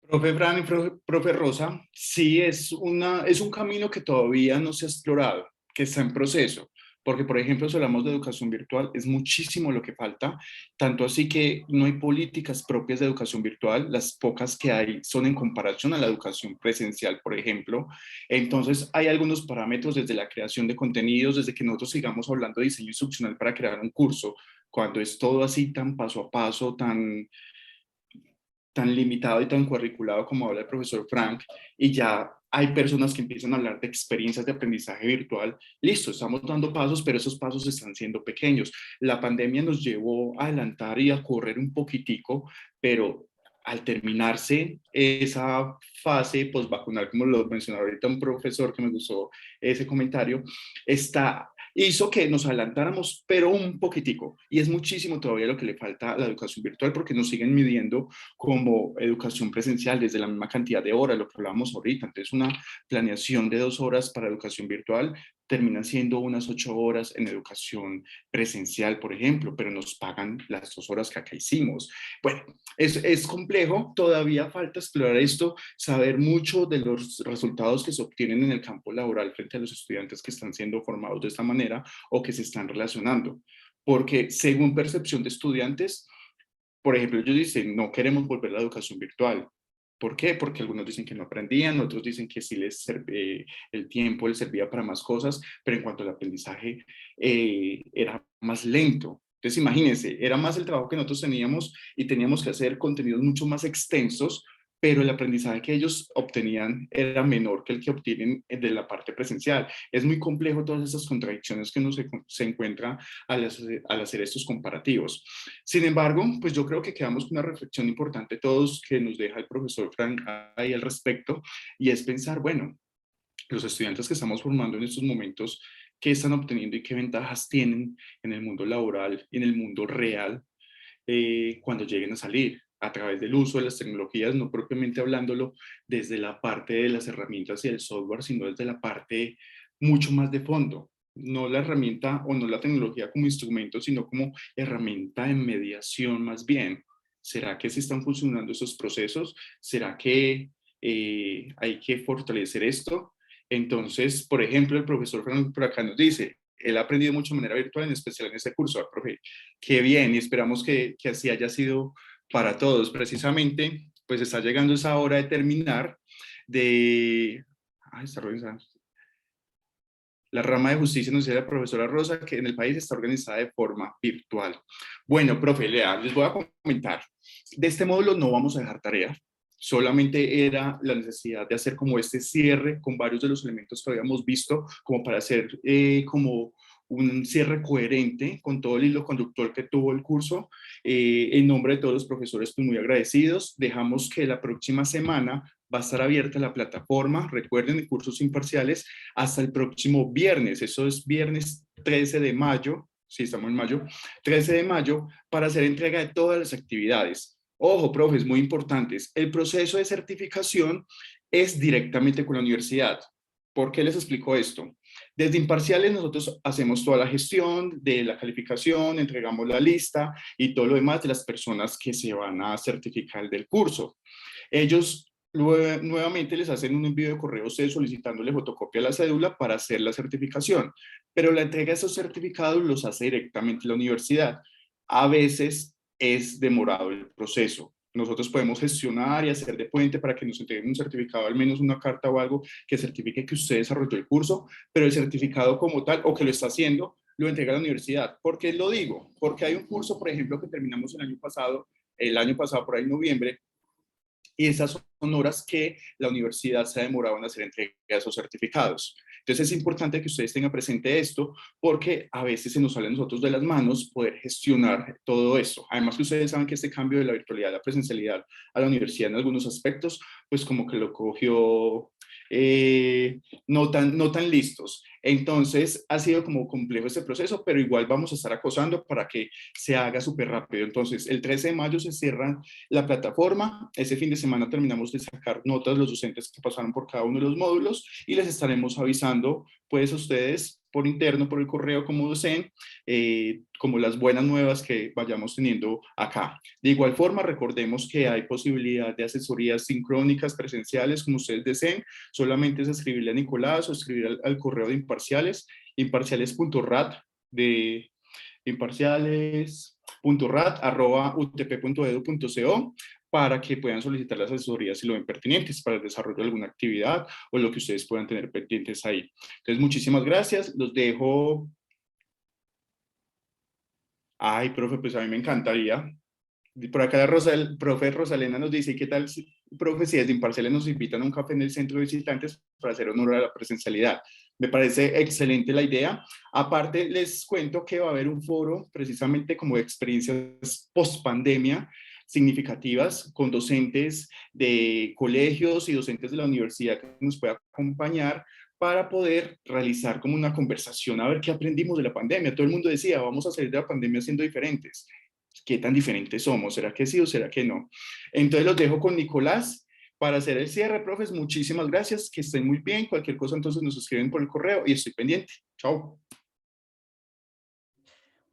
Profe Fran y profe Rosa, sí es un camino que todavía no se ha explorado, que está en proceso, porque por ejemplo, si hablamos de educación virtual, es muchísimo lo que falta, tanto así que no hay políticas propias de educación virtual, las pocas que hay son en comparación a la educación presencial, por ejemplo. Entonces hay algunos parámetros desde la creación de contenidos, desde que nosotros sigamos hablando de diseño instruccional para crear un curso, cuando es todo así tan paso a paso, tan limitado y tan curriculado como habla el profesor Frank, y ya hay personas que empiezan a hablar de experiencias de aprendizaje virtual. Listo, estamos dando pasos, pero esos pasos están siendo pequeños. La pandemia nos llevó a adelantar y a correr un poquitico, pero al terminarse esa fase postvacunal, como lo mencionó ahorita un profesor que me gustó ese comentario, hizo que nos adelantáramos, pero un poquitico. Y es muchísimo todavía lo que le falta a la educación virtual, porque nos siguen midiendo como educación presencial desde la misma cantidad de horas, lo que hablábamos ahorita. Entonces, una planeación de 2 horas para educación virtual terminan siendo unas 8 horas en educación presencial, por ejemplo, pero nos pagan las 2 horas que acá hicimos. Bueno, es complejo, todavía falta explorar esto, saber mucho de los resultados que se obtienen en el campo laboral frente a los estudiantes que están siendo formados de esta manera o que se están relacionando. Porque según percepción de estudiantes, por ejemplo, ellos dicen, no queremos volver a la educación virtual. ¿Por qué? Porque algunos dicen que no aprendían, otros dicen que sí el tiempo les servía para más cosas, pero en cuanto al aprendizaje era más lento. Entonces imagínense, era más el trabajo que nosotros teníamos y teníamos que hacer contenidos mucho más extensos, pero el aprendizaje que ellos obtenían era menor que el que obtienen de la parte presencial. Es muy complejo todas esas contradicciones que uno se encuentra al hacer estos comparativos. Sin embargo, pues yo creo que quedamos con una reflexión importante todos que nos deja el profesor Frank ahí al respecto, y es pensar, bueno, los estudiantes que estamos formando en estos momentos, ¿qué están obteniendo y qué ventajas tienen en el mundo laboral y en el mundo real cuando lleguen a salir? A través del uso de las tecnologías, no propiamente hablándolo desde la parte de las herramientas y el software, sino desde la parte mucho más de fondo. No la herramienta o no la tecnología como instrumento, sino como herramienta de mediación más bien. ¿Será que se están funcionando esos procesos? ¿Será que hay que fortalecer esto? Entonces, por ejemplo, el profesor Fernando por acá nos dice, él ha aprendido mucho de manera virtual, en especial en este curso. Profe, qué bien, y esperamos que así haya sido para todos. Precisamente, pues está llegando esa hora de terminar de... está organizando. La rama de justicia nos dice la profesora Rosa que en el país está organizada de forma virtual. Bueno, profe, les voy a comentar. De este módulo no vamos a dejar tarea. Solamente era la necesidad de hacer como este cierre con varios de los elementos que habíamos visto, como para hacer como un cierre coherente con todo el hilo conductor que tuvo el curso. En nombre de todos los profesores, pues muy agradecidos. Dejamos que la próxima semana va a estar abierta la plataforma, recuerden, de cursos imparciales, hasta el próximo viernes. Eso es viernes 13 de mayo, sí, estamos en mayo, 13 de mayo, para hacer entrega de todas las actividades. Ojo, profes, muy importantes. El proceso de certificación es directamente con la universidad. ¿Por qué les explico esto? Desde Imparciales nosotros hacemos toda la gestión de la calificación, entregamos la lista y todo lo demás de las personas que se van a certificar del curso. Ellos nuevamente les hacen un envío de correo solicitándole fotocopia a la cédula para hacer la certificación, pero la entrega de esos certificados los hace directamente la universidad. A veces es demorado el proceso. Nosotros podemos gestionar y hacer de puente para que nos entreguen un certificado, al menos una carta o algo que certifique que usted desarrolló el curso, pero el certificado como tal, o que lo está haciendo, lo entrega a la universidad. ¿Por qué lo digo? Porque hay un curso, por ejemplo, que terminamos el año pasado por ahí en noviembre, y esas son horas que la universidad se ha demorado en hacer entrega de esos certificados. Entonces es importante que ustedes tengan presente esto, porque a veces se nos sale a nosotros de las manos poder gestionar todo esto. Además que ustedes saben que este cambio de la virtualidad a la presencialidad a la universidad en algunos aspectos, pues como que lo cogió no tan listos. Entonces ha sido como complejo este proceso, pero igual vamos a estar acosando para que se haga súper rápido. Entonces el 13 de mayo se cierra la plataforma. Ese fin de semana terminamos de sacar notas los docentes que pasaron por cada uno de los módulos y les estaremos avisando pues ustedes por interno, por el correo, como docen, como las buenas nuevas que vayamos teniendo acá. De igual forma, recordemos que hay posibilidad de asesorías sincrónicas, presenciales, como ustedes deseen. Solamente es escribirle a Nicolás o escribir al correo de Imparciales, imparciales.rat, de imparciales.rat@utp.edu.co, para que puedan solicitar las asesorías si lo ven pertinentes para el desarrollo de alguna actividad o lo que ustedes puedan tener pendientes ahí. Entonces, muchísimas gracias. Los dejo. Ay, profe, pues a mí me encantaría. Por acá el profe Rosalena nos dice, ¿qué tal, profe, si desde Imparciales nos invitan a un café en el centro de visitantes para hacer honor a la presencialidad? Me parece excelente la idea. Aparte, les cuento que va a haber un foro precisamente como de experiencias post-pandemia significativas con docentes de colegios y docentes de la universidad que nos puedan acompañar para poder realizar como una conversación a ver qué aprendimos de la pandemia. Todo el mundo decía, vamos a salir de la pandemia siendo diferentes. ¿Qué tan diferentes somos? ¿Será que sí o será que no? Entonces los dejo con Nicolás para hacer el cierre, profes. Muchísimas gracias, que estén muy bien. Cualquier cosa entonces nos escriben por el correo y estoy pendiente. Chao.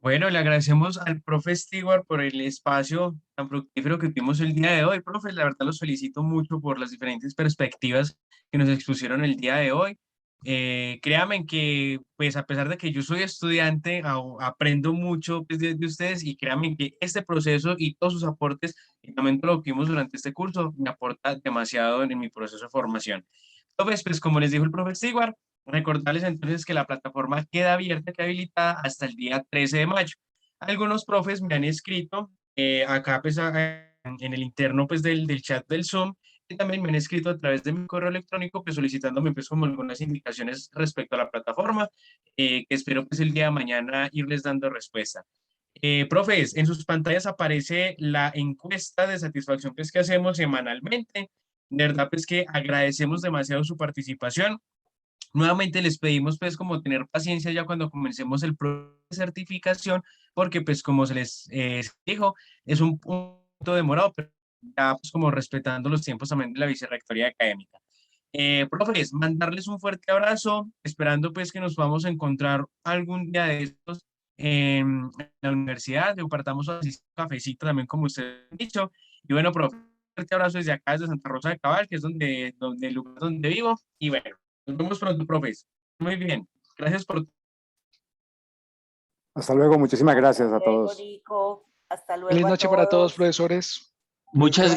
Bueno, le agradecemos al profe Stewart por el espacio tan fructífero que tuvimos el día de hoy. Profe, la verdad los felicito mucho por las diferentes perspectivas que nos expusieron el día de hoy. Créanme que, pues, a pesar de que yo soy estudiante, aprendo mucho pues, de ustedes, y créanme que este proceso y todos sus aportes, y también todo lo que vimos durante este curso, me aporta demasiado en mi proceso de formación. Entonces, pues, como les dijo el profe Stewart, recordarles entonces que la plataforma queda abierta, queda habilitada hasta el día 13 de mayo. Algunos profes me han escrito acá pues, en el interno pues, del chat del Zoom, y también me han escrito a través de mi correo electrónico pues, solicitándome pues, como algunas indicaciones respecto a la plataforma, que espero pues, el día de mañana irles dando respuesta. Profes, en sus pantallas aparece la encuesta de satisfacción pues, que hacemos semanalmente. De verdad, pues que agradecemos demasiado su participación. Nuevamente les pedimos pues como tener paciencia ya cuando comencemos el proceso de certificación, porque pues como se les dijo, es un punto demorado, pero ya pues como respetando los tiempos también de la vicerrectoría académica. Profes, mandarles un fuerte abrazo, esperando pues que nos vamos a encontrar algún día de estos en la universidad, que compartamos así un cafecito también como ustedes han dicho. Y bueno, profe, un fuerte abrazo desde acá, desde Santa Rosa de Cabal, que es el lugar donde vivo. Y bueno, nos vemos pronto, profes. Muy bien. Gracias por... Hasta luego, muchísimas gracias a Luego, todos. Nico. Hasta luego Feliz a noche para todos, todos. profesores. Muchas gracias.